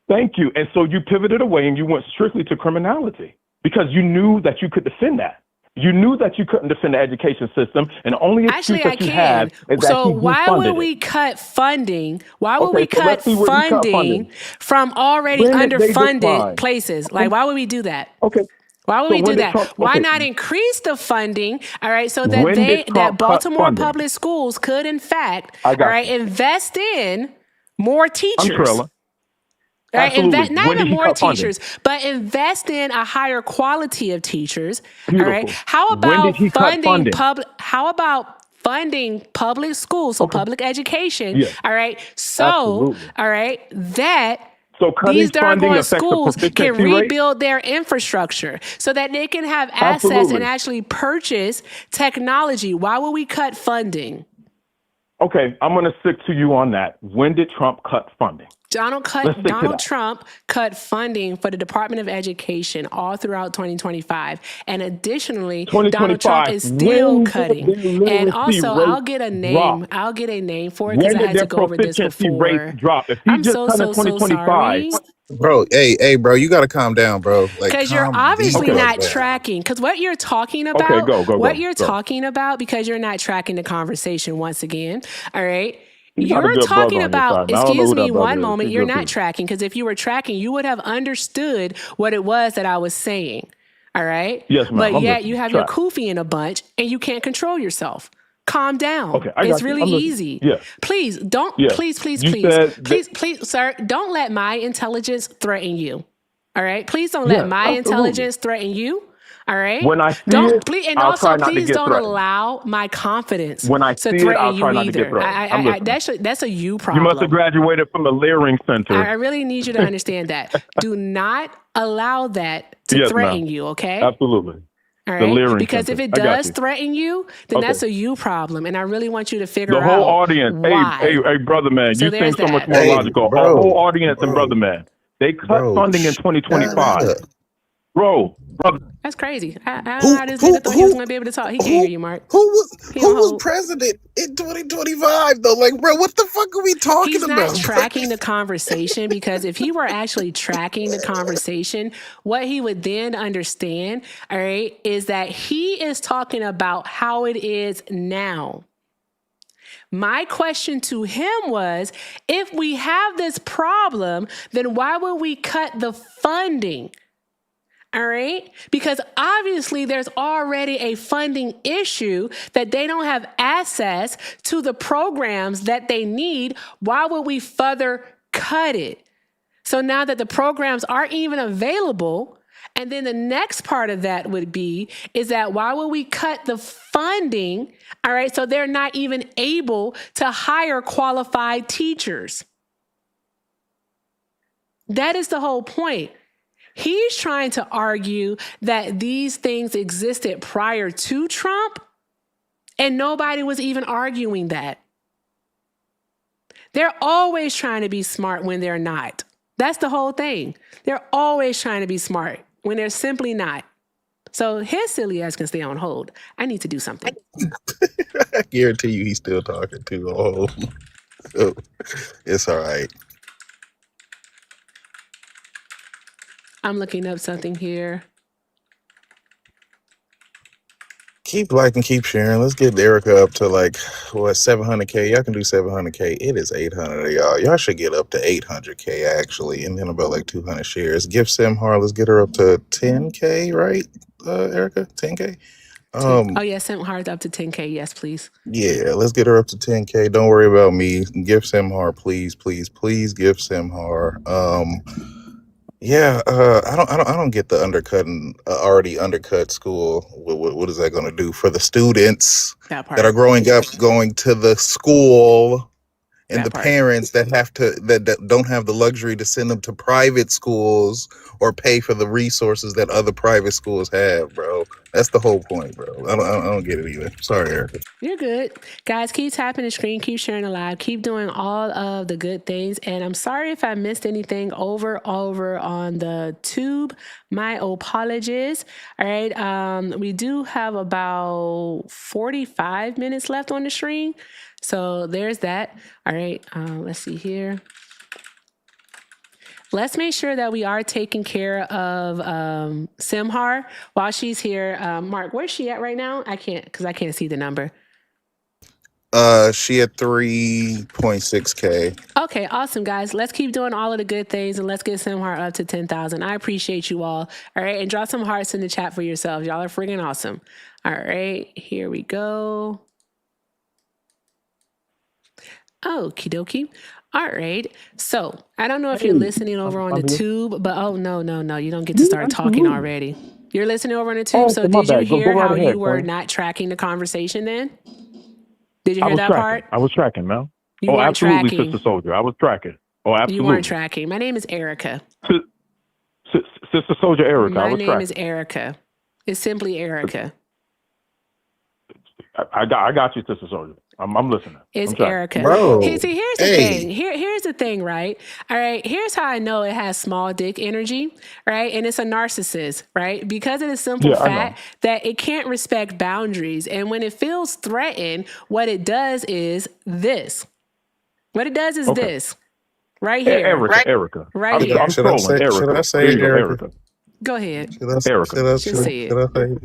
Thank you. And so you pivoted away and you went strictly to criminality because you knew that you could defend that. You knew that you couldn't defend the education system, and the only excuse Actually, that I you had can. is that So you why defunded would we it. cut funding? Why would Okay, we so cut let's see where you cut funding funding. from already When did they underfunded decline? places? Like, why would we do that? Okay. Why would So we when do did that? Trump- Why okay. not increase the funding? All right, so that When did Trump cut Baltimore funding? public schools could, in fact, I all got right, you. invest in more teachers. I'm trailing. Right? Absolutely. Not When did even he more cut funding? teachers, but invest in a higher quality of teachers. Beautiful. All right. How When about did he cut funding? funding public schools, so public education? Yes. All right. So, Absolutely. all right, that So cutting these funding doggone affects the schools can proficiency rate? rebuild their infrastructure so that they can have access Absolutely. and actually purchase technology. Why would we cut funding? Okay, I'm going to stick to you on that. When did Trump cut funding? Donald Let's stick to Donald that. Trump cut funding for the Department of Education all throughout 2025. And additionally, Donald Trump 2025. is still When did cutting. their literacy And also, rate I'll get a name. drop? I'll get a name for it because When I did had to their go over this proficiency before. rate drop? If he I'm just so cut in 2025, sorry. Bro, hey, bro, you gotta calm down, bro. Like, Because you're calm obviously the fuck not down. tracking. Because what you're talking about, because you're not tracking the conversation once again. All right. You got a You're good brother talking on your about, side. I don't know excuse who that me, brother one is. moment, He's you're good not too. tracking. Because if you were tracking, you would have understood what it was that I was saying. All right. Yes, ma'am. But I'm yet listening. you have Track. your kufi in a bunch and you can't control yourself. Calm down. Okay, I got It's you. really I'm listening. easy. Yeah. Please don't, Yeah. please, You said that- please, sir, don't let my intelligence threaten you. All right. Please don't let Yeah, my absolutely. intelligence threaten you. All right. When I see don't it, please, and I'll also try not to please get don't threatened. allow my confidence When I to see it, threaten I'll try you not to get either. threatened. I'm listening. That's a you You problem. must have graduated from the Leering Center. I really need you to understand that. Do not allow that to Yes, threaten ma'am. you. Okay. Absolutely. All The right. Leering Because Center. if it I got does you. threaten you, then Okay. that's a you problem, and I really want you to figure The out whole audience, why. hey, brother man, So you seem there's so much that. more Hey, logical. bro, Our whole audience and bro, brother man, they cut bro, funding in shut 2025. up. Brother, That's crazy. I don't know Who how this nigga thought he was who going to be able to talk. He can't hear who you, Mark. who was He who don't was hold. president in 2025 though? Like, bro, what the fuck are we talking He's not about? tracking the conversation because if he were actually tracking the conversation, what he would then understand, all right, is that he is talking about how it is now. My question to him was, if we have this problem, then why would we cut the funding? All right. Because obviously there's already a funding issue that they don't have access to the programs that they need. Why would we further cut it? So now that the programs aren't even available, and then the next part of that would be is that why would we cut the funding? All right. So they're not even able to hire qualified teachers. That is the whole point. He's trying to argue that these things existed prior to Trump, and nobody was even arguing that. They're always trying to be smart when they're not. That's the whole thing. They're always trying to be smart when they're simply not. So his silly ass can stay on hold. I need to do something. I guarantee you he's still talking to. Oh, so it's all right. I'm looking up something here. Keep liking, keep sharing. Let's get Erica up to like, what, 700K? Y'all can do 700K. It is 800 of y'all. Y'all should get up to 800K actually, and then about like 200 shares. Give Simhar, let's get her up to 10K, right, Erica? 10K? Oh, yeah, send hard up to 10K. Yes, please. Yeah, let's get her up to 10K. Don't worry about me. Give Simhar, please, please, please give Simhar. Yeah, I don't get the undercutting, already undercut school. What is that going to do for the students that are growing up going to the school, and the parents that have to that don't have the luxury to send them to private schools or pay for the resources that other private schools have, bro? That's the whole point, bro. I don't get it either. Sorry, Erica. You're good. Guys, keep tapping the screen, keep sharing the live, keep doing all of the good things. And I'm sorry if I missed anything over on the tube. My apologies. All right. We do have about 45 minutes left on the stream. So there's that. All right. Let's see here. Let's make sure that we are taking care of Simhar while she's here. Mark, where's she at right now? I can't see the number. She at 3.6K. Okay, awesome, guys. Let's keep doing all of the good things and let's get Simhar up to 10,000. I appreciate you all. All right, and drop some hearts in the chat for yourselves. Y'all are freaking awesome. All right, here we go. Okie dokie. All right. So I don't know if you're listening over on the tube, but oh, no. You don't get to start talking already. You're listening over on the tube. So did you hear how you were not tracking the conversation then? Did you hear that part? I was tracking, Mel. You weren't absolutely, tracking. Sister Soldier. I was tracking. Oh, absolutely. You weren't tracking. My name is Erica. Sister Soldier Erica. My name is Erica. It's simply Erica. I got you, Sister Soldier. I'm listening. It's Erica. Bro. Here's the thing. Here's the thing, right? All right. Here's how I know it has small dick energy, right? And it's a narcissist, right? Because of the simple fact that it can't respect boundaries. And when it feels threatened, what it does is this. What it does is this. Right here. Erica. Right here. I'm trolling. Erica. Should I say Erica? Go ahead. Erica. Should say it.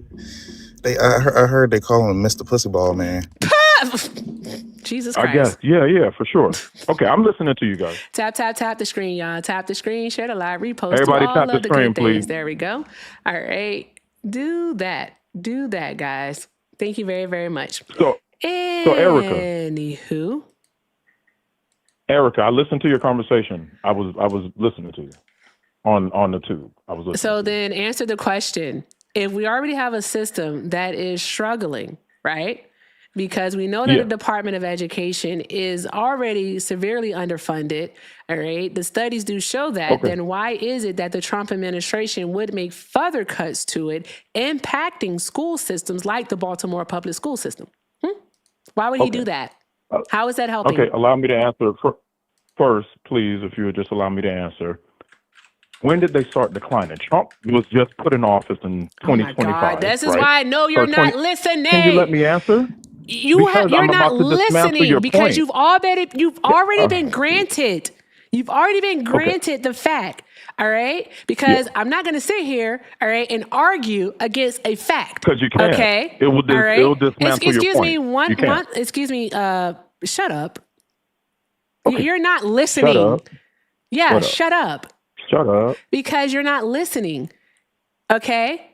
I heard they call him Mr. Pussyball Man. Jesus Christ. I guess. Yeah, for sure. Okay, I'm listening to you guys. Tap the screen, y'all. Tap the screen, share the live, repost. Everybody all tap the of the screen, good things. please. There we go. All right. Do that, guys. Thank you very, very much. So Erica. Anywho. Erica, I listened to your conversation. I was listening to you on the tube. I was listening. So then answer the question. If we already have a system that is struggling, right? Because we know that the Department of Education is already severely underfunded, all right? The studies do show that. Okay. Then why is it that the Trump administration would make further cuts to it, impacting school systems like the Baltimore public school system? Why would he do that? How is that helping? Okay, allow me to answer first, please, if you would just allow me to answer. When did they start declining? Trump was just put in office in 2025. Oh my God. This is why I know you're not listening. Can you let me answer? You're not listening because you've already been granted. You've already been granted the fact. All right, because I'm not going to sit here, all right, and argue against a fact. Because you can't. Okay, it will dismantle your point. Excuse me. Shut up. Okay. You're not listening. Shut up. Yeah, shut up. Shut up. Because you're not listening. Okay?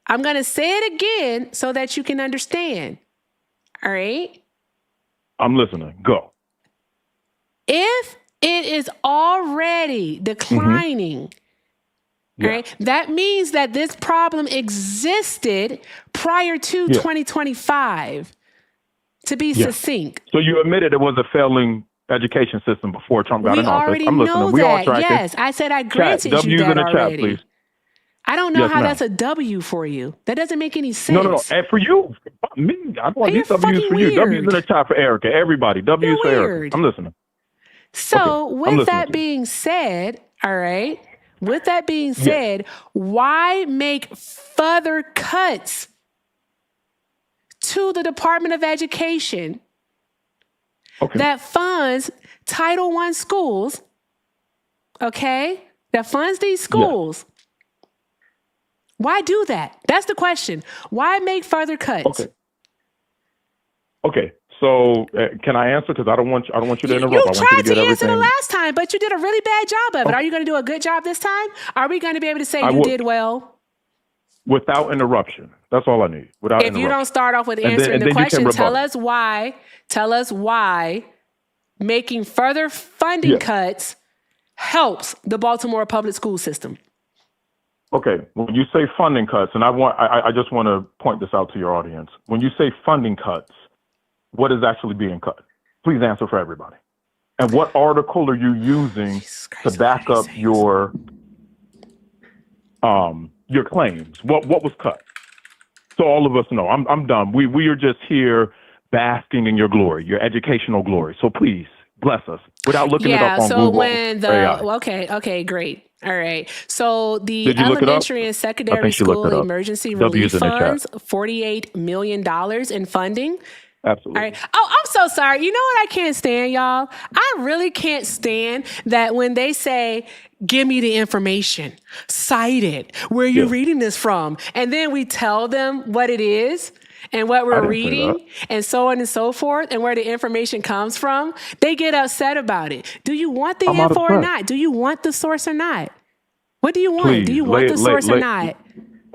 I'm going to say it again so that you can understand. All right? I'm listening. Go. If it is already declining, all right, that means that this problem existed prior to 2025, to be succinct. So you admitted it was a failing education system before Trump got in office. Already I'm listening. know We all that. tracking. Yes, I said I granted Chat, you W's that in the already. chat, please. I don't know Yes, how ma'am. that's a W for you. That doesn't make any sense. No. And for you, me, I want these You're W's for you. fucking W's in the weird. chat for Erica. Everybody. W's You're for Erica. weird. I'm listening. So I'm with listening that to you. being said, all right, with that being said, why make further cuts to the Department of Education that funds Title I schools, okay, that funds these schools? Why do that? That's the question. Why make further cuts? Okay. So can I answer? Because I don't want you to interrupt. You I want you tried to get to answer everything. the last time, but you did a really bad job of it. Are you going to do a good job this time? Are we going to be able to say you did well? Without interruption. That's all I need. Without If interruption. you don't start off with And answering then the you can question, tell rebuttal. us why making further funding cuts helps the Baltimore public school system. Okay, when you say funding cuts, and I just want to point this out to your audience. When you say funding cuts, what is actually being cut? Please answer for everybody. And what article are you using to back up your claims? What was cut? So all of us know. I'm done. We are just here basking in your glory, your educational glory. So please bless us without looking it up on so Google. when the AI. okay, great. All right. So the Did you look it up? elementary and I secondary think she looked it school up. emergency W's relief in the chat. funds, $48 million in funding. Absolutely. All right. Oh, I'm so sorry. You know what I can't stand, y'all? I really can't stand that when they say, give me the information, cite it, where you're reading this from. And then we tell them what it is and what we're reading and so on and so forth and where the information comes from. They get upset about it. Do you want the info or not? Do you want the source or not? What do you want? Please, do you want the source or not?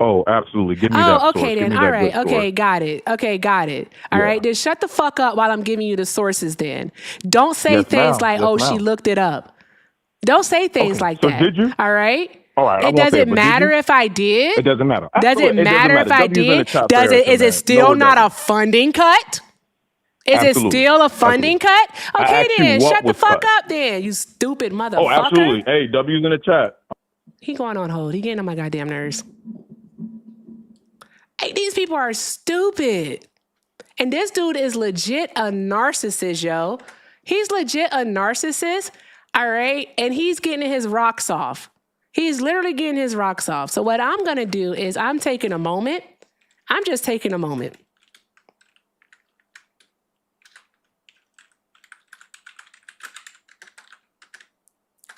Oh, absolutely. Give me that Oh, source. okay Give then. me All that right. good Okay, source. got it. Okay, got it. All right. Then shut the fuck up while I'm giving you the sources then. Don't say things like, oh, she looked it up. Don't say things like So that. did you? All right. All right. I It won't say doesn't it, but did matter you? if I did. It doesn't matter. Does it Absolutely. matter if I W's in the did? chat Does for it? Erica, Is man. it still No, it not doesn't. a funding cut? Is it Absolutely. still a funding cut? I Okay asked you then. what Shut the was fuck cut. up then. You stupid motherfucker. Oh, absolutely. Hey, W's in the chat. He going on hold. He getting on my goddamn nerves. Hey, these people are stupid. And this dude is legit a narcissist, yo. He's legit a narcissist, all right? And he's getting his rocks off. He's literally getting his rocks off. So what I'm going to do is I'm taking a moment. I'm just taking a moment.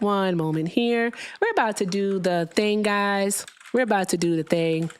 One moment here. We're about to do the thing, guys. We're about to do the thing.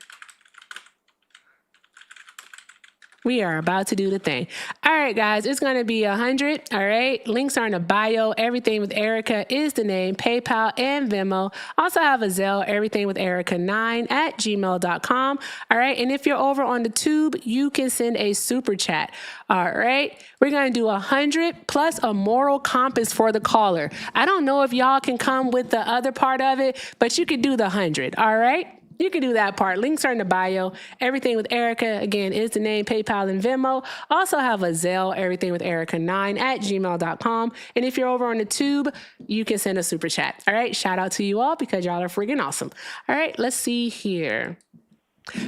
We are about to do the thing. All right, guys, it's going to be 100. All right. Links are in the bio. Everything with Erica is the name, PayPal and Venmo. Also have a Zelle, everything with Erica9@gmail.com. All right. And if you're over on the tube, you can send a super chat. All right. We're going to do 100 plus a moral compass for the caller. I don't know if y'all can come with the other part of it, but you could do the 100. All right. You can do that part. Links are in the bio. Everything with Erica, again, is the name, PayPal and Venmo. Also have a Zelle, everything with Erica9@gmail.com. And if you're over on the tube, you can send a super chat. All right. Shout out to you all because y'all are friggin' awesome. All right. Let's see here.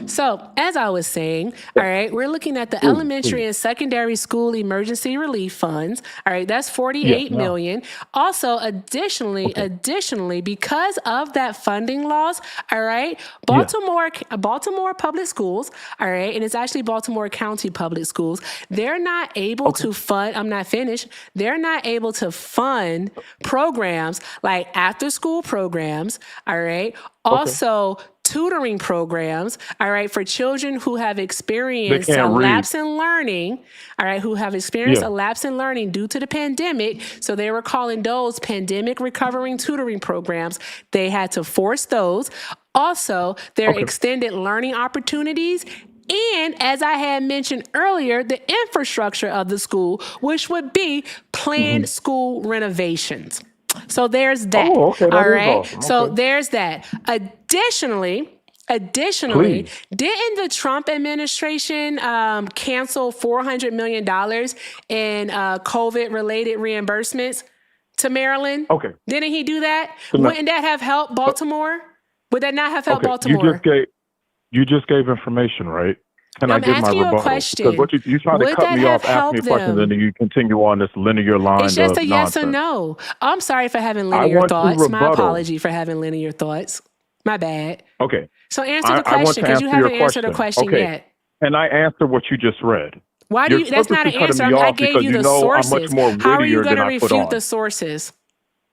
So, as I was saying, all right, we're looking at the elementary and secondary school emergency relief funds. All right, that's $48 million. Also, additionally, because of that funding loss, all right, Baltimore public schools, all right, and it's actually Baltimore County public schools, they're not able to fund, I'm not finished, they're not able to fund programs like after school programs, all right, also tutoring programs, all right, for children who have experienced a lapse in learning, all right, who have experienced a lapse in learning due to the pandemic. So they were calling those pandemic recovering tutoring programs. They had to force those. Also, their Okay. extended learning opportunities. And as I had mentioned earlier, the infrastructure of the school, which would be planned school renovations. So there's that. Oh, okay. That All is right. awesome. So Okay. there's that. Additionally, Please. didn't the Trump administration cancel $400 million in COVID-related reimbursements to Maryland? Okay. Didn't he do that? So now, Wouldn't that have helped Baltimore? Would that not have helped okay. Baltimore? You just gave information, right? Can I I'm give my asking you a rebuttal? Because question. what you try to Would cut that me off, have ask me a helped question, and them? then you continue on this linear line It's just of a yes or nonsense. no. I'm sorry for having I linear want to thoughts. My rebuttal. apology for having linear thoughts. My bad. Okay. So answer the I want question to because you answer your haven't answered the question. question Okay. yet. And I answer what you just read. Why do You're you? That's not an purposely cutting answer. me I off gave because you you the know I'm much sources. more How are you wittier going than to I put refute on. the sources?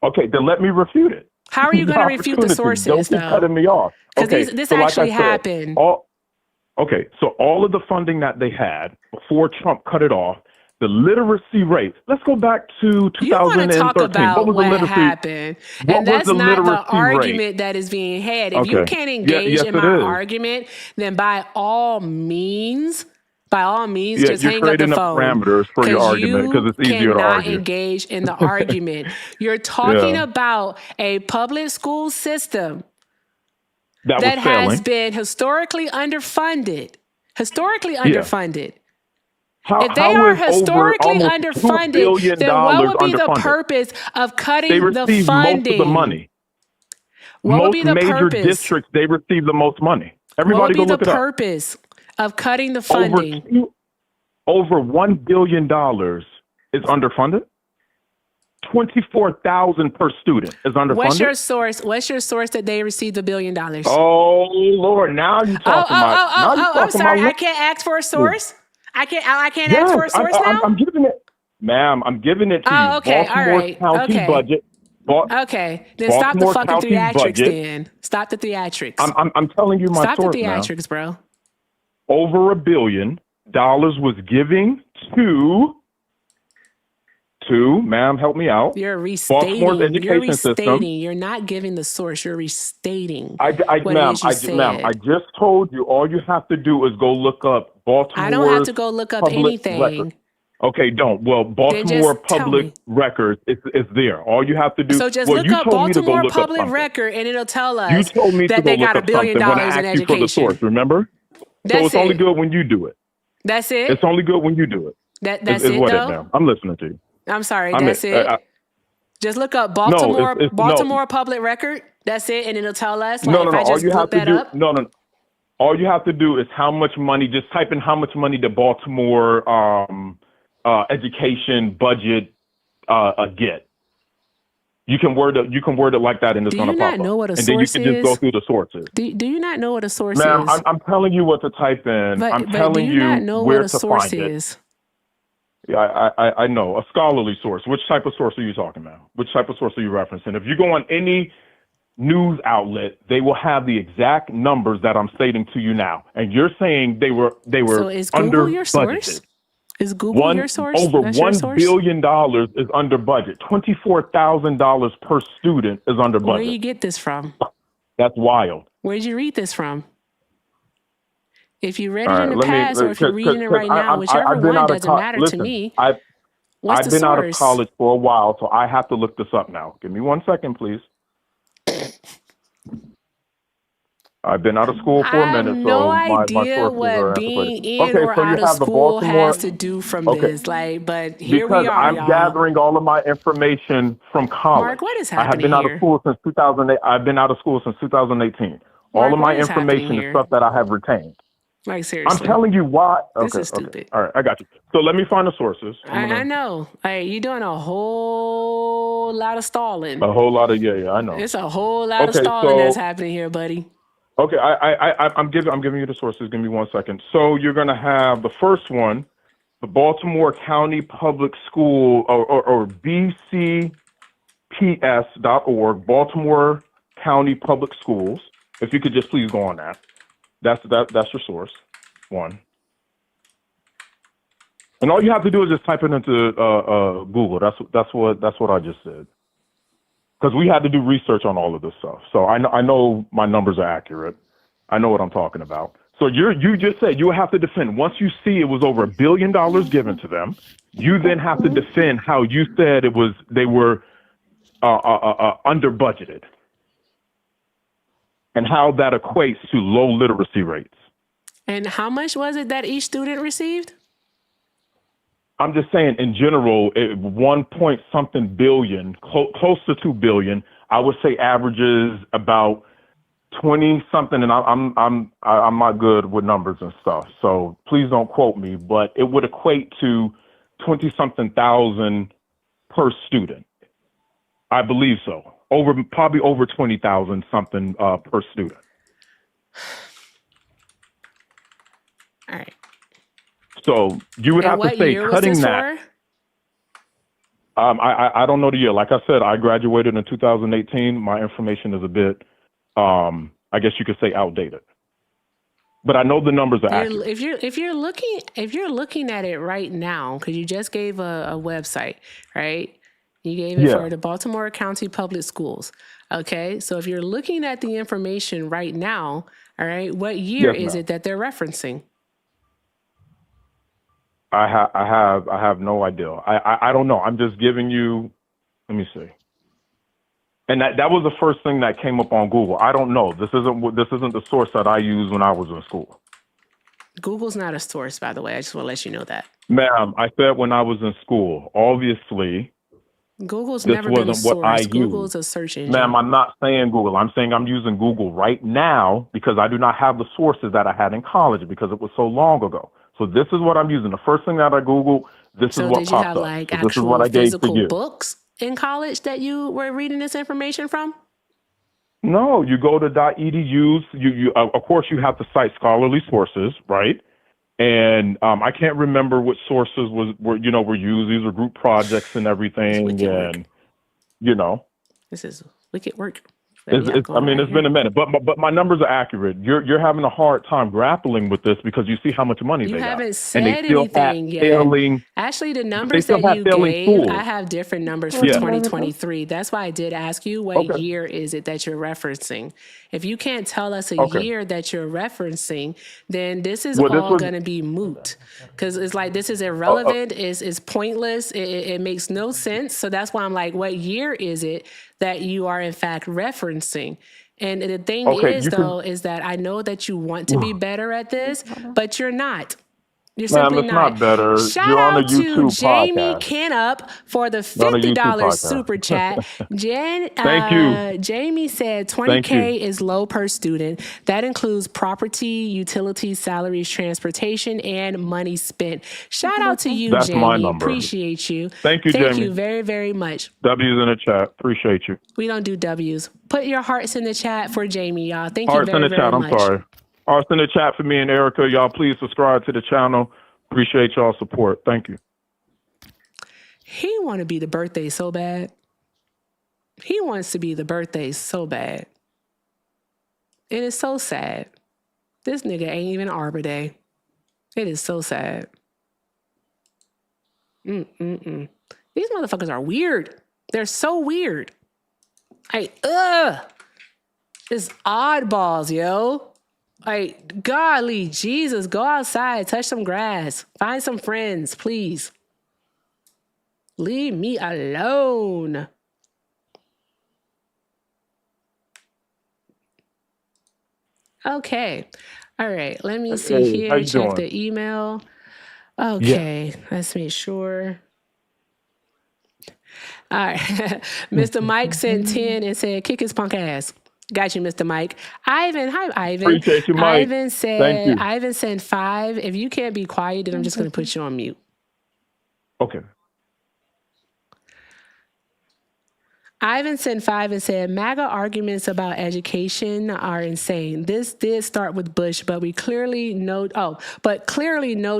Okay, then let me refute it. How are you going to refute the Opportunity. Don't sources, keep though? cutting me off. Because Okay, this so like actually I said, happened. so all of the funding that they had before Trump cut it off, the literacy rate. Let's go back to You want to talk 2013. What about was the what literacy? happened, What and was that's the not the literacy rate? argument that is being had. If you Okay. can't Yeah. engage Yes, in it my is. argument, then by all means, Yeah, just you're hang up the creating the phone parameters for your because argument because you it's easier to cannot argue. engage in the argument. You're talking Yeah, about a public school system that was that has failing. been historically underfunded. Historically Yeah. underfunded. How If they are is over historically almost $2 underfunded, billion then what would be the underfunded? purpose of They cutting the receive most of the funding? money. What would be Most the major purpose? districts, they receive the most money. What Everybody would go be the look it up. purpose of cutting the Over funding? over $1 billion is underfunded. 24,000 per student is underfunded. What's your source? What's your source that they received $1 billion? Oh Lord! Now you talking about. Now you I'm talking sorry. I about. can't ask for a source. I can't ask Yes, for a source now. I'm giving it, ma'am. I'm giving it to you. Oh, okay. All Baltimore right. County Okay. budget. Okay. Then stop the Baltimore fucking County theatrics. budget. Then stop the theatrics. I'm telling you my Stop the source now. theatrics, bro. Over $1 billion was giving to, ma'am, help me out. You're restating. Baltimore's education system. You're not giving the source. You're restating what Ma'am, it is you said. I just told you all you have to do is go look up Baltimore's I don't have to go look up public anything. records. Okay, don't. Well, Then Baltimore just tell Public me. Records is there. All you have to do. So just well, look you up told me to go Baltimore look up Public something. Record, and it'll tell You us told me to that go they look got up $1 billion something when I in asked you for the education. source. Remember? So That's it's only it. good when you do it. That's it. It's only good when you do it. That's Is it, what it, though. ma'am. I'm listening to you. I'm sorry. I'm That's it. Just look up no, Baltimore Public Record. That's it, and it'll tell us. Like no. if I All just you have look to that do, up. no. All you have to do is how much money. Just type in how much money the Baltimore education budget get. You can word it like that, and it's Do going you to pop not up. know what a And then you source can just go is? through the sources. Do you not know what a source Ma'am, is? I'm telling you what to type in. I'm But do telling you you not know where what a to source find it. is? Yeah, I know. A scholarly source. Which type of source are you talking about? Which type of source are you referencing? If you go on any news outlet, they will have the exact numbers that I'm stating to you now. And you're saying they were So is under Google your source? budgeted. Is Google your source? Over That's your $1 source? billion is under budget. $24,000 per student is under Where do you budget. get this from? That's wild. Where did you read this from? If you read All it right, in the past or if you're reading it right now, whichever I've been one out of doesn't matter to listen, me. I've What's the been out of source? college for a while, so I have to look this up now. Give me 1 second, please. I've been out of school for a minute, I have no so my idea sources what are being antiquated. in Okay, or so you out of have the school Baltimore. has to do from Okay, this. Like, but here because we are, I'm y'all. gathering all of my information from college. Mark, what is I have happening been out of here? school since 2008. I've been out of school since 2018. All Mark, of my what is happening information is here? stuff that I have retained. Like, I'm seriously. telling you why. This Okay, is okay. stupid. All right, I got you. So let me find the sources. I know. Like, you're doing a whole lot of stalling. A whole lot of yeah, I know. It's a whole lot of Okay, stalling that's so happening here, buddy. okay, I'm giving you the sources. Give me 1 second. So you're gonna have the first one, the Baltimore County Public School or BCPS.org, Baltimore County Public Schools. If you could just please go on that. That's your source. One. And all you have to do is just type it into Google. That's what I just said. because we had to do research on all of this stuff. So I know my numbers are accurate. I know what I'm talking about. So you just said you have to defend. Once you see it was over $1 billion given to them, you then have to defend how you said they were under budgeted and how that equates to low literacy rates. And how much was it that each student received? I'm just saying, in general, 1 point something billion, close to 2 billion. I would say averages about 20 something, and I'm not good with numbers and stuff, so please don't quote me. But it would equate to 20 something thousand per student. I believe so. Probably over 20,000 something per student. All right. So you would have to say cutting that. I don't know the year. Like I said, I graduated in 2018. My information is a bit, I guess you could say, outdated. But I know the numbers are accurate. If you're looking at it right now, because you just gave a website, right? You gave it for the Baltimore County Public Schools. Okay, so if you're looking at the information right now, all right, what year is it that they're referencing? I have no idea. I don't know. I'm just giving you. Let me see. And that was the first thing that came up on Google. I don't know. This isn't the source that I used when I was in school. Google's not a source, by the way. I just want to let you know that. Ma'am, I said when I was in school. Obviously, Google's this never been a wasn't what I source. used. Google's a search engine. Ma'am, I'm not saying Google. I'm saying I'm using Google right now because I do not have the sources that I had in college because it was so long ago. So this is what I'm using. The first thing that I Googled, this is what popped up. So did you have like actual physical books in college that you were reading this information from? No, you go to .edus. You of course you have to cite scholarly sources, right? And I can't remember what sources were used. These are group projects and everything, and this is wicked work. It's been a minute, but my numbers are accurate. You're having a hard time grappling with this because you see how much money they got. You haven't said anything yet. Actually, the numbers that you gave, I have different numbers for 2023. That's why I did ask you what year is it that you're referencing. If you can't tell us a year that you're referencing, then this is all going to be moot because it's like this is irrelevant. It's pointless. It makes no sense. So that's why I'm like, what year is it that you are in fact referencing? And the thing is that I know that you want to be better at this, but you're not. You're simply not better. Shout out to Jamie Kennup for the $50 super chat. Thank you. Jamie said $20K is low per student. That includes property, utilities, salaries, transportation, and money spent. Shout out to you, Jamie. My number. Appreciate you. Thank you, Jamie. Thank you very, very much. W's in the chat. Appreciate you. We don't do W's. Put your hearts in the chat for Jamie, y'all. Thank you very, very much. Hearts in the chat. I'm sorry. Hearts in the chat for me and Erica. Y'all, please subscribe to the channel. Appreciate y'all support. Thank you. He want to be the birthday so bad. He wants to be the birthday so bad. It is so sad. This nigga ain't even Arbor Day. It is so sad. These motherfuckers are weird. They're so weird. It's oddballs, yo. Like, golly, Jesus, go outside, touch some grass, find some friends, please. Leave me alone. Okay. All right. Let me see here. Check the email. Okay. Let's make sure. All right. Mr. Mike sent 10 and said, kick his punk ass. Got you, Mr. Mike. Ivan, hi, Ivan. Appreciate you, Mike. Ivan sent 5. If you can't be quiet, then I'm just going to put you on mute. Okay. Ivan sent 5 and said, MAGA arguments about education are insane. This did start with Bush, but clearly no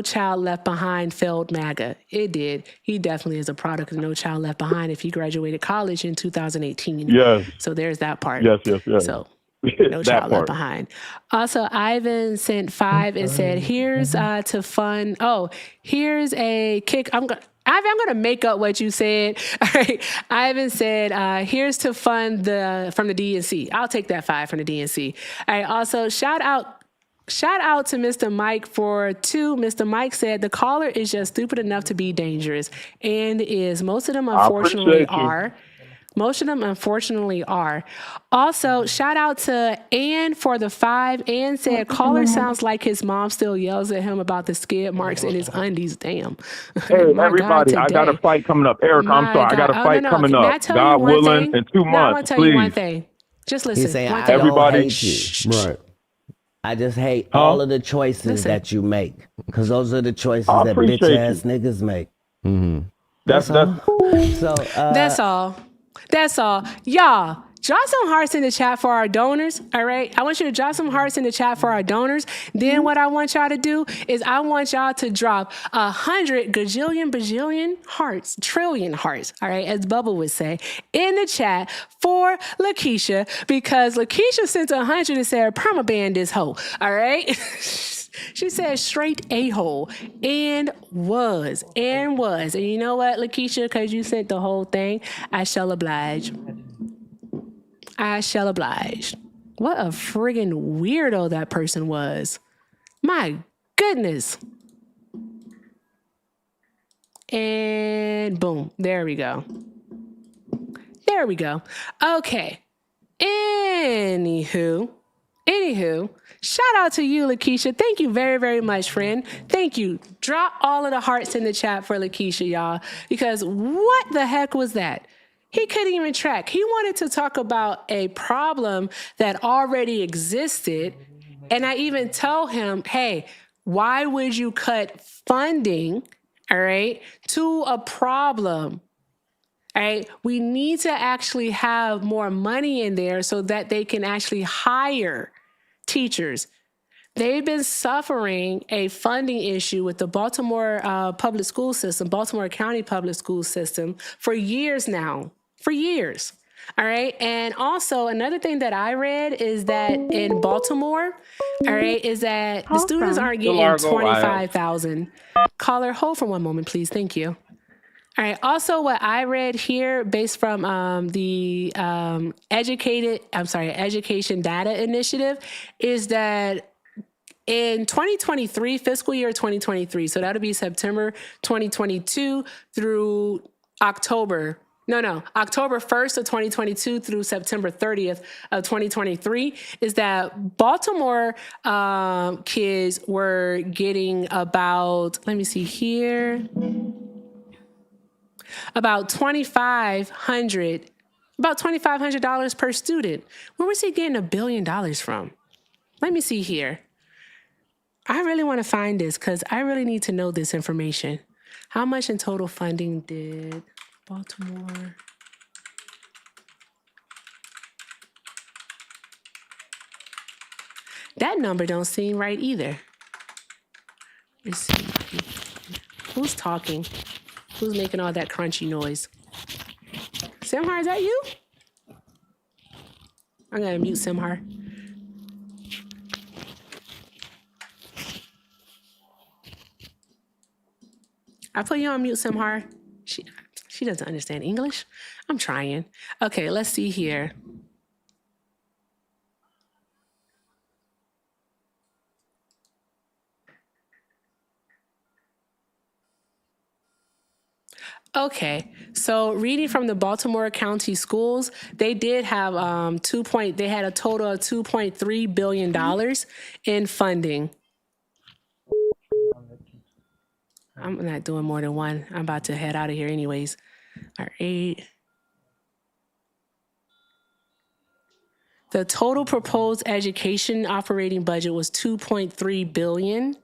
Child Left Behind failed MAGA. It did. He definitely is a product of No Child Left Behind if he graduated college in 2018. Yes. So there's that part. Yes. So No Child Left Behind. Also, Ivan sent 5 and said, here's to fun. Oh, here's a kick. I'm going to make up what you said. All right. Ivan said, here's to fund from the DNC. I'll take that 5 from the DNC. All right. Also, shout out to Mr. Mike for 2. Mr. Mike said the caller is just stupid enough to be dangerous, and is. Most of them unfortunately are. Most of them, unfortunately, are. Also, shout out to Ann for the 5. Ann said, caller sounds like his mom still yells at him about the skid marks in his undies. Damn. Hey, My everybody, God, I got a today. fight coming up. Erica, I'm My sorry. I got God. a fight No. coming May up. I tell God you one willing, thing? in 2 No, I want months, to tell you one please. thing. Just He's listen. saying, One I thing. don't Everybody. hate you. Right. I just hate Huh? all of the choices Listen. that you make. Because those are the choices I that bitch appreciate ass you. niggas make. That's all. So, That's all. That's all. Y'all, drop some hearts in the chat for our donors, all right? I want you to drop some hearts in the chat for our donors. Then what I want y'all to do is I want y'all to drop 100 gajillion, bajillion hearts, trillion hearts, all right, as Bubba would say, in the chat for Lakeisha, because Lakeisha sent 100 and said, permaban this hoe, all right? She said straight a-hole, and was. And you know what, Lakeisha, because you sent the whole thing, I shall oblige. I shall oblige. What a friggin' weirdo that person was. My goodness. And boom, there we go. There we go. Okay. Anywho, shout out to you, Lakeisha. Thank you very, very much, friend. Thank you. Drop all of the hearts in the chat for Lakeisha, y'all, because what the heck was that? He couldn't even track. He wanted to talk about a problem that already existed. And I even told him, hey, why would you cut funding, all right, to a problem? All right, we need to actually have more money in there so that they can actually hire teachers. They've been suffering a funding issue with the Baltimore public school system, Baltimore County public school system, for years now, for years. All right. And also another thing that I read is that in Baltimore, all right, is that the students aren't getting 25,000. Caller, hold for one moment, please. Thank you. All right. Also, what I read here, based from the Education Data Initiative, is that in 2023, fiscal year 2023, so that'll be September 2022 through October 1st of 2022 through September 30th of 2023, is that Baltimore kids were getting about, let me see here, about $2,500 per student. Where was he getting $1 billion from? Let me see here. I really want to find this because I really need to know this information. How much in total funding did Baltimore? That number don't seem right either. Let's see. Who's talking? Who's making all that crunchy noise? Simhar, is that you? I'm going to mute Simhar. I put you on mute, Simhar. She doesn't understand English. I'm trying. Okay, let's see here. Okay, so reading from the Baltimore County Schools, they did have they had a total of $2.3 billion in funding. I'm not doing more than one. I'm about to head out of here anyways. All right. The total proposed education operating budget was $2.3 billion.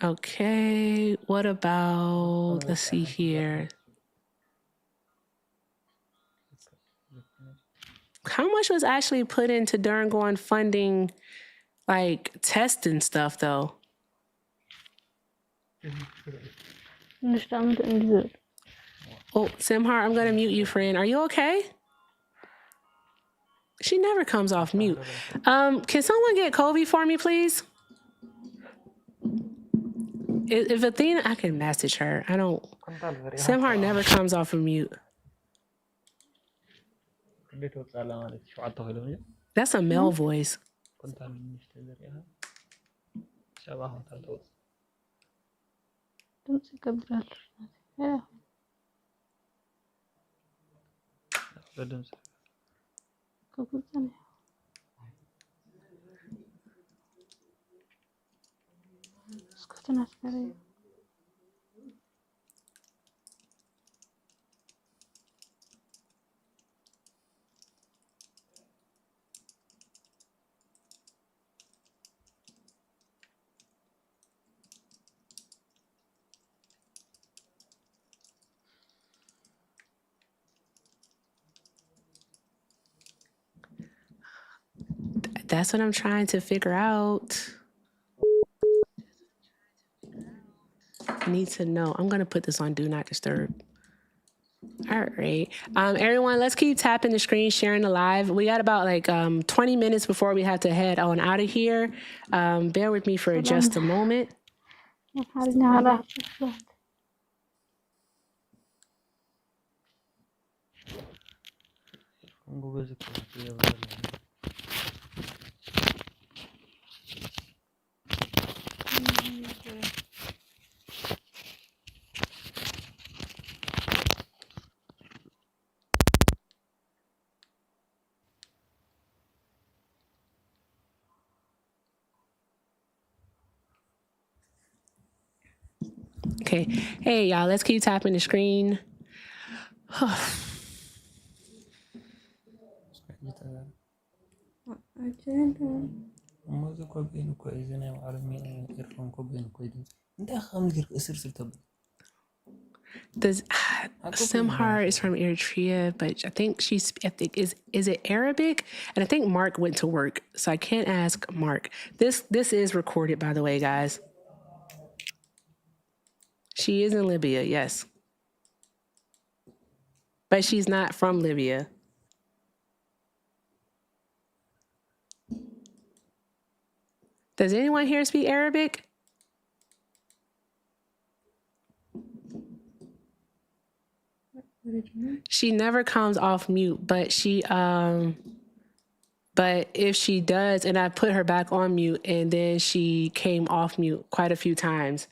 Okay, what about, let's see here. How much was actually put into Durangone funding, like tests and stuff, though? Oh, Simhar, I'm going to mute you, friend. Are you okay? She never comes off mute. Can someone get Kobe for me, please? If Athena, I can message her. I don't. Simhar never comes off of mute. That's a male voice. That's what I'm trying to figure out. I need to know. I'm gonna put this on Do Not Disturb. All right. Everyone, let's keep tapping the screen, sharing the live. We got about like 20 minutes before we have to head on out of here. Bear with me for just a moment. Okay. Hey, y'all, let's keep tapping the screen. Simhar is from Eritrea, but I think is it Arabic? And I think Mark went to work, so I can't ask Mark. This is recorded, by the way, guys. She is in Libya, yes. But she's not from Libya. Does anyone here speak Arabic? She never comes off mute, but but if she does, and I put her back on mute, and then she came off mute quite a few times.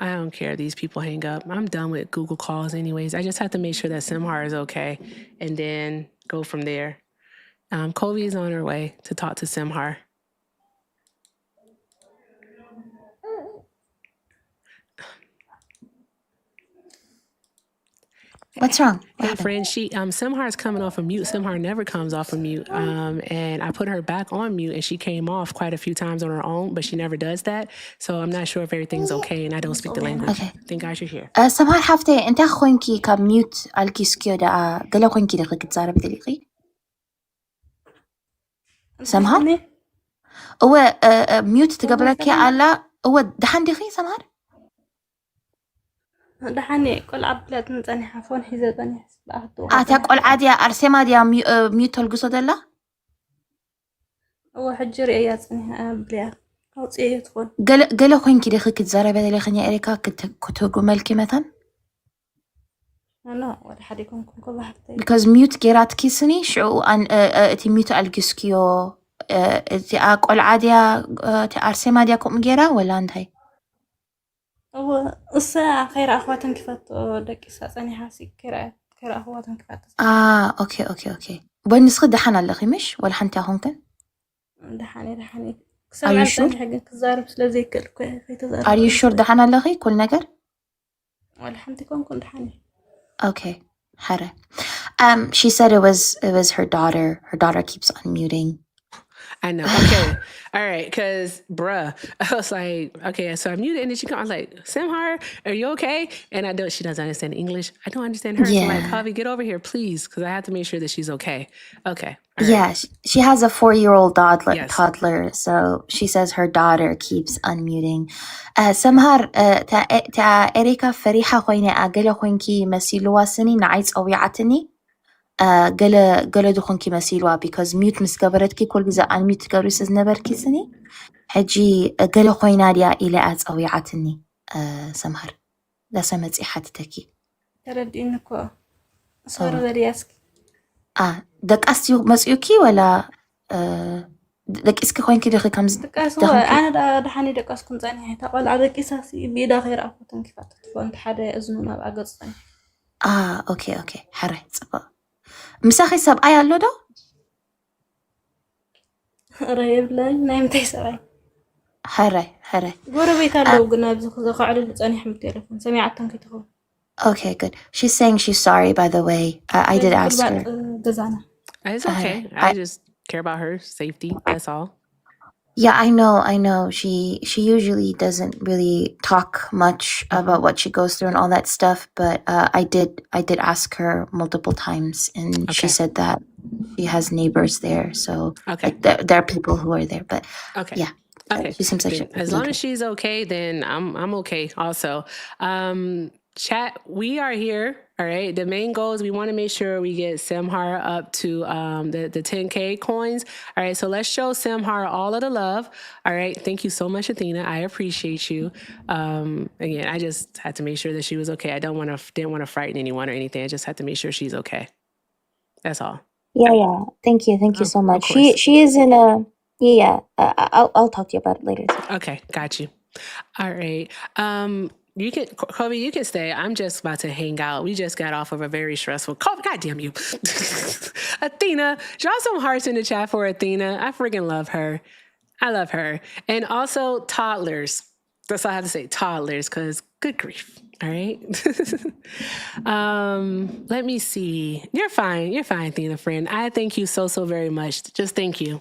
I don't care. These people hang up. I'm done with Google calls anyways. I just have to make sure that Simhar is okay and then go from there. Kobe is on her way to talk to Simhar. What's wrong? Hey, friend, Simhar is coming off of mute. Simhar never comes off of mute. And I put her back on mute, and she came off quite a few times on her own, but she never does that. So I'm not sure if everything's okay, and I don't speak the language. Okay. I think I should hear. سمحت حفتي انت خوينكي كميوت الكيسكيو دا قال خوينكي دقيقة تزارب دقيقي سمحت هو ميوت تقبلك على هو دحان دقيقي سمحت دحاني كل عبلات نزاني حفون حيزة زاني حسباهتو تقول عادي أرسما ديا ميوت القصة دلا هو حجري اياتني بليا او تسيه تكون قال خوينكي دقيقة تزارب دقيقي إريكا كتوقو ملكي مثلا لا ولا حد يكون كل واحد because mute جيرات كيسني شو أن تي ميوت الكيسكيو تي أقول عادي تي أرسما ديا كم جيرا ولا أنتي هو الساعة خير أخواتن كفات دك ساعة حاسي خير أخواتن كفات أوكي بالنسبة دحنا اللي خمش ولا حنتي هونكن دحاني Are you sure? حاجة كزارب سلازي كل تزارب Are you sure دحنا اللي كل نجر ولا حنتي كون دحاني Okay حرة she said it was her daughter keeps unmuting I know. Okay. All right. Because, bruh, I was like, okay, so I muted, and then she comes. I was like, Simhar, are you okay? And I don't. She doesn't understand English. I don't understand her. So I'm like, Yeah. Kavi, get over here, please, because I have to make sure that she's okay. Okay. All right. Yeah, she has a 4-year-old Yes. toddler, so she says her daughter keeps unmuting. سمهر تا إريكا فريحة خوينة أقل خوينكي مسيلوا سني نعيس أو يعتني قل دخونكي مسيلوا because mute مسكبرتكي كل جزء عن mute تقبري سنبركي سني حجي قل خوينا ديا إلى أز أو يعتني سمهر لا سمت إحاتتكي تردينكو صار درياسك دك أستيو مسيوكي ولا دك إسكي خوينكي دخي كمز دقاس هو أنا دحاني دقاس كنت زاني هيتا قول على كيساسي بيدا غير أخوتن كيف تفون حدا أزنونا بأقصني أوكي حري صبا مساخي سب أيا لودو رهيب لا نايم تيساوي حري قولوا بيتا لو قلنا بزخ على زاني حمل تليفون سمعتن كي تخو Okay, good. She's saying she's sorry, by the way. I did ask her. It's okay. I just care about her safety. That's all. Yeah, I know. She usually doesn't really talk much about what she goes through and all that stuff, but I did ask her multiple times, and she said that she has neighbors there, so like there are people who are there. But yeah, she seems like as long as she's okay, then I'm okay. Also, chat, we are here. All right. The main goal is we want to make sure we get Simhar up to the 10K coins. All right. So let's show Simhar all of the love. All right. Thank you so much, Athena. I appreciate you. Again, I just had to make sure that she was okay. I didn't want to frighten anyone or anything. I just had to make sure she's okay. That's all. Yeah. Thank you so much. She is in a I'll talk to you about it later. Okay, got you. All right. You can, Kobe, you can stay. I'm just about to hang out. We just got off of a very stressful call. God damn you. Athena, draw some hearts in the chat for Athena. I freaking love her. I love her. And also toddlers. That's all I have to say, toddlers, because good grief. All right. Let me see. You're fine, Athena, friend. I thank you so very much. Just thank you.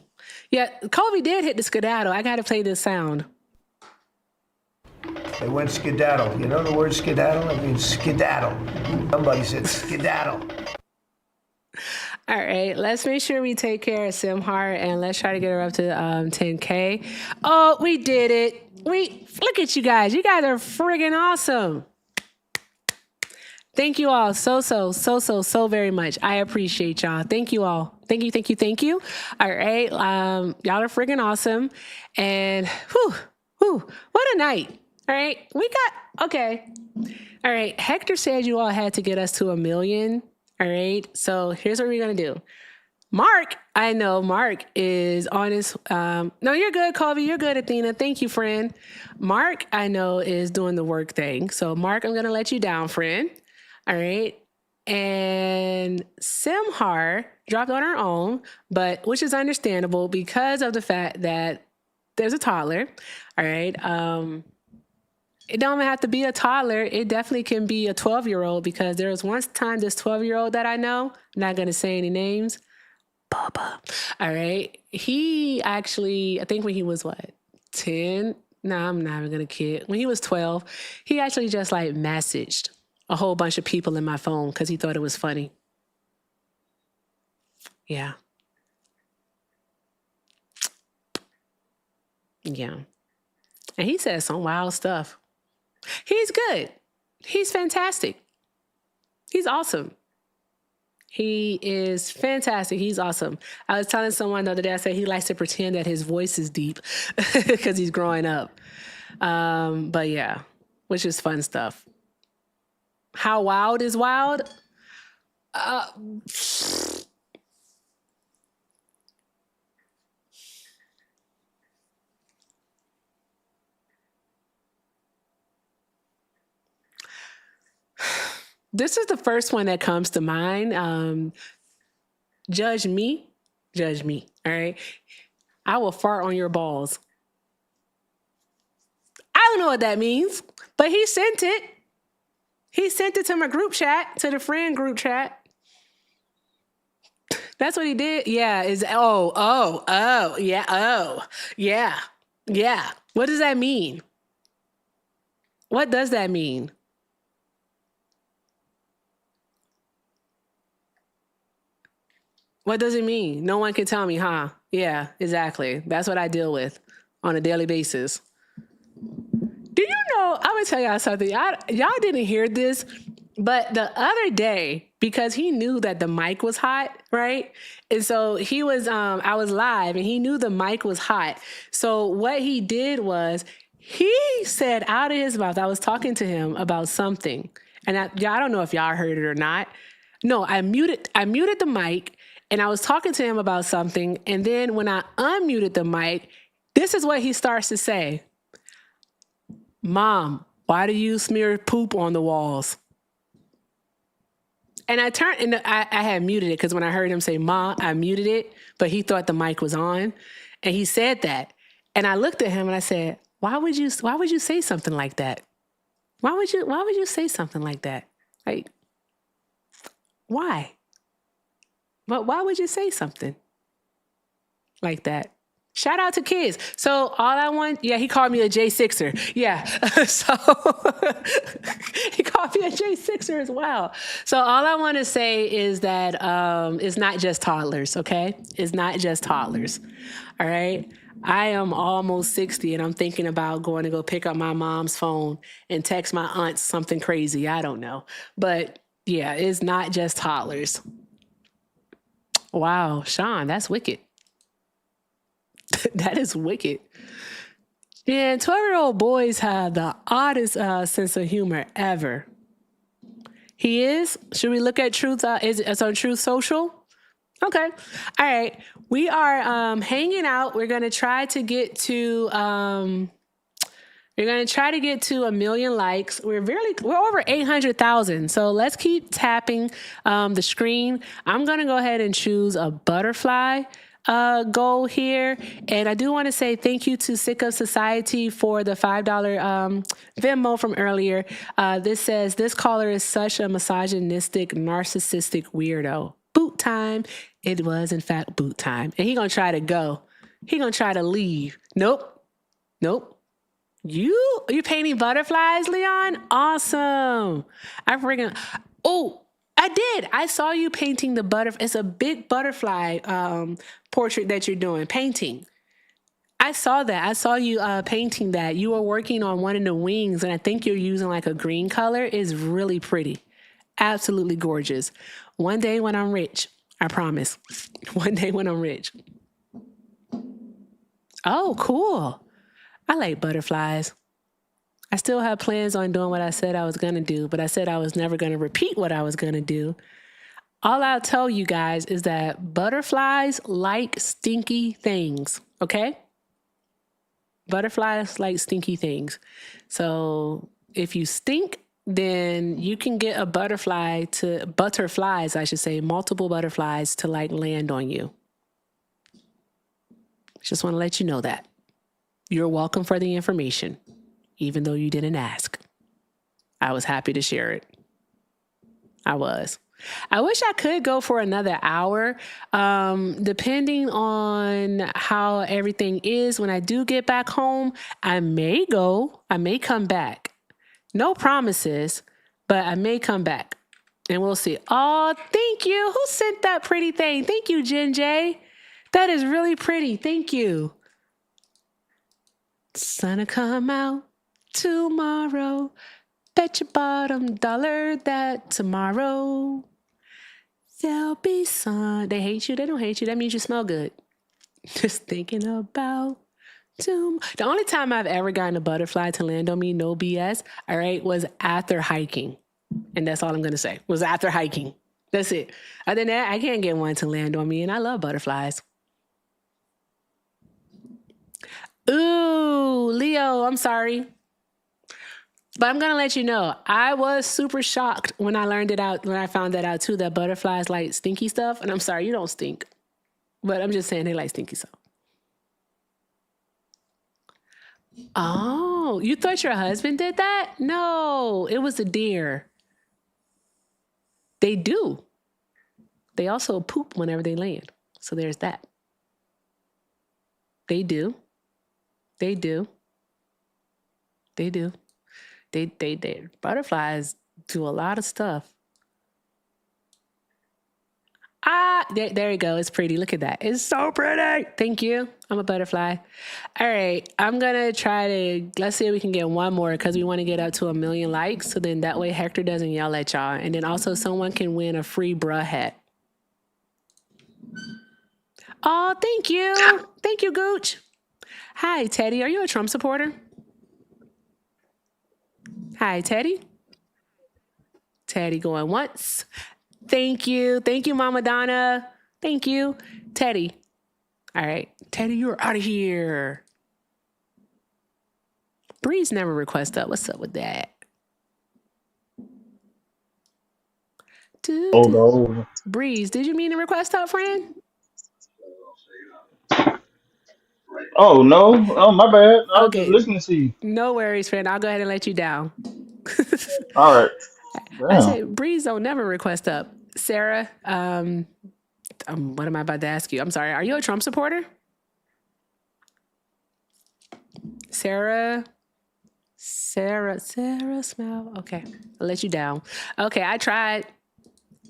Yeah, Kobe did hit the skedaddle. I got to play this sound. They went skedaddle. You know the word skedaddle? It means skedaddle. Somebody said skedaddle. All right, let's make sure we take care of Simhar and let's try to get her up to 10K. Oh, we did it. Look at you guys. You guys are friggin' awesome. Thank you all so very much. I appreciate y'all. Thank you all. Thank you. All right, y'all are friggin' awesome. And what a night. All right, okay. All right, Hector said you all had to get us to 1 million. All right, so here's what we're gonna do. Mark, I know Mark is on his, no, you're good, Colby, you're good, Athena. Thank you, friend. Mark, I know, is doing the work thing. So Mark, I'm gonna let you down, friend. All right, and Simhar dropped on her own, but which is understandable because of the fact that there's a toddler. All right, it don't even have to be a toddler. It definitely can be a 12-year-old because there was one time this 12-year-old that I know, I'm not going to say any names, Bubba. All right. He actually, I think when he was 10? No, I'm not even going to kid. When he was 12, he actually just like messaged a whole bunch of people in my phone because he thought it was funny. Yeah. Yeah. And he said some wild stuff. He's good. He's fantastic. He's awesome. He is fantastic. He's awesome. I was telling someone the other day, I said he likes to pretend that his voice is deep because he's growing up. But yeah, which is fun stuff. How wild is wild? This is the first one that comes to mind. Judge me. All right. I will fart on your balls. I don't know what that means, but he sent it. He sent it to my group chat, to the friend group chat. That's what he did. Yeah. Yeah. What does that mean? What does that mean? What does it mean? No one can tell me, huh? Yeah, exactly. That's what I deal with on a daily basis. Do you know, I'm going to tell y'all something. Y'all didn't hear this, but the other day, because he knew that the mic was hot, right? And so he was, I was live and he knew the mic was hot. So what he did was he said out of his mouth, I was talking to him about something. And I don't know if y'all heard it or not. No, I muted the mic and I was talking to him about something. And then when I unmuted the mic, this is what he starts to say. Mom, why do you smear poop on the walls? And I turned and I had muted it because when I heard him say Ma, I muted it, but he thought the mic was on. And he said that. And I looked at him and I said, why would you say something like that? Why would you say something like that? Like, why? But why would you say something like that? Shout out to kids. So all I want, he called me a J6er. Yeah. So he called me a J6er as well. So all I want to say is that it's not just toddlers, okay? It's not just toddlers. All right. I am almost 60 and I'm thinking about going to go pick up my mom's phone and text my aunt something crazy. I don't know. But yeah, it's not just toddlers. Wow, Sean, that's wicked. That is wicked. Yeah, 12-year-old boys have the oddest sense of humor ever. He is? Should we look at Truth? It's on Truth Social? Okay. All right. We are hanging out. We're going to try to get to... We're going to try to get to 1 million likes. We're over 800,000. So let's keep tapping the screen. I'm going to go ahead and choose a butterfly goal here. And I do want to say thank you to Sick of Society for the $5 Venmo from earlier. This says, this caller is such a misogynistic, narcissistic weirdo. Boot time. It was, in fact, boot time. And he going to try to go. He going to try to leave. Nope. You painting butterflies, Leon? Awesome. I did. I saw you painting the butterfly. It's a big butterfly portrait that you're doing, painting. I saw that. I saw you painting that. You were working on one of the wings, and I think you're using like a green color. It's really pretty. Absolutely gorgeous. One day when I'm rich, I promise. One day when I'm rich. Oh, cool. I like butterflies. I still have plans on doing what I said I was going to do, but I said I was never going to repeat what I was going to do. All I'll tell you guys is that butterflies like stinky things, okay? Butterflies like stinky things. So if you stink, then you can get butterflies, I should say, multiple butterflies to like land on you. Just want to let you know that. You're welcome for the information, even though you didn't ask. I was happy to share it. I was. I wish I could go for another hour, depending on how everything is. When I do get back home, I may go. I may come back. No promises, but I may come back. And we'll see. Oh, thank you. Who sent that pretty thing? Thank you, Jen J. That is really pretty. Thank you. Sun'll come out tomorrow. Bet your bottom dollar that tomorrow there'll be sun. They hate you. They don't hate you. That means you smell good. Just thinking about the only time I've ever gotten a butterfly to land on me, no BS, all right, was after hiking. And that's all I'm going to say, was after hiking. That's it. Other than that, I can't get one to land on me, and I love butterflies. Ooh, Leo, I'm sorry. But I'm going to let you know, I was super shocked when I found that out too, that butterflies like stinky stuff. And I'm sorry, you don't stink. But I'm just saying they like stinky stuff. Oh, you thought your husband did that? No, it was a deer. They do. They also poop whenever they land. So there's that. They do. They do. They do. They butterflies do a lot of stuff. There you go. It's pretty. Look at that. It's so pretty. Thank you. I'm a butterfly. All right. I'm going to try to, let's see if we can get one more because we want to get up to 1 million likes. So then that way Hector doesn't yell at y'all. And then also someone can win a free bruh hat. Oh, thank you. Thank you, Gooch. Hi, Teddy. Are you a Trump supporter? Hi, Teddy. Teddy going once. Thank you. Thank you, Mama Donna. Thank you. Teddy. All right. Teddy, you're out of here. Breeze never requests up. What's up with that? Oh, Breeze, did you mean to request up, friend? oh no! Oh my bad. I was just Okay. listening to you. No worries, friend. I'll go ahead and let you down. All right. I Damn. say Breeze don't never request up. Sarah, what am I about to ask you? I'm sorry. Are you a Trump supporter? Sarah, smile. Okay. I'll let you down. Okay. I tried.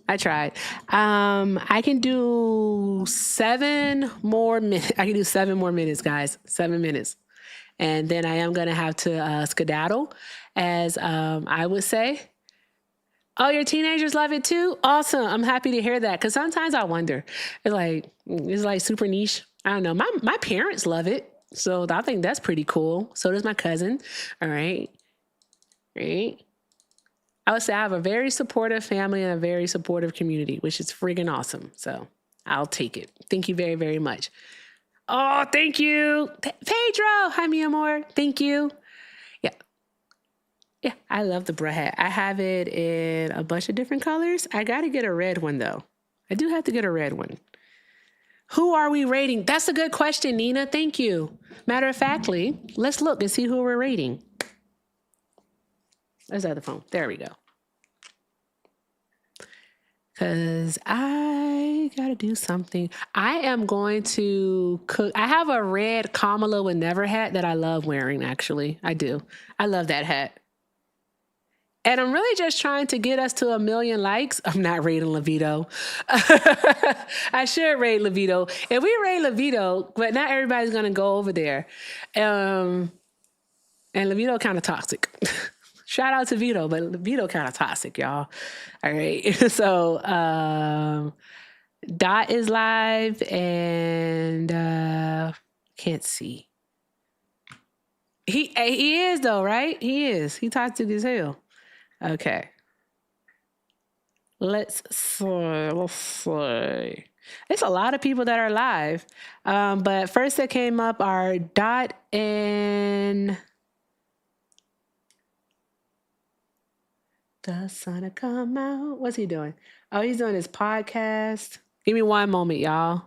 I can do 7 more minutes. I can do 7 more minutes, guys. 7 minutes. And then I am going to have to skedaddle, as I would say. Oh, your teenagers love it too? Awesome. I'm happy to hear that. Because sometimes I wonder. It's like super niche. I don't know. My parents love it. So I think that's pretty cool. So does my cousin. All right. Right. I would say I have a very supportive family and a very supportive community, which is friggin' awesome. So I'll take it. Thank you very, very much. Oh, thank you. Pedro. Hi, mi amor. Thank you. Yeah. Yeah, I love the bra hat. I have it in a bunch of different colors. I got to get a red one, though. I do have to get a red one. Who are we rating? That's a good question, Nina. Thank you. Matter of factly, let's look and see who we're rating. There's the other phone. There we go. Because I got to do something. I am going to cook. I have a red Kamala would never hat that I love wearing, actually. I do. I love that hat. And I'm really just trying to get us to 1 million likes. I'm not rating Levito. I should rate Levito. If we rate Levito, but not everybody's going to go over there. And Levito kind of toxic. Shout out to Vito, but Vito kind of toxic, y'all. All right. So Dot is live and can't see. He is though, right? He is. He toxic as hell. Okay. Let's see. It's a lot of people that are live. But first that came up are Dot and the sun to come out. What's he doing? Oh, he's doing his podcast. Give me one moment, y'all.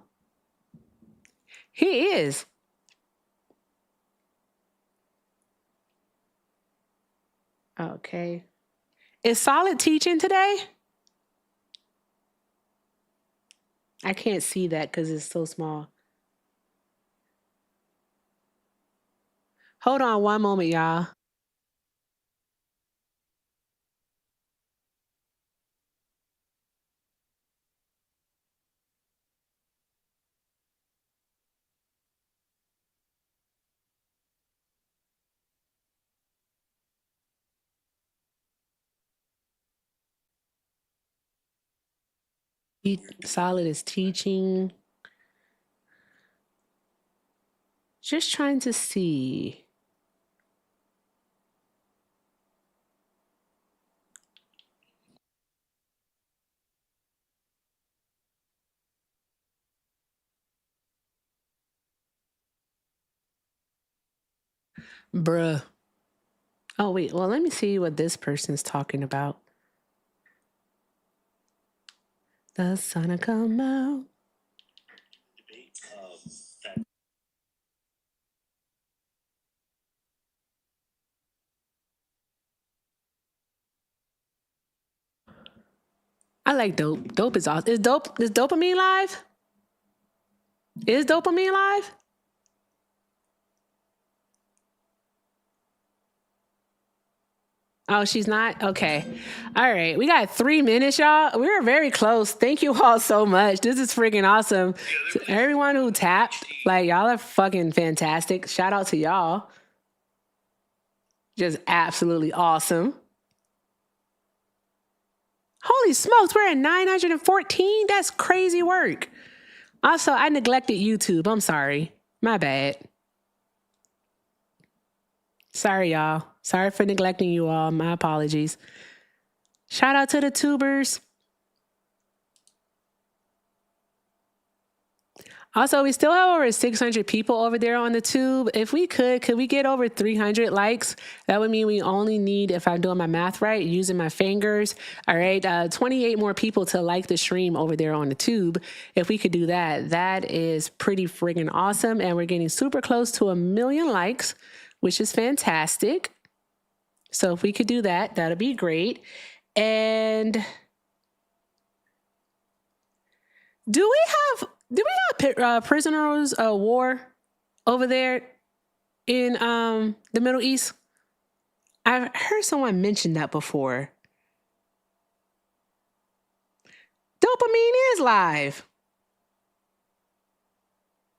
He is. Okay. Is Solid teaching today? I can't see that because it's so small. Hold on one moment, y'all. Solid is teaching. Just trying to see. Bruh. Oh, wait. Well, let me see what this person's talking about. The sun to come out. I like dope. Dope is awesome. Is dopamine live? Is dopamine live? Oh, she's not? Okay. All right. We got 3 minutes, y'all. We were very close. Thank you all so much. This is freaking awesome. To everyone who tapped, like, y'all are fucking fantastic. Shout out to y'all. Just absolutely awesome. Holy smokes, we're at 914. That's crazy work. Also, I neglected YouTube. I'm sorry. My bad. Sorry, y'all. Sorry for neglecting you all. My apologies. Shout out to the tubers. Also, we still have over 600 people over there on the tube. If we could we get over 300 likes? That would mean we only need, if I'm doing my math right, using my fingers, all right, 28 more people to like the stream over there on the tube. If we could do that, that is pretty friggin' awesome. And we're getting super close to 1 million likes, which is fantastic. So if we could do that, that'd be great. And do we have prisoners of war over there in the Middle East? I've heard someone mention that before. Dopamine is live.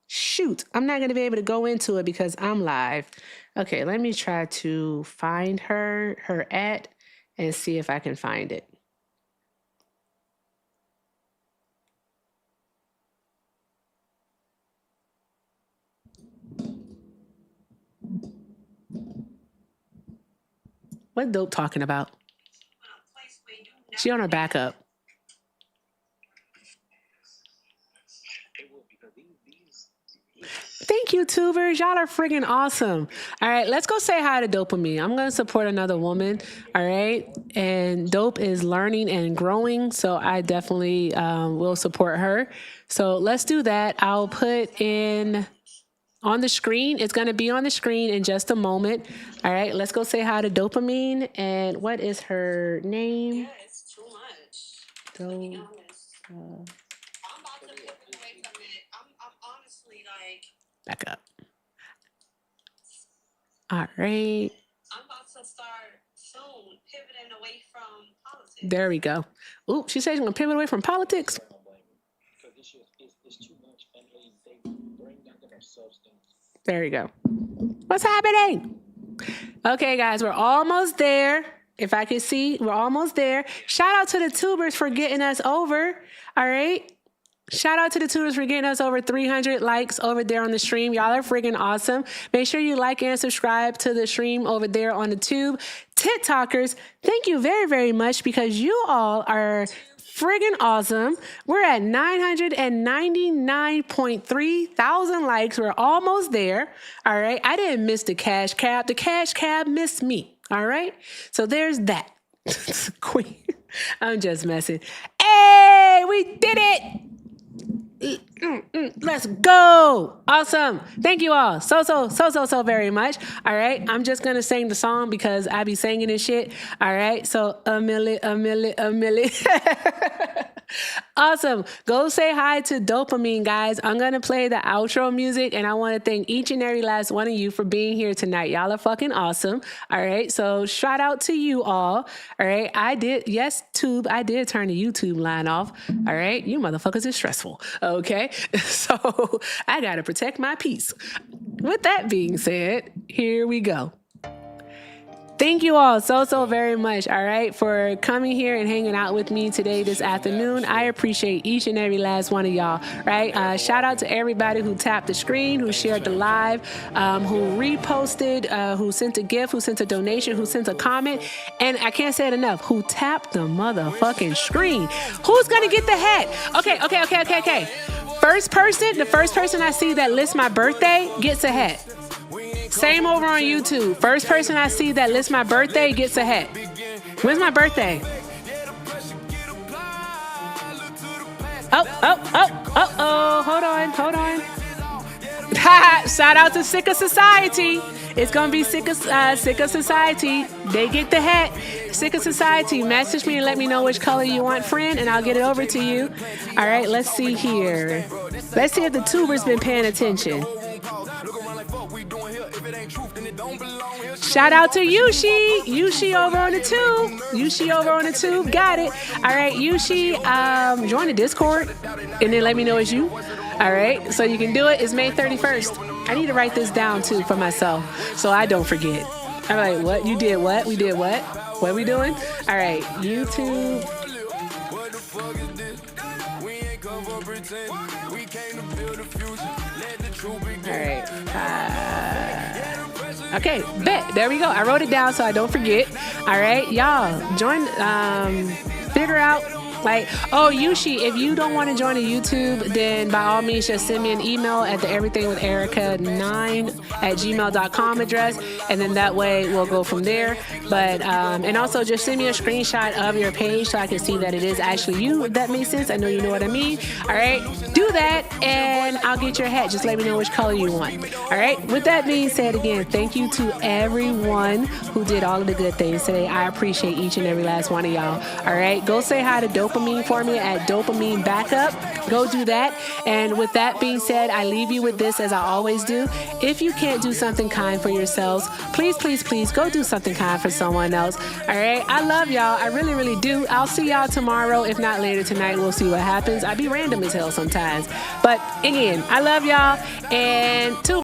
Shoot, I'm not going to be able to go into it because I'm live. Okay, let me try to find her at, and see if I can find it. What Dope talking about? She on her backup. Thank you, tubers. Y'all are friggin' awesome. All right, let's go say hi to Dopamine. I'm going to support another woman. All right. And Dope is learning and growing. So I definitely will support her. So let's do that. I'll put in on the screen. It's going to be on the screen in just a moment. All right. Let's go say hi to Dopamine. And what is her name? Yeah, it's too much. Back up. All right. I'm about to start soon pivoting away from politics. There we go. Ooh, she said she's going to pivot away from politics. There you go. What's happening? Okay, guys, we're almost there. If I can see, we're almost there. Shout out to the tubers for getting us over. All right. Shout out to the tutors for getting us over 300 likes over there on the stream. Y'all are friggin' awesome. Make sure you like and subscribe to the stream over there on the tube. TikTokers, thank you very, very much because you all are friggin' awesome. We're at 999.3 thousand likes. We're almost there. All right. I didn't miss the cash cab. The cash cab missed me. All right. So there's that. Queen. I'm just messing. Hey, we did it. Let's go. Awesome. Thank you all so very much. All right. I'm just going to sing the song because I be singing and shit. All right. So a milli. Awesome. Go say hi to Dopamine, guys. I'm going to play the outro music and I want to thank each and every last one of you for being here tonight. Y'all are fucking awesome. All right. So shout out to you all. All right. I did turn the YouTube line off. All right. You motherfuckers is stressful. Okay. So I got to protect my peace. With that being said, here we go. Thank you all so very much, all right, for coming here and hanging out with me today, this afternoon. I appreciate each and every last one of y'all, right? Shout out to everybody who tapped the screen, who shared the live, who reposted, who sent a gift, who sent a donation, who sent a comment, and I can't say it enough, who tapped the motherfucking screen. Who's gonna get the hat? Okay. The first person I see that lists my birthday gets a hat. Same over on YouTube. First person I see that lists my birthday gets a hat. When's my birthday? Oh, hold on. Shout out to Sicker Society. It's gonna be Sicker Society. They get the hat. Sicker Society. Message me and let me know which color you want, friend, and I'll get it over to you. All right, let's see here. Let's see if the tuber's been paying attention. Shout out to Yushi. Yushi over on the tube. Yushi over on the tube. Got it. All right, Yushi, join the Discord and then let me know it's you. All right, so you can do it. It's May 31st. I need to write this down too for myself so I don't forget. I'm like, what? You did what? We did what? What are we doing? All right, YouTube. All right. Okay, bet. There we go. I wrote it down so I don't forget. All right, y'all, join. Figure out. Like, oh, Yushi, if you don't want to join a YouTube, then by all means, just send me an email at the everythingwitherica9@gmail.com address, and then that way we'll go from there. But, and also just send me a screenshot of your page so I can see that it is actually you, if that makes sense. I know you know what I mean. All right, do that, and I'll get your hat. Just let me know which color you want. All right, with that being said, again, thank you to everyone who did all of the good things today. I appreciate each and every last one of y'all. All right, go say hi to Dopamine for me at Dopamine Backup. Go do that. And with that being said, I leave you with this as I always do. If you can't do something kind for yourselves, please, please, please go do something kind for someone else. All right. I love y'all. I really, really do. I'll see y'all tomorrow. If not later tonight, we'll see what happens. I be random as hell sometimes. But again, I love y'all. And